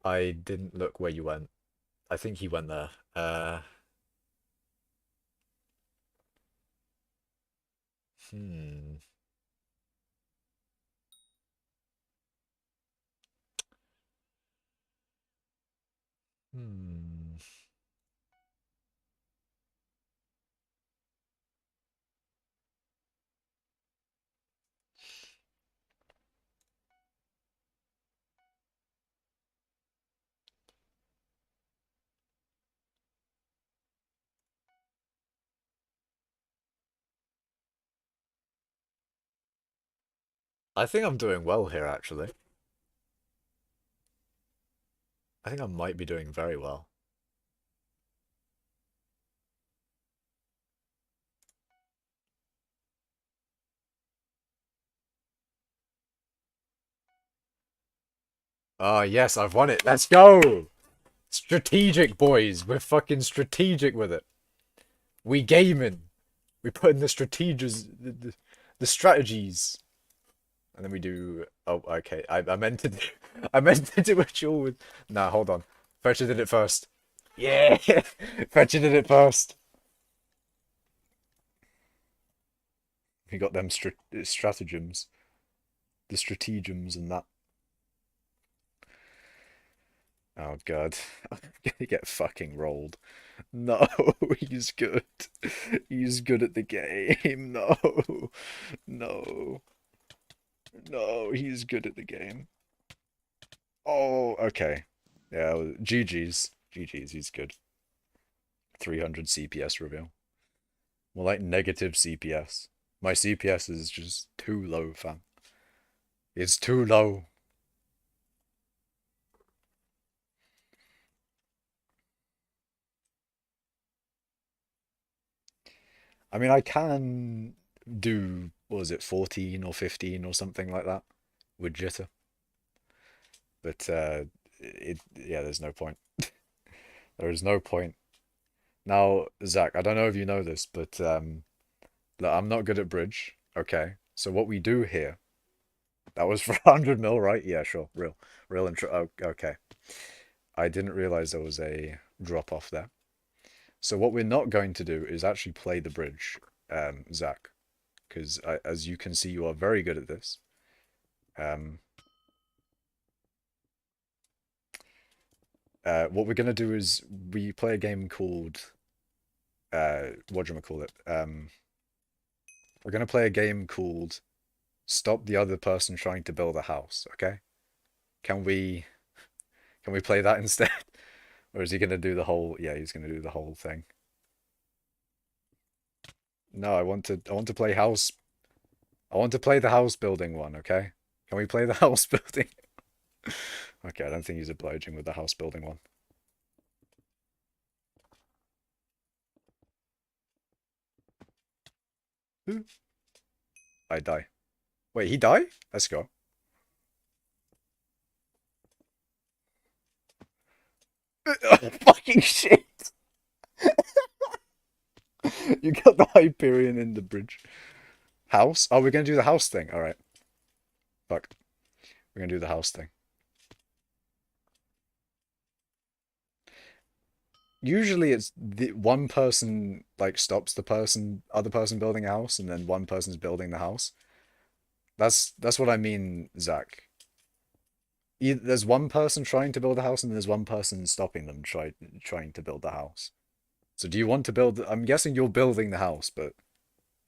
I didn't look where you went. I think he went there. Hmm. Hmm. I think I'm doing well here, actually. I think I might be doing very well. Ah, yes, I've won it. Let's go! Strategic, boys. We're fucking strategic with it. We gaming. We put in the strategies, the strategies. And then we do... Oh, okay. I meant to do... I meant to do a duel with... Nah, hold on. Fetcher did it first. Yeah! Fetcher did it first. We got them stratagems. The stratagems and that. Oh, God. I'm gonna get fucking rolled. No, he's good. He's good at the game. No. No. No, he's good at the game. Oh, okay. Yeah, GG's. GG's, he's good. 300 CPS reveal. More like negative CPS. My CPS is just too low, fam. It's too low. I mean, I can do, what was it, 14 or 15 or something like that with jitter. But, yeah, there's no point. There is no point. Now, Zach, I don't know if you know this, but look, I'm not good at bridge. Okay, so what we do here, that was for 100 mil, right? Yeah, sure, real intro. Oh, okay. I didn't realize there was a drop off there. So what we're not going to do is actually play the bridge, Zach, because as you can see, you are very good at this. What we're gonna do is we play a game called whatchamacallit? We're gonna play a game called Stop the Other Person Trying to Build a House, okay? Can we play that instead? Or is he gonna do the whole he's gonna do the whole thing. No, I want to play house. I want to play the house building one, okay? Can we play the house building? Okay, I don't think he's obliging with the house building one. I die. Wait, he died? Let's go. Oh, fucking shit! You got the Hyperion in the bridge. House? Oh, we're gonna do the house thing. Alright. Fuck. We're gonna do the house thing. Usually it's the one person like stops the other person building a house, and then one person's building the house. That's what I mean, Zach. There's one person trying to build a house, and there's one person stopping them trying to build the house. So do you want to build... I'm guessing you're building the house, but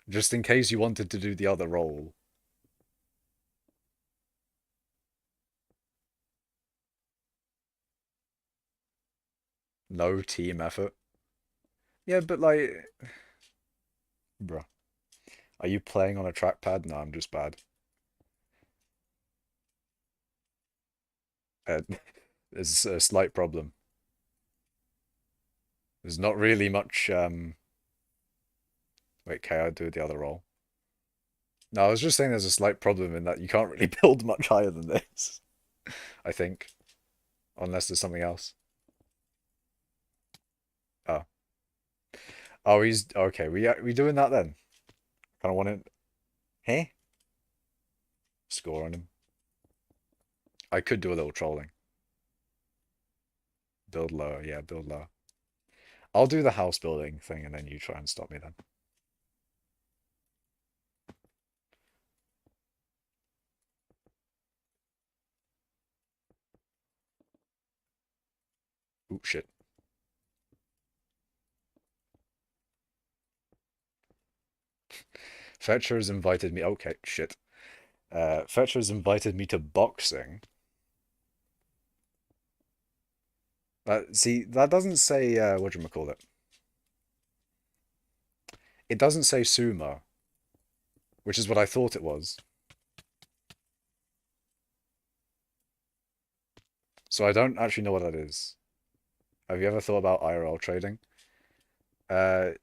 just in case you wanted to do the other role. No team effort. Yeah, but like... Bruh. Are you playing on a trackpad? No, I'm just bad. There's a slight problem. There's not really much... Wait, can I do the other role? No, I was just saying there's a slight problem in that you can't really build much higher than this. I think. Unless there's something else. Oh. Oh, he's... Okay, we doing that then? Kind of want it... Hey? Score on him. I could do a little trolling. Build lower, yeah, build lower. I'll do the house building thing and then you try and stop me then. Ooh, shit. Fetcher's invited me... Okay, shit. Fetcher's invited me to boxing. See, that doesn't say, whatchamacallit. It doesn't say sumo, which is what I thought it was. So I don't actually know what that is. Have you ever thought about IRL trading? No,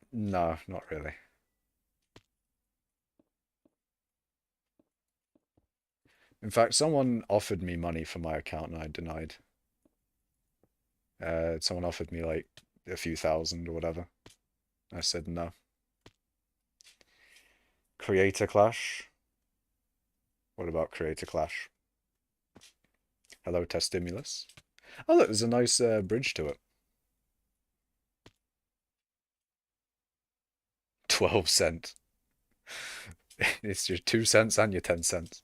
not really. In fact, someone offered me money for my account and I denied. Someone offered me like a few thousand or whatever. I said no. Creator Clash? What about Creator Clash? Hello, Testimulus. Oh, look, there's a nice bridge to it. 12 cent. It's your 2 cents and your 10 cents.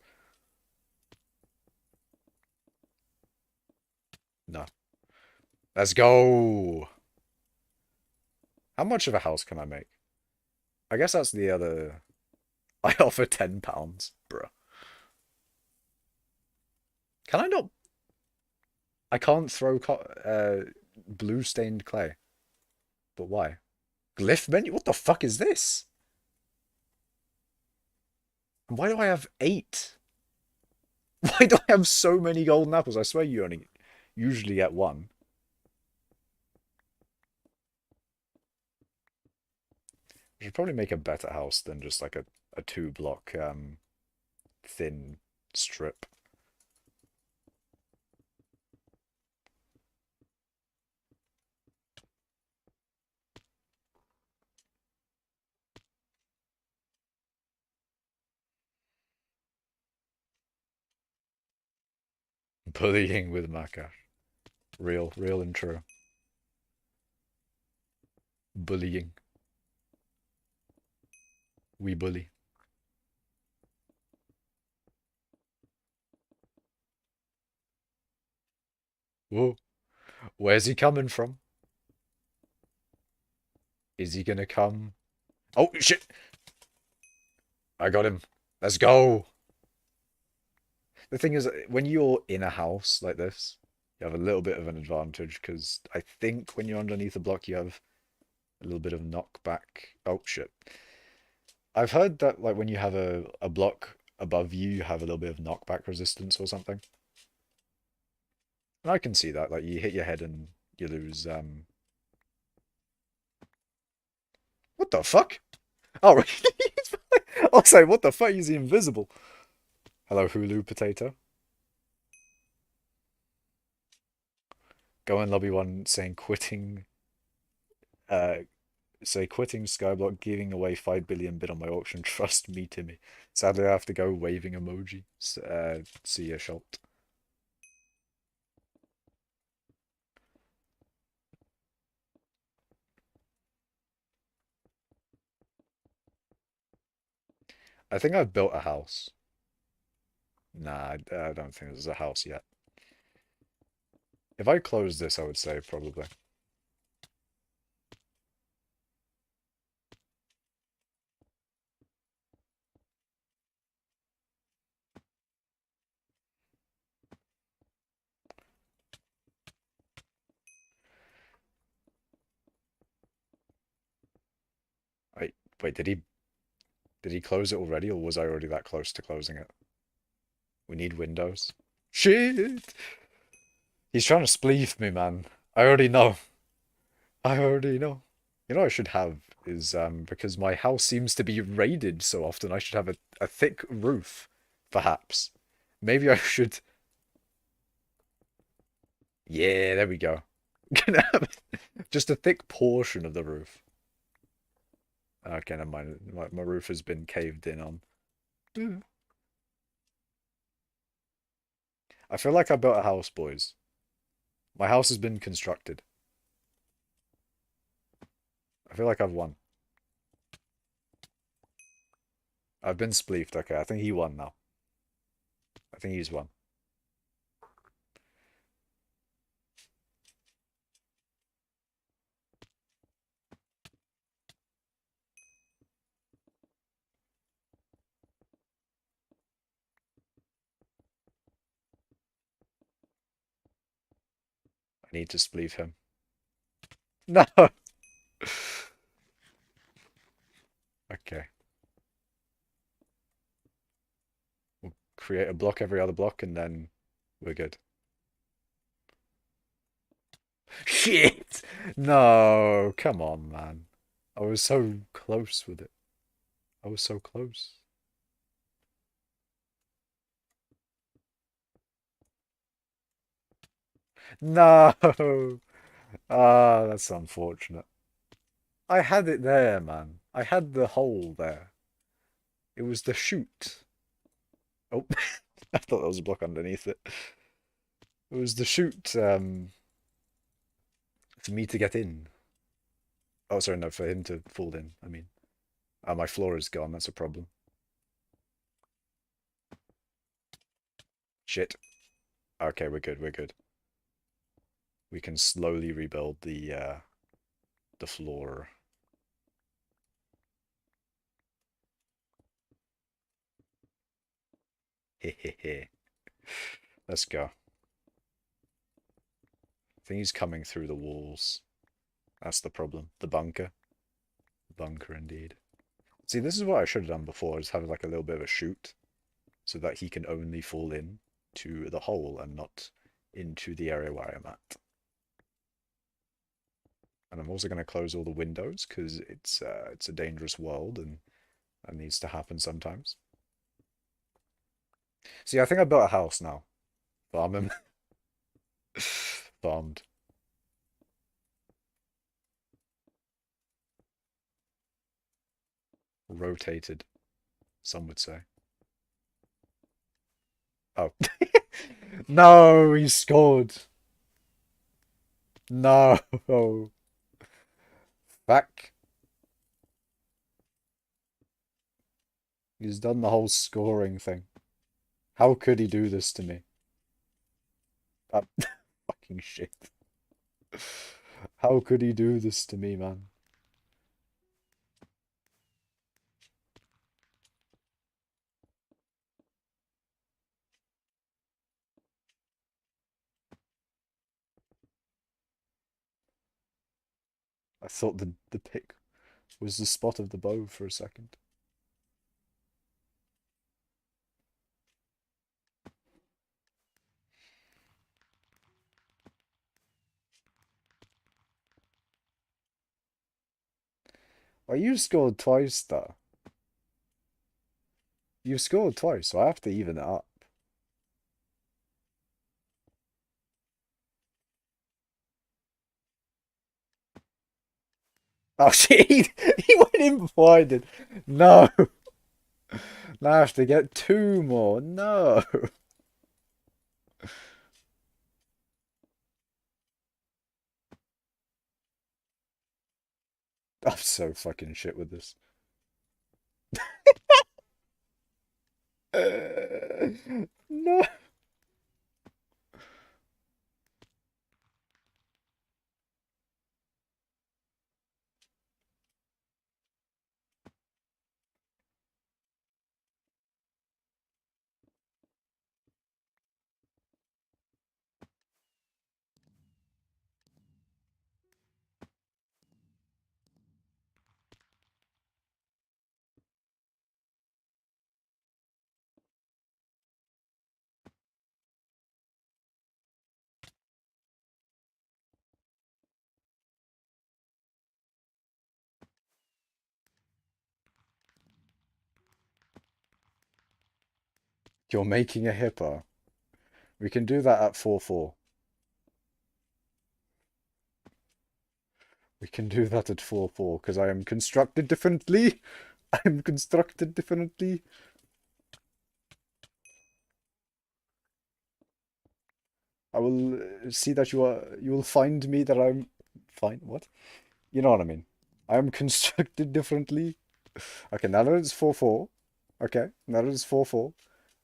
No. Let's go! How much of a house can I make? I guess that's the other... I offer £10, bruh. Can I not... I can't throw blue stained clay. But why? Glyph menu? What the fuck is this? Why do I have 8? Why do I have so many golden apples? I swear you only usually get 1. I should probably make a better house than just like a 2-block thin strip. Bullying with Makash. Real and true. Bullying. We bully. Whoa. Where's he coming from? Is he gonna come? Oh, shit! I got him. Let's go! The thing is, when you're in a house like this, you have a little bit of an advantage, because I think when you're underneath a block, you have a little bit of knockback. Oh, shit. I've heard that like when you have a block above you, you have a little bit of knockback resistance or something. And I can see that, like you hit your head and you lose What the fuck? Oh right. I was like, what the fuck? He's invisible. Hello, Hulu Potato. Go in lobby 1 saying quitting say quitting skyblock, giving away 5 billion bid on my auction. Trust me, Timmy. Sadly, I have to go waving emoji. See ya, Schult. I think I've built a house. Nah, I don't think there's a house yet. If I close this, I would say probably. Wait, did he close it already, or was I already that close to closing it? We need windows. Shit! He's trying to spleef me, man. I already know. I already know. You know what I should have is, because my house seems to be raided so often, I should have a thick roof, perhaps. Maybe I should... Yeah, there we go. Gonna have just a thick portion of the roof. Okay, never mind. My roof has been caved in on. I feel like I built a house, boys. My house has been constructed. I feel like I've won. I've been spleefed. Okay, I think he won now. I think he's won. I need to spleef him. No! Okay. We'll create a block every other block and then we're good. Shit! No, come on, man. I was so close with it. I was so close. No! Ah, that's unfortunate. I had it there, man. I had the hole there. It was the chute. Oh, I thought there was a block underneath it. It was the chute, for me to get in. Oh, sorry, no, for him to fall in, I mean. My floor is gone, that's a problem. Shit. Okay, we're good, we're good. We can slowly rebuild the floor. Hehehe. Let's go. I think he's coming through the walls. That's the problem. The bunker. Bunker indeed. See, this is what I should have done before, is have like a little bit of a chute, so that he can only fall in to the hole and not into the area where I'm at. And I'm also going to close all the windows, because it's a dangerous world, and that needs to happen sometimes. See, I think I built a house now. Farm him. Farmed. Rotated, some would say. Oh. No, he scored. No. Back. He's done the whole scoring thing. How could he do this to me? Fucking shit. How could he do this to me, man? I thought the pick was the spot of the bow for a second. Well, you scored twice, though. You scored twice, so I have to even it up. Oh shit, he went in before I did. No. Now I have to get two more. No. I'm so fucking shit with this. No. You're making a hippo. We can do that at 4-4. We can do that at 4-4 because I am constructed differently. I'm constructed differently. I will see that you will find me that I'm fine. What? You know what I mean. I am constructed differently. Okay, now that it's 4-4. Okay, now that it's 4-4.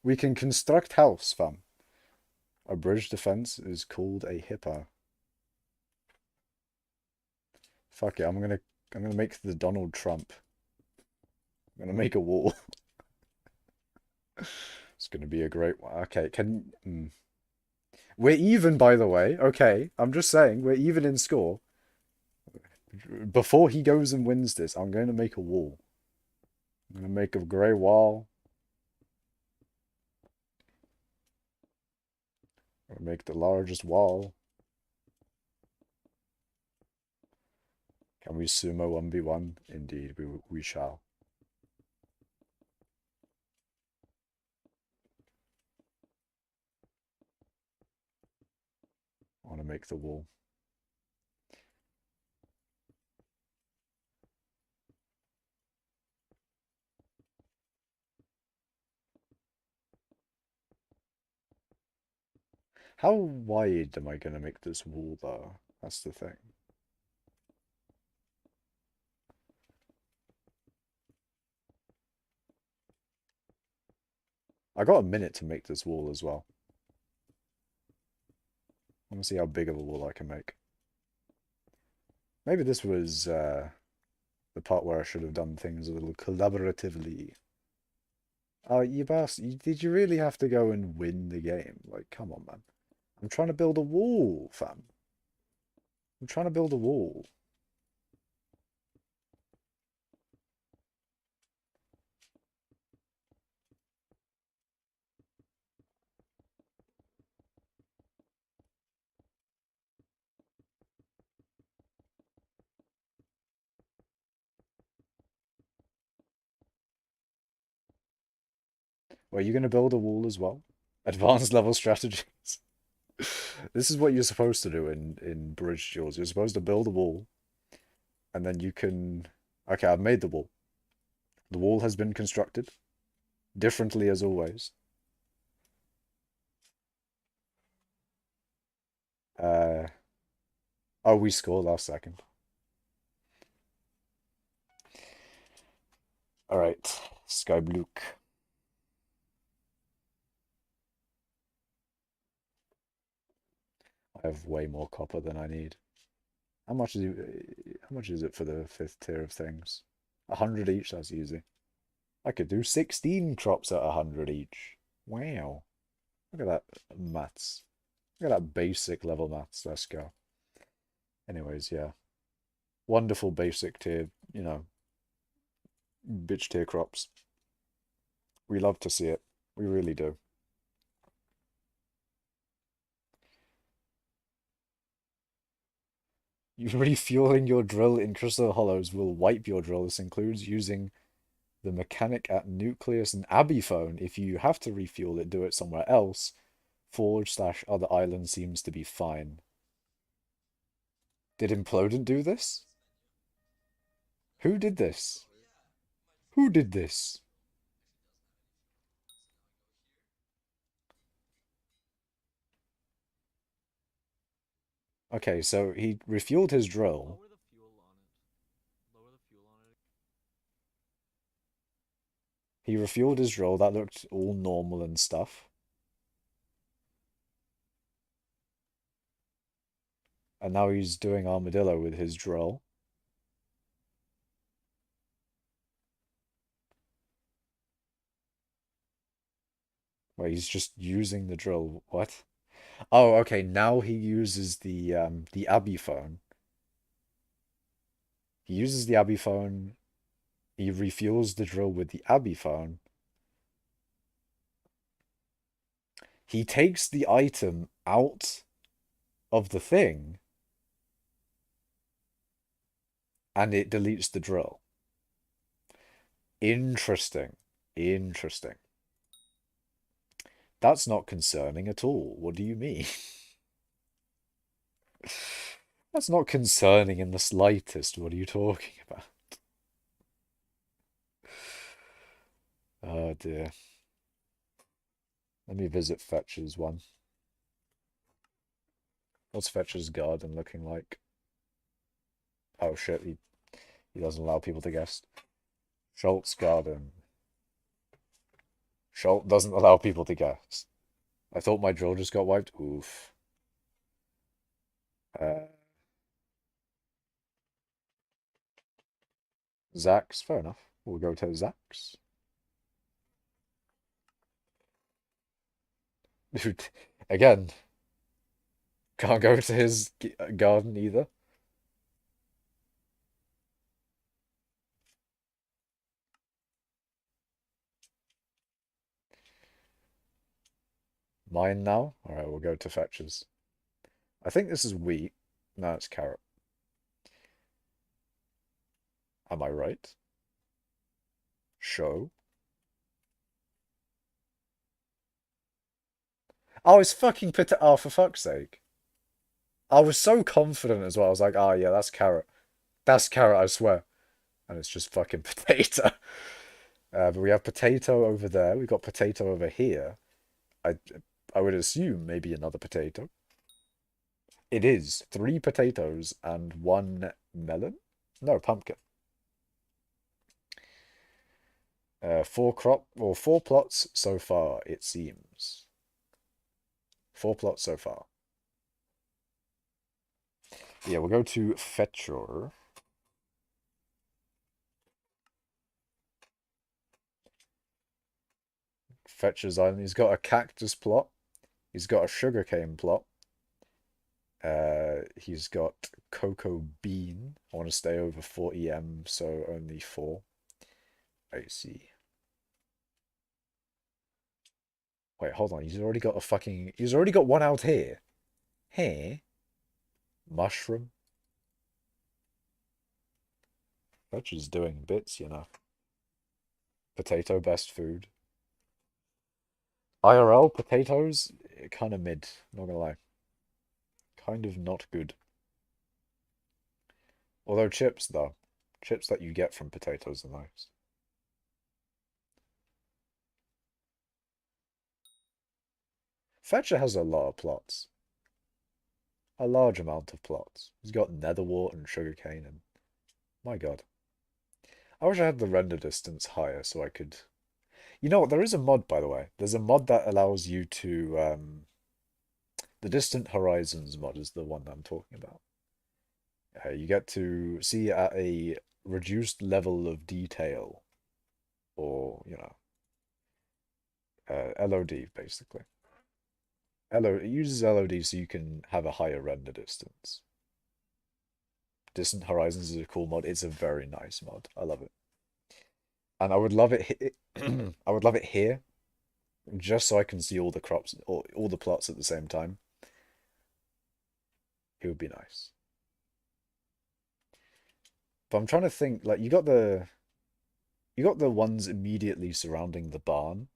We can construct house, fam. A bridge defense is called a hippo. Fuck it, I'm gonna make the Donald Trump. I'm gonna make a wall. It's gonna be a great one. Okay, we're even, by the way. Okay, I'm just saying, we're even in score. Before he goes and wins this, I'm going to make a wall. I'm going to make a grey wall. I'm going to make the largest wall. Can we sumo 1v1? Indeed, we shall. I want to make the wall. How wide am I going to make this wall, though? That's the thing. I got a minute to make this wall as well. I want to see how big of a wall I can make. Maybe this was the part where I should have done things a little collaboratively. Oh, you bastard. Did you really have to go and win the game? Like, come on, man. I'm trying to build a wall, fam. I'm trying to build a wall. Well, are you going to build a wall as well? Advanced level strategies. This is what you're supposed to do in Bridge Duels. You're supposed to build a wall, and then you can... Okay, I've made the wall. The wall has been constructed, differently as always. Oh, we scored last second. Alright, skyblock. I have way more copper than I need. How much is it for the 5th tier of things? 100 each, that's easy. I could do 16 crops at 100 each. Wow. Look at that maths. Look at that basic level maths. Let's go. Anyways, yeah. Wonderful basic tier, you know, bitch tier crops. We love to see it. We really do. You refueling your drill in crystal hollows will wipe your drill. This includes using the mechanic at Nucleus and Abiphone. If you have to refuel it, do it somewhere else. Forge/other island seems to be fine. Did Implodent do this? Who did this? Who did this? Okay, so he refueled his drill. Lower the fuel on it. Lower the fuel on it. He refueled his drill. That looked all normal and stuff. And now he's doing armadillo with his drill. Wait, he's just using the drill. What? Oh, okay. Now he uses the Abiphone. He uses the Abiphone. He refuels the drill with the Abiphone. He takes the item out of the thing, and it deletes the drill. Interesting. Interesting. That's not concerning at all. What do you mean? That's not concerning in the slightest. What are you talking about? Oh dear. Let me visit Fetcher's one. What's Fetcher's garden looking like? Oh shit, he doesn't allow people to guess. Schultz garden. Schultz doesn't allow people to guess. I thought my drill just got wiped. Oof. Zach's, fair enough. We'll go to Zach's. Dude, again, can't go to his garden either. Mine now? Alright, we'll go to Fetcher's. I think this is wheat. No, it's carrot. Am I right? Show. Oh, it's fucking potato. Oh, for fuck's sake. I was so confident as well. I was like, oh yeah, that's carrot. That's carrot, I swear. And it's just fucking potato. But we have potato over there. We've got potato over here. I I would assume maybe another potato. It is 3 potatoes and 1 melon? No, pumpkin. 4 plots so far, it seems. 4 plots so far. Yeah, we'll go to Fetcher. Fetcher's Island. He's got a cactus plot. He's got a sugarcane plot. He's got cocoa bean. I want to stay over 40 M, so only 4. I see. Wait, hold on. He's already got a fucking. He's already got one out here. Here. Mushroom. Fetcher's doing bits, you know. Potato, best food. IRL potatoes, kind of mid. Not gonna lie. Kind of not good. Although chips, though. Chips that you get from potatoes are nice. Fetcher has a lot of plots. A large amount of plots. He's got netherwort and sugarcane and... My god. I wish I had the render distance higher so I could... You know what? There is a mod, by the way. There's a mod that allows you to... The Distant Horizons mod is the one that I'm talking about. You get to see at a reduced level of detail. Or, you know... LOD, basically. It uses LOD so you can have a higher render distance. Distant Horizons is a cool mod. It's a very nice mod. I love it. And I would love it I would love it here. Just so I can see all the crops or all the plots at the same time. It would be nice. But I'm trying to think, like you got the ones immediately surrounding the barn.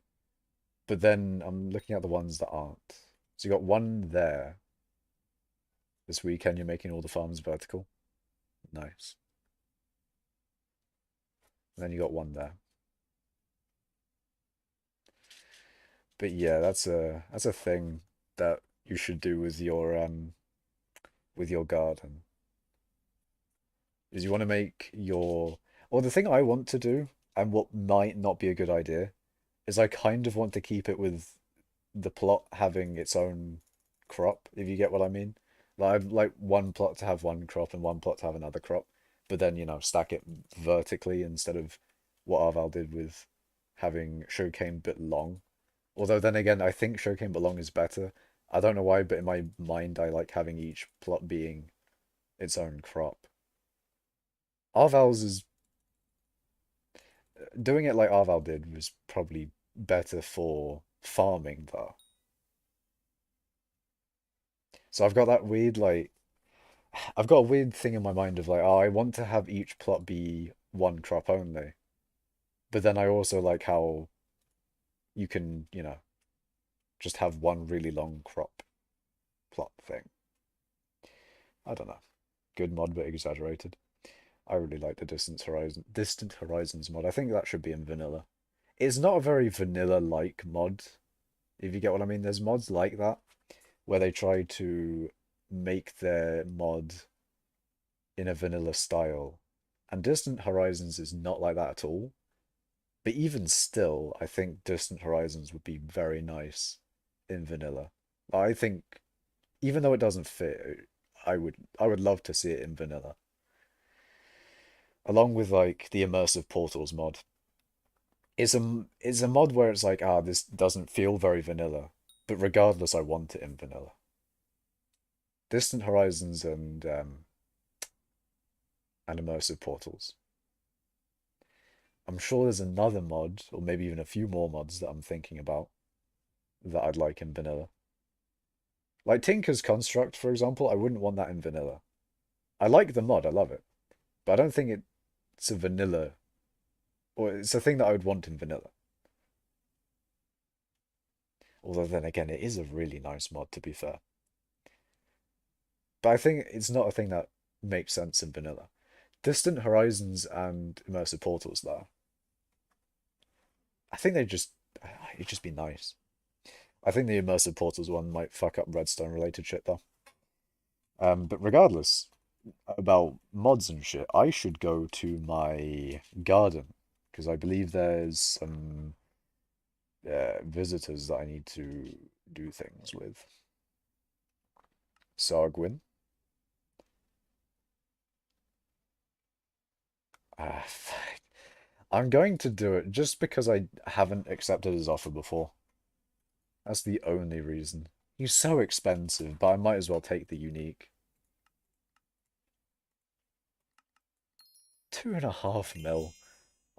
But then I'm looking at the ones that aren't. So you got one there. This weekend you're making all the farms vertical. Nice. And then you got one there. But yeah, that's a thing that you should do with your garden. Is you want to make your or the thing I want to do, and what might not be a good idea, is I kind of want to keep it with the plot having its own crop, if you get what I mean. Like I'd like one plot to have one crop and one plot to have another crop, but then, you know, stack it vertically instead of what Arval did with having sugarcane bit long. Although then again, I think sugarcane bit long is better. I don't know why, but in my mind, I like having each plot being its own crop. Arval's is doing it like Arval did was probably better for farming though. So I've got that weird like I've got a weird thing in my mind of like, oh, I want to have each plot be one crop only. But then I also like how you can, you know, just have one really long crop plot thing. I don't know. Good mod, but exaggerated. I really like the Distant Horizons mod. I think that should be in vanilla. It's not a very vanilla-like mod, if you get what I mean. There's mods like that, where they try to make their mod in a vanilla style. And Distant Horizons is not like that at all. But even still, I think Distant Horizons would be very nice in vanilla. I think, even though it doesn't fit, I would love to see it in vanilla. Along with like the immersive portals mod. It's a mod where it's like, ah, this doesn't feel very vanilla, but regardless, I want it in vanilla. Distant Horizons and immersive portals. I'm sure there's another mod, or maybe even a few more mods that I'm thinking about that I'd like in vanilla. Like Tinker's Construct, for example, I wouldn't want that in vanilla. I like the mod, I love it, but I don't think it's a vanilla, or it's a thing that I would want in vanilla. Although then again, it is a really nice mod, to be fair. But I think it's not a thing that makes sense in vanilla. Distant Horizons and Immersive Portals, though. I think it'd just be nice. I think the Immersive Portals one might fuck up Redstone related shit, though. But regardless, about mods and shit, I should go to my garden, because I believe there's some visitors that I need to do things with. Sargwin. Fuck. I'm going to do it just because I haven't accepted his offer before. That's the only reason. He's so expensive, but I might as well take the unique. 2.5 mil.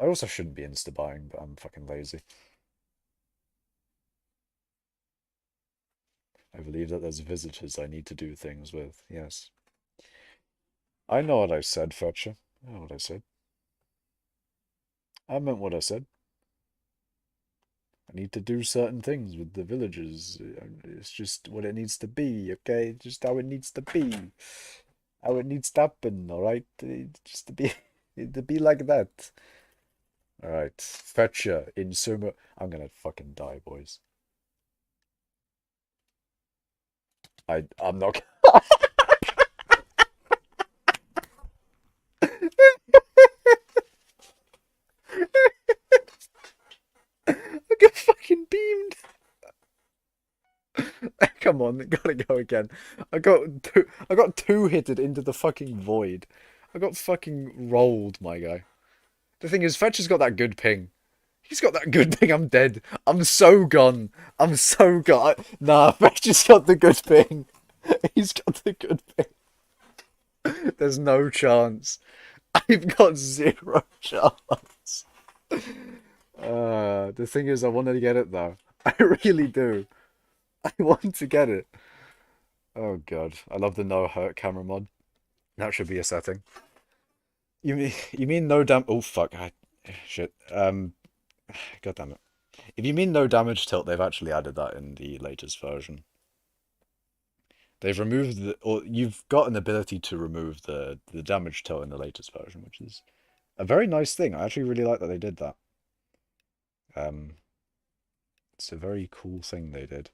I also shouldn't be insta-buying, but I'm fucking lazy. I believe that there's visitors I need to do things with, yes. I know what I said, Fetcher. I know what I said. I meant what I said. I need to do certain things with the villagers. It's just what it needs to be, okay? Just how it needs to be. How it needs to happen, alright? Just to be like that. Alright, Fetcher in Sumo. I'm gonna fucking die, boys. I'm not. I get fucking beamed. Come on, gotta go again. I got two hitted into the fucking void. I got fucking rolled, my guy. The thing is, Fetcher's got that good ping. He's got that good ping. I'm dead. I'm so gone. I'm so gone. Nah, Fetcher's got the good ping. He's got the good ping. There's no chance. I've got 0 chance. The thing is, I wanted to get it though. I really do. I want to get it. Oh god, I love the no hurt camera mod. That should be a setting. You mean no dam? Oh fuck! Shit. God damn it. If you mean no damage tilt, they've actually added that in the latest version. They've removed or you've got an ability to remove the damage tilt in the latest version, which is a very nice thing. I actually really like that they did that. It's a very cool thing they did.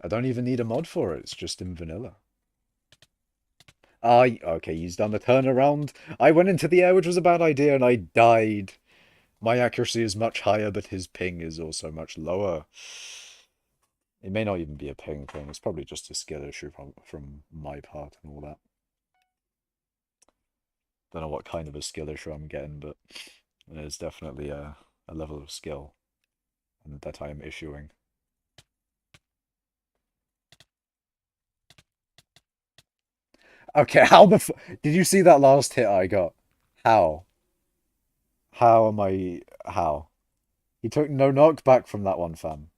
I don't even need a mod for it. It's just in vanilla. Okay, he's done the turnaround. I went into the air, which was a bad idea, and I died. My accuracy is much higher, but his ping is also much lower. It may not even be a ping thing. It's probably just a skill issue from my part and all that. Don't know what kind of a skill issue I'm getting, but there's definitely a level of skill that I am issuing. Okay, how the did you see that last hit I got? How? How am I? How? He took no knockback from that one, fam.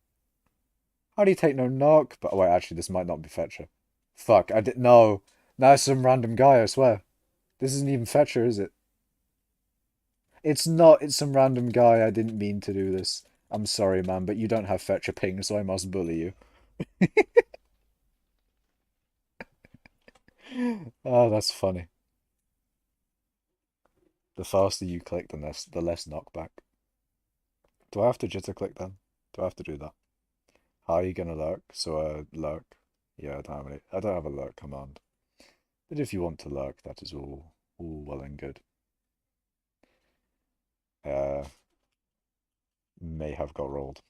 How do you take no knock? But wait, actually, this might not be Fetcher. Fuck, I did no. Now it's some random guy. I swear, this isn't even Fetcher, is it? It's not. It's some random guy. I didn't mean to do this. I'm sorry, man, but you don't have Fetcher ping, so I must bully you. Oh, that's funny. The faster you click, the less knockback. Do I have to jitter click then? Do I have to do that? How are you gonna lurk? So lurk. Yeah, I don't have a lurk command. But if you want to lurk, that is all well and good. May have got rolled.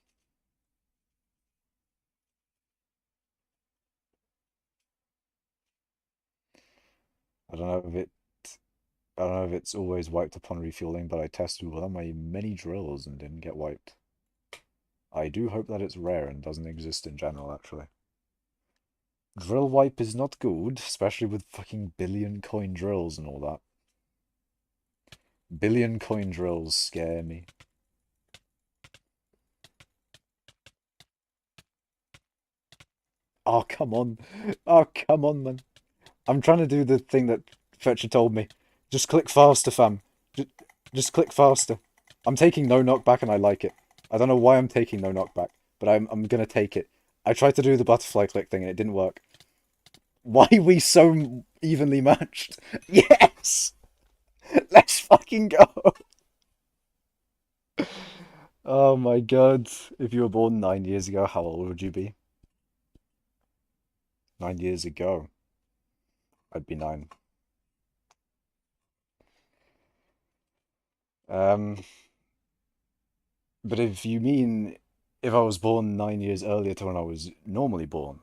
I don't know if it's always wiped upon refueling, but I tested one of my many drills and didn't get wiped. I do hope that it's rare and doesn't exist in general, actually. Drill wipe is not good, especially with fucking billion coin drills and all that. Billion coin drills scare me. Oh, come on. Oh, come on, man. I'm trying to do the thing that Fetcher told me. Just click faster, fam. Just click faster. I'm taking no knockback and I like it. I don't know why I'm taking no knockback, but I'm gonna take it. I tried to do the butterfly click thing and it didn't work. Why are we so evenly matched? Yes! Let's fucking go! Oh my god. If you were born 9 years ago, how old would you be? 9 years ago. I'd be 9. But if you mean if I was born 9 years earlier to when I was normally born,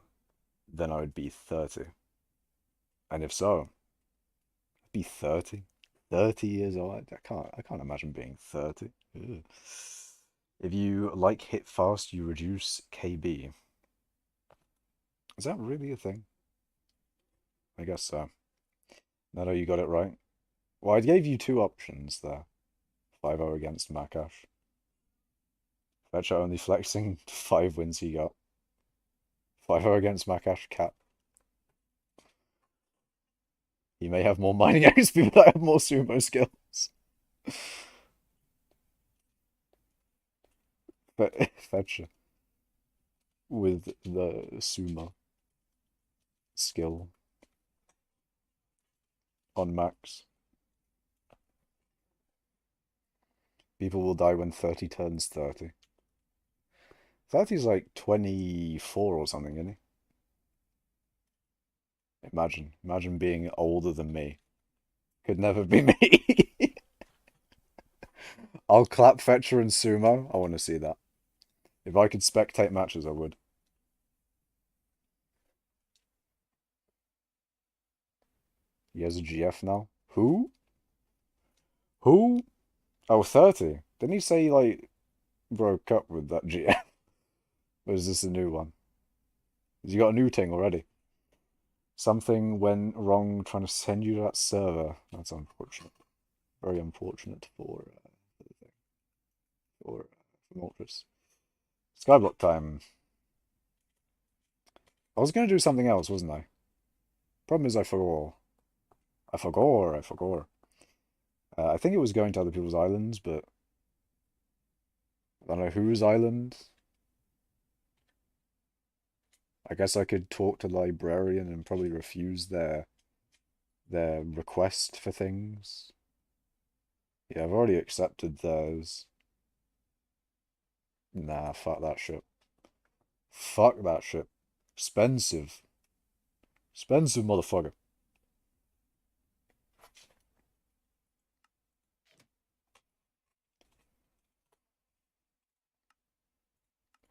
then I would be 30. And if so, I'd be 30. 30 years old. I can't imagine being 30. Ugh. If you like hit fast, you reduce KB. Is that really a thing? I guess so. No, you got it right. Well, I gave you two options there. 5-0 against Makash. Fetcher only flexing 5 wins he got. 5-0 against Makash, Cap. He may have more mining XP, but I have more sumo skills. But Fetcher with the sumo skill on max. People will die when 30 turns 30. 30 is like 24 or something, isn't he? Imagine being older than me. Could never be me. I'll clap Fetcher and sumo. I want to see that. If I could spectate matches, I would. He has a GF now. Who? Who? Oh, 30. Didn't he say, like, broke up with that GF? Or is this a new one? Has he got a new thing already? Something went wrong trying to send you to that server. That's unfortunate. Very unfortunate for Mortis. Skyblock time. I was going to do something else, wasn't I? Problem is I forgot. I forgot. I think it was going to other people's islands, but I don't know whose island. I guess I could talk to the librarian and probably refuse their request for things. Yeah, I've already accepted theirs. Nah, fuck that shit. Fuck that shit. Expensive. Expensive motherfucker.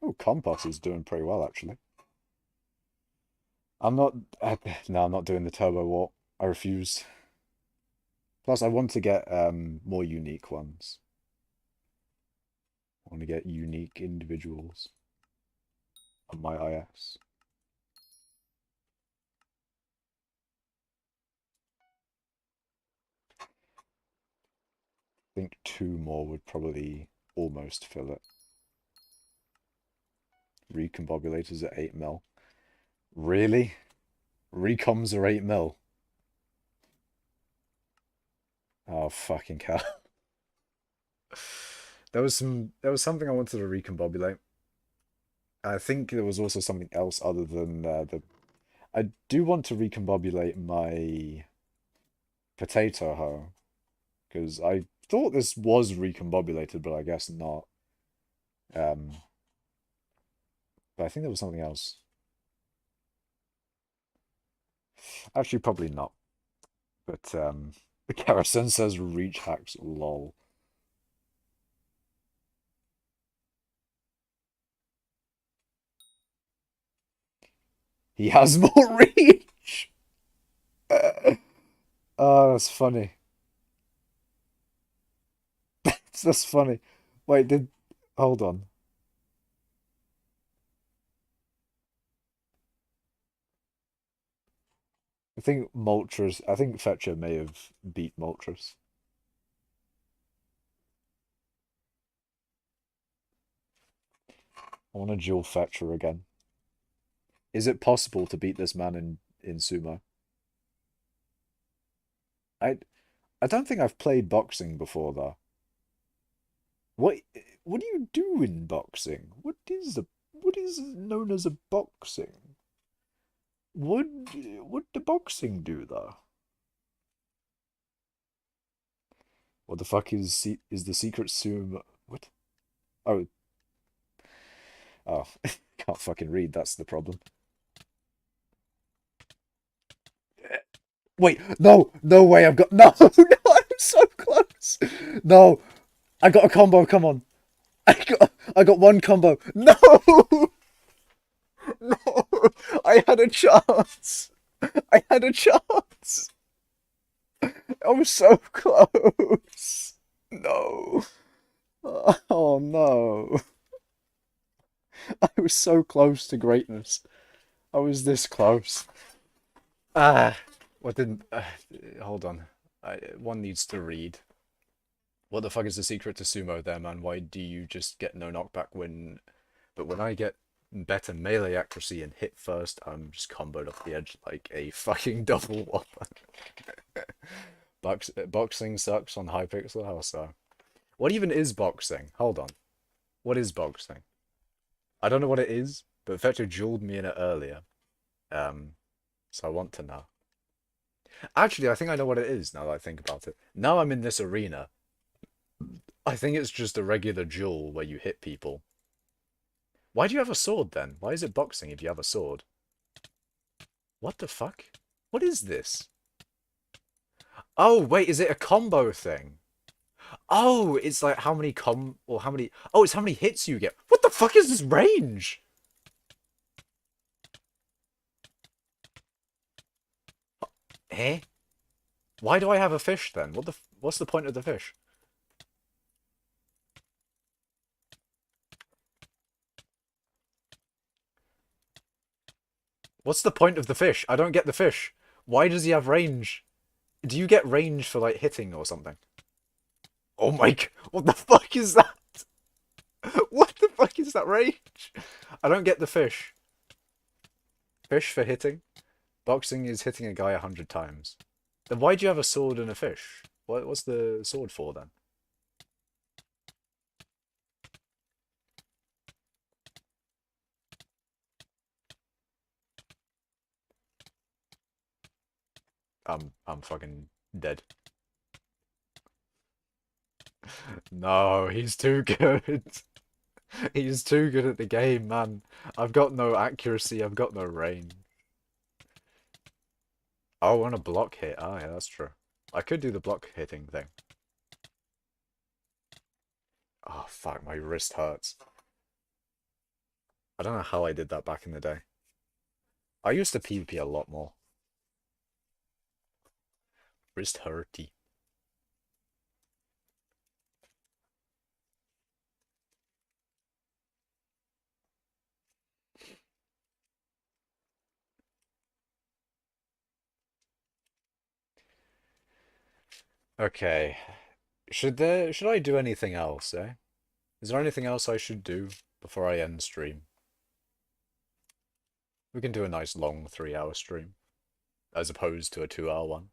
Oh, Compass is doing pretty well, actually. I'm not... No, I'm not doing the Turbo Warp. I refuse. Plus, I want to get more unique ones. I want to get unique individuals on my IS. I think 2 more would probably almost fill it. Recombobulators at 8 mil. Really? Recoms are 8 mil. Oh, fucking hell. There was something I wanted to recombobulate. I think there was also something else other than the... I do want to recombobulate my potato hoe. Because I thought this was recombobulated, but I guess not. But I think there was something else. Actually, probably not. But the Karasen says reach hacks, lol. He has more reach! Oh, that's funny. That's funny. Wait, hold on. I think Fetcher may have beat Moltres. I want to duel Fetcher again. Is it possible to beat this man in sumo? I I don't think I've played boxing before though. What what do you do in boxing? What is known as a boxing? What what do boxing do though? What the fuck is the secret sumo? What? Oh, oh, can't fucking read. That's the problem. Wait, no, no way. I've got no, no. I'm so close. No, I got a combo. Come on, I got one combo. No, no, I had a chance. I had a chance. I was so close. No. Oh no. I was so close to greatness. I was this close. Ah, what didn't... hold on. One needs to read. What the fuck is the secret to sumo there, man? Why do you just get no knockback when... But when I get better melee accuracy and hit first, I'm just comboed off the edge like a fucking double whopper. Boxing sucks on hypixel? How so? What even is boxing? Hold on. What is boxing? I don't know what it is, but Vector jeweled me in it earlier. So I want to know. Actually, I think I know what it is now that I think about it. Now I'm in this arena. I think it's just a regular duel where you hit people. Why do you have a sword then? Why is it boxing if you have a sword? What the fuck? What is this? Oh, wait, is it a combo thing? Oh, it's like how many oh, it's how many hits you get. What the fuck is this range? Eh? Why do I have a fish then? What's the point of the fish? What's the point of the fish? I don't get the fish. Why does he have range? Do you get range for like hitting or something? Oh my god, what the fuck is that? What the fuck is that range? I don't get the fish. Fish for hitting? Boxing is hitting a guy 100 times. Then why do you have a sword and a fish? What's the sword for then? I'm fucking dead. No, he's too good. He's too good at the game, man. I've got no accuracy, I've got no range. Oh, on a block hit. Ah, yeah, that's true. I could do the block hitting thing. Oh, fuck, my wrist hurts. I don't know how I did that back in the day. I used to PvP a lot more. Wrist hurty. Okay. Should I do anything else, eh? Is there anything else I should do before I end stream? We can do a nice long 3-hour stream, as opposed to a 2-hour one.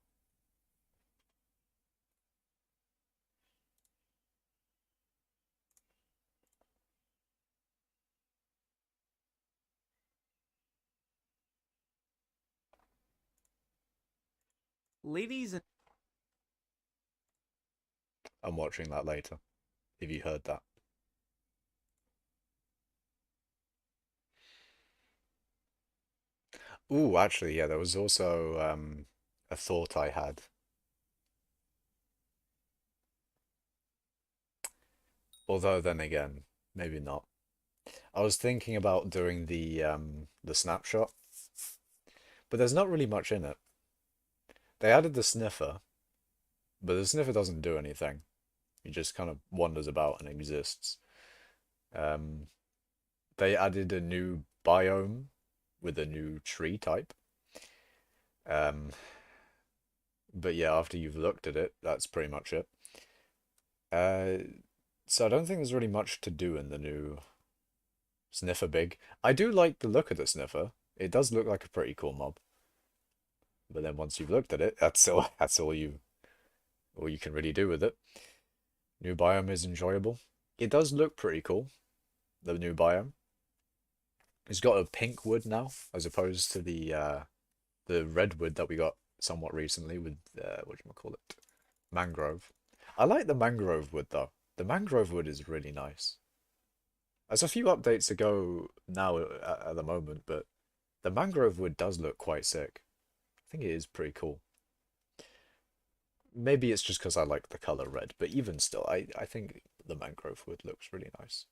Ladies and I'm watching that later, if you heard that. Ooh, actually, yeah, there was also a thought I had. Although then again, maybe not. I was thinking about doing the snapshot, but there's not really much in it. They added the sniffer, but the sniffer doesn't do anything. He just kind of wanders about and exists. They added a new biome with a new tree type. But yeah, after you've looked at it, that's pretty much it. So I don't think there's really much to do in the new Sniffer Big. I do like the look of the Sniffer. It does look like a pretty cool mob. But then once you've looked at it, that's all you all you can really do with it. New biome is enjoyable. It does look pretty cool, the new biome. It's got a pink wood now, as opposed to the redwood that we got somewhat recently with whatchamacallit, mangrove. I like the mangrove wood though. The mangrove wood is really nice. There's a few updates to go now at the moment, but the mangrove wood does look quite sick. I think it is pretty cool. Maybe it's just because I like the color red, but even still, I think the mangrove wood looks really nice.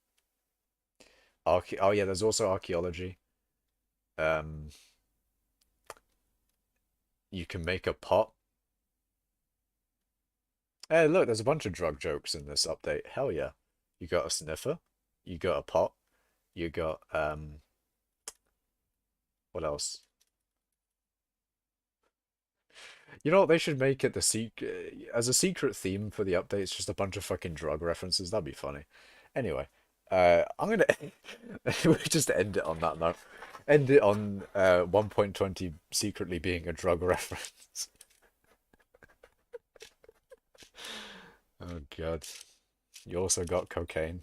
Oh yeah, there's also archaeology. You can make a pot. Hey, look, there's a bunch of drug jokes in this update. Hell yeah. You got a sniffer, you got a pot, you got what else? You know what, they should make it as a secret theme for the updates, just a bunch of fucking drug references. That'd be funny. Anyway, I'm gonna we'll just end it on that note. End it on 1.20 secretly being a drug reference. Oh god. You also got cocaine.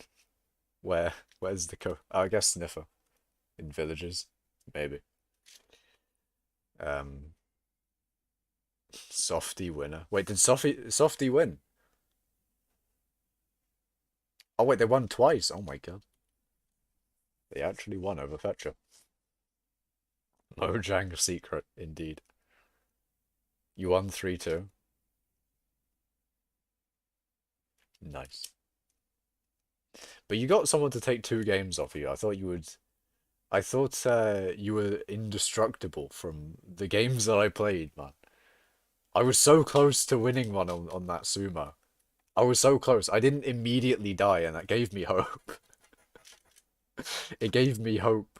Where's the oh, I guess sniffer. In villages. Maybe. Softy winner. Wait, did Softy win? Oh wait, they won twice. Oh my god. They actually won over Fetcher. Mojang secret, indeed. You won 3-2. Nice. But you got someone to take 2 games off you. I thought you would. I thought you were indestructible from the games that I played, man. I was so close to winning one on that sumo. I was so close. I didn't immediately die, and that gave me hope. It gave me hope.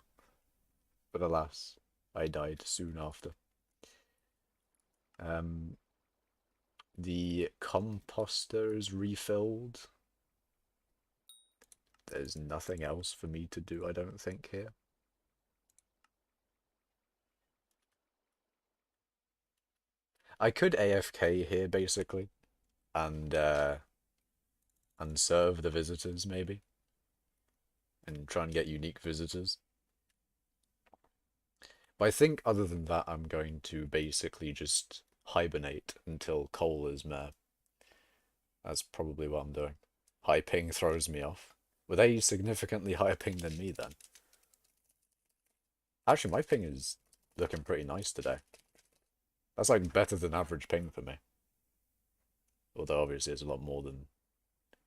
But alas, I died soon after. The composter is refilled. There's nothing else for me to do, I don't think, here. I could AFK here, basically, and serve the visitors, maybe. And try and get unique visitors. But I think other than that, I'm going to basically just hibernate until coal is meh. That's probably what I'm doing. High ping throws me off. Were they significantly higher ping than me then? Actually, my ping is looking pretty nice today. That's like better than average ping for me. Although obviously it's a lot more than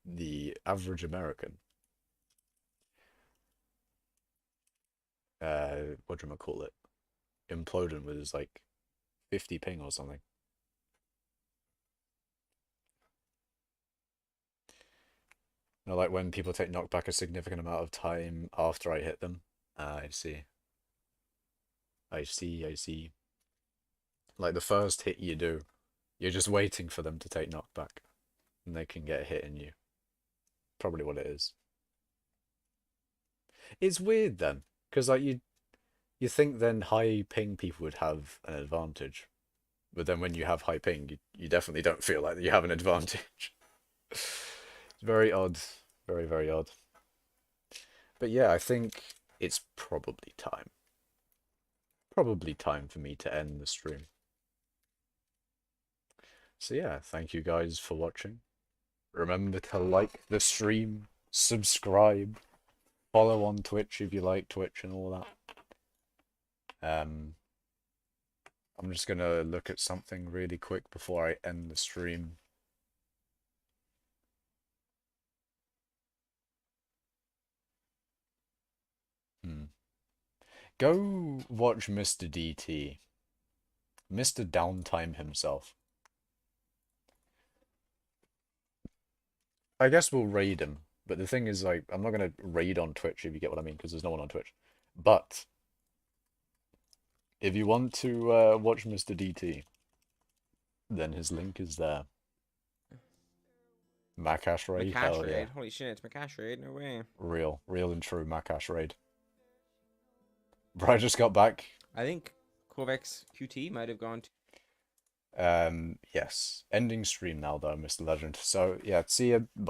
the average American. Whatchamacallit? Imploding was like 50 ping or something. You know, like when people take knockback a significant amount of time after I hit them. I see. I see. Like the first hit you do, you're just waiting for them to take knockback. And they can get a hit in you. Probably what it is. It's weird then. Because like you think then high ping people would have an advantage. But then when you have high ping, you definitely don't feel like you have an advantage. It's very odd. Very, very odd. But yeah, I think it's probably time. Probably time for me to end the stream. So yeah, thank you guys for watching. Remember to like the stream, subscribe, follow on Twitch if you like Twitch and all that. I'm just gonna look at something really quick before I end the stream. Go watch Mr. DT. Mr. Downtime himself. I guess we'll raid him, but the thing is, like, I'm not gonna raid on Twitch if you get what I mean, because there's no one on Twitch. But if you want to watch Mr. DT, then his link is there. Macash raid, hell yeah. Holy shit, it's Macash raid, no way. Real and true Macash raid. Bro, I just got back. I think Corvex QT might have gone to Yes. Ending stream now though, Mr. Legend. So yeah, see you. Bye.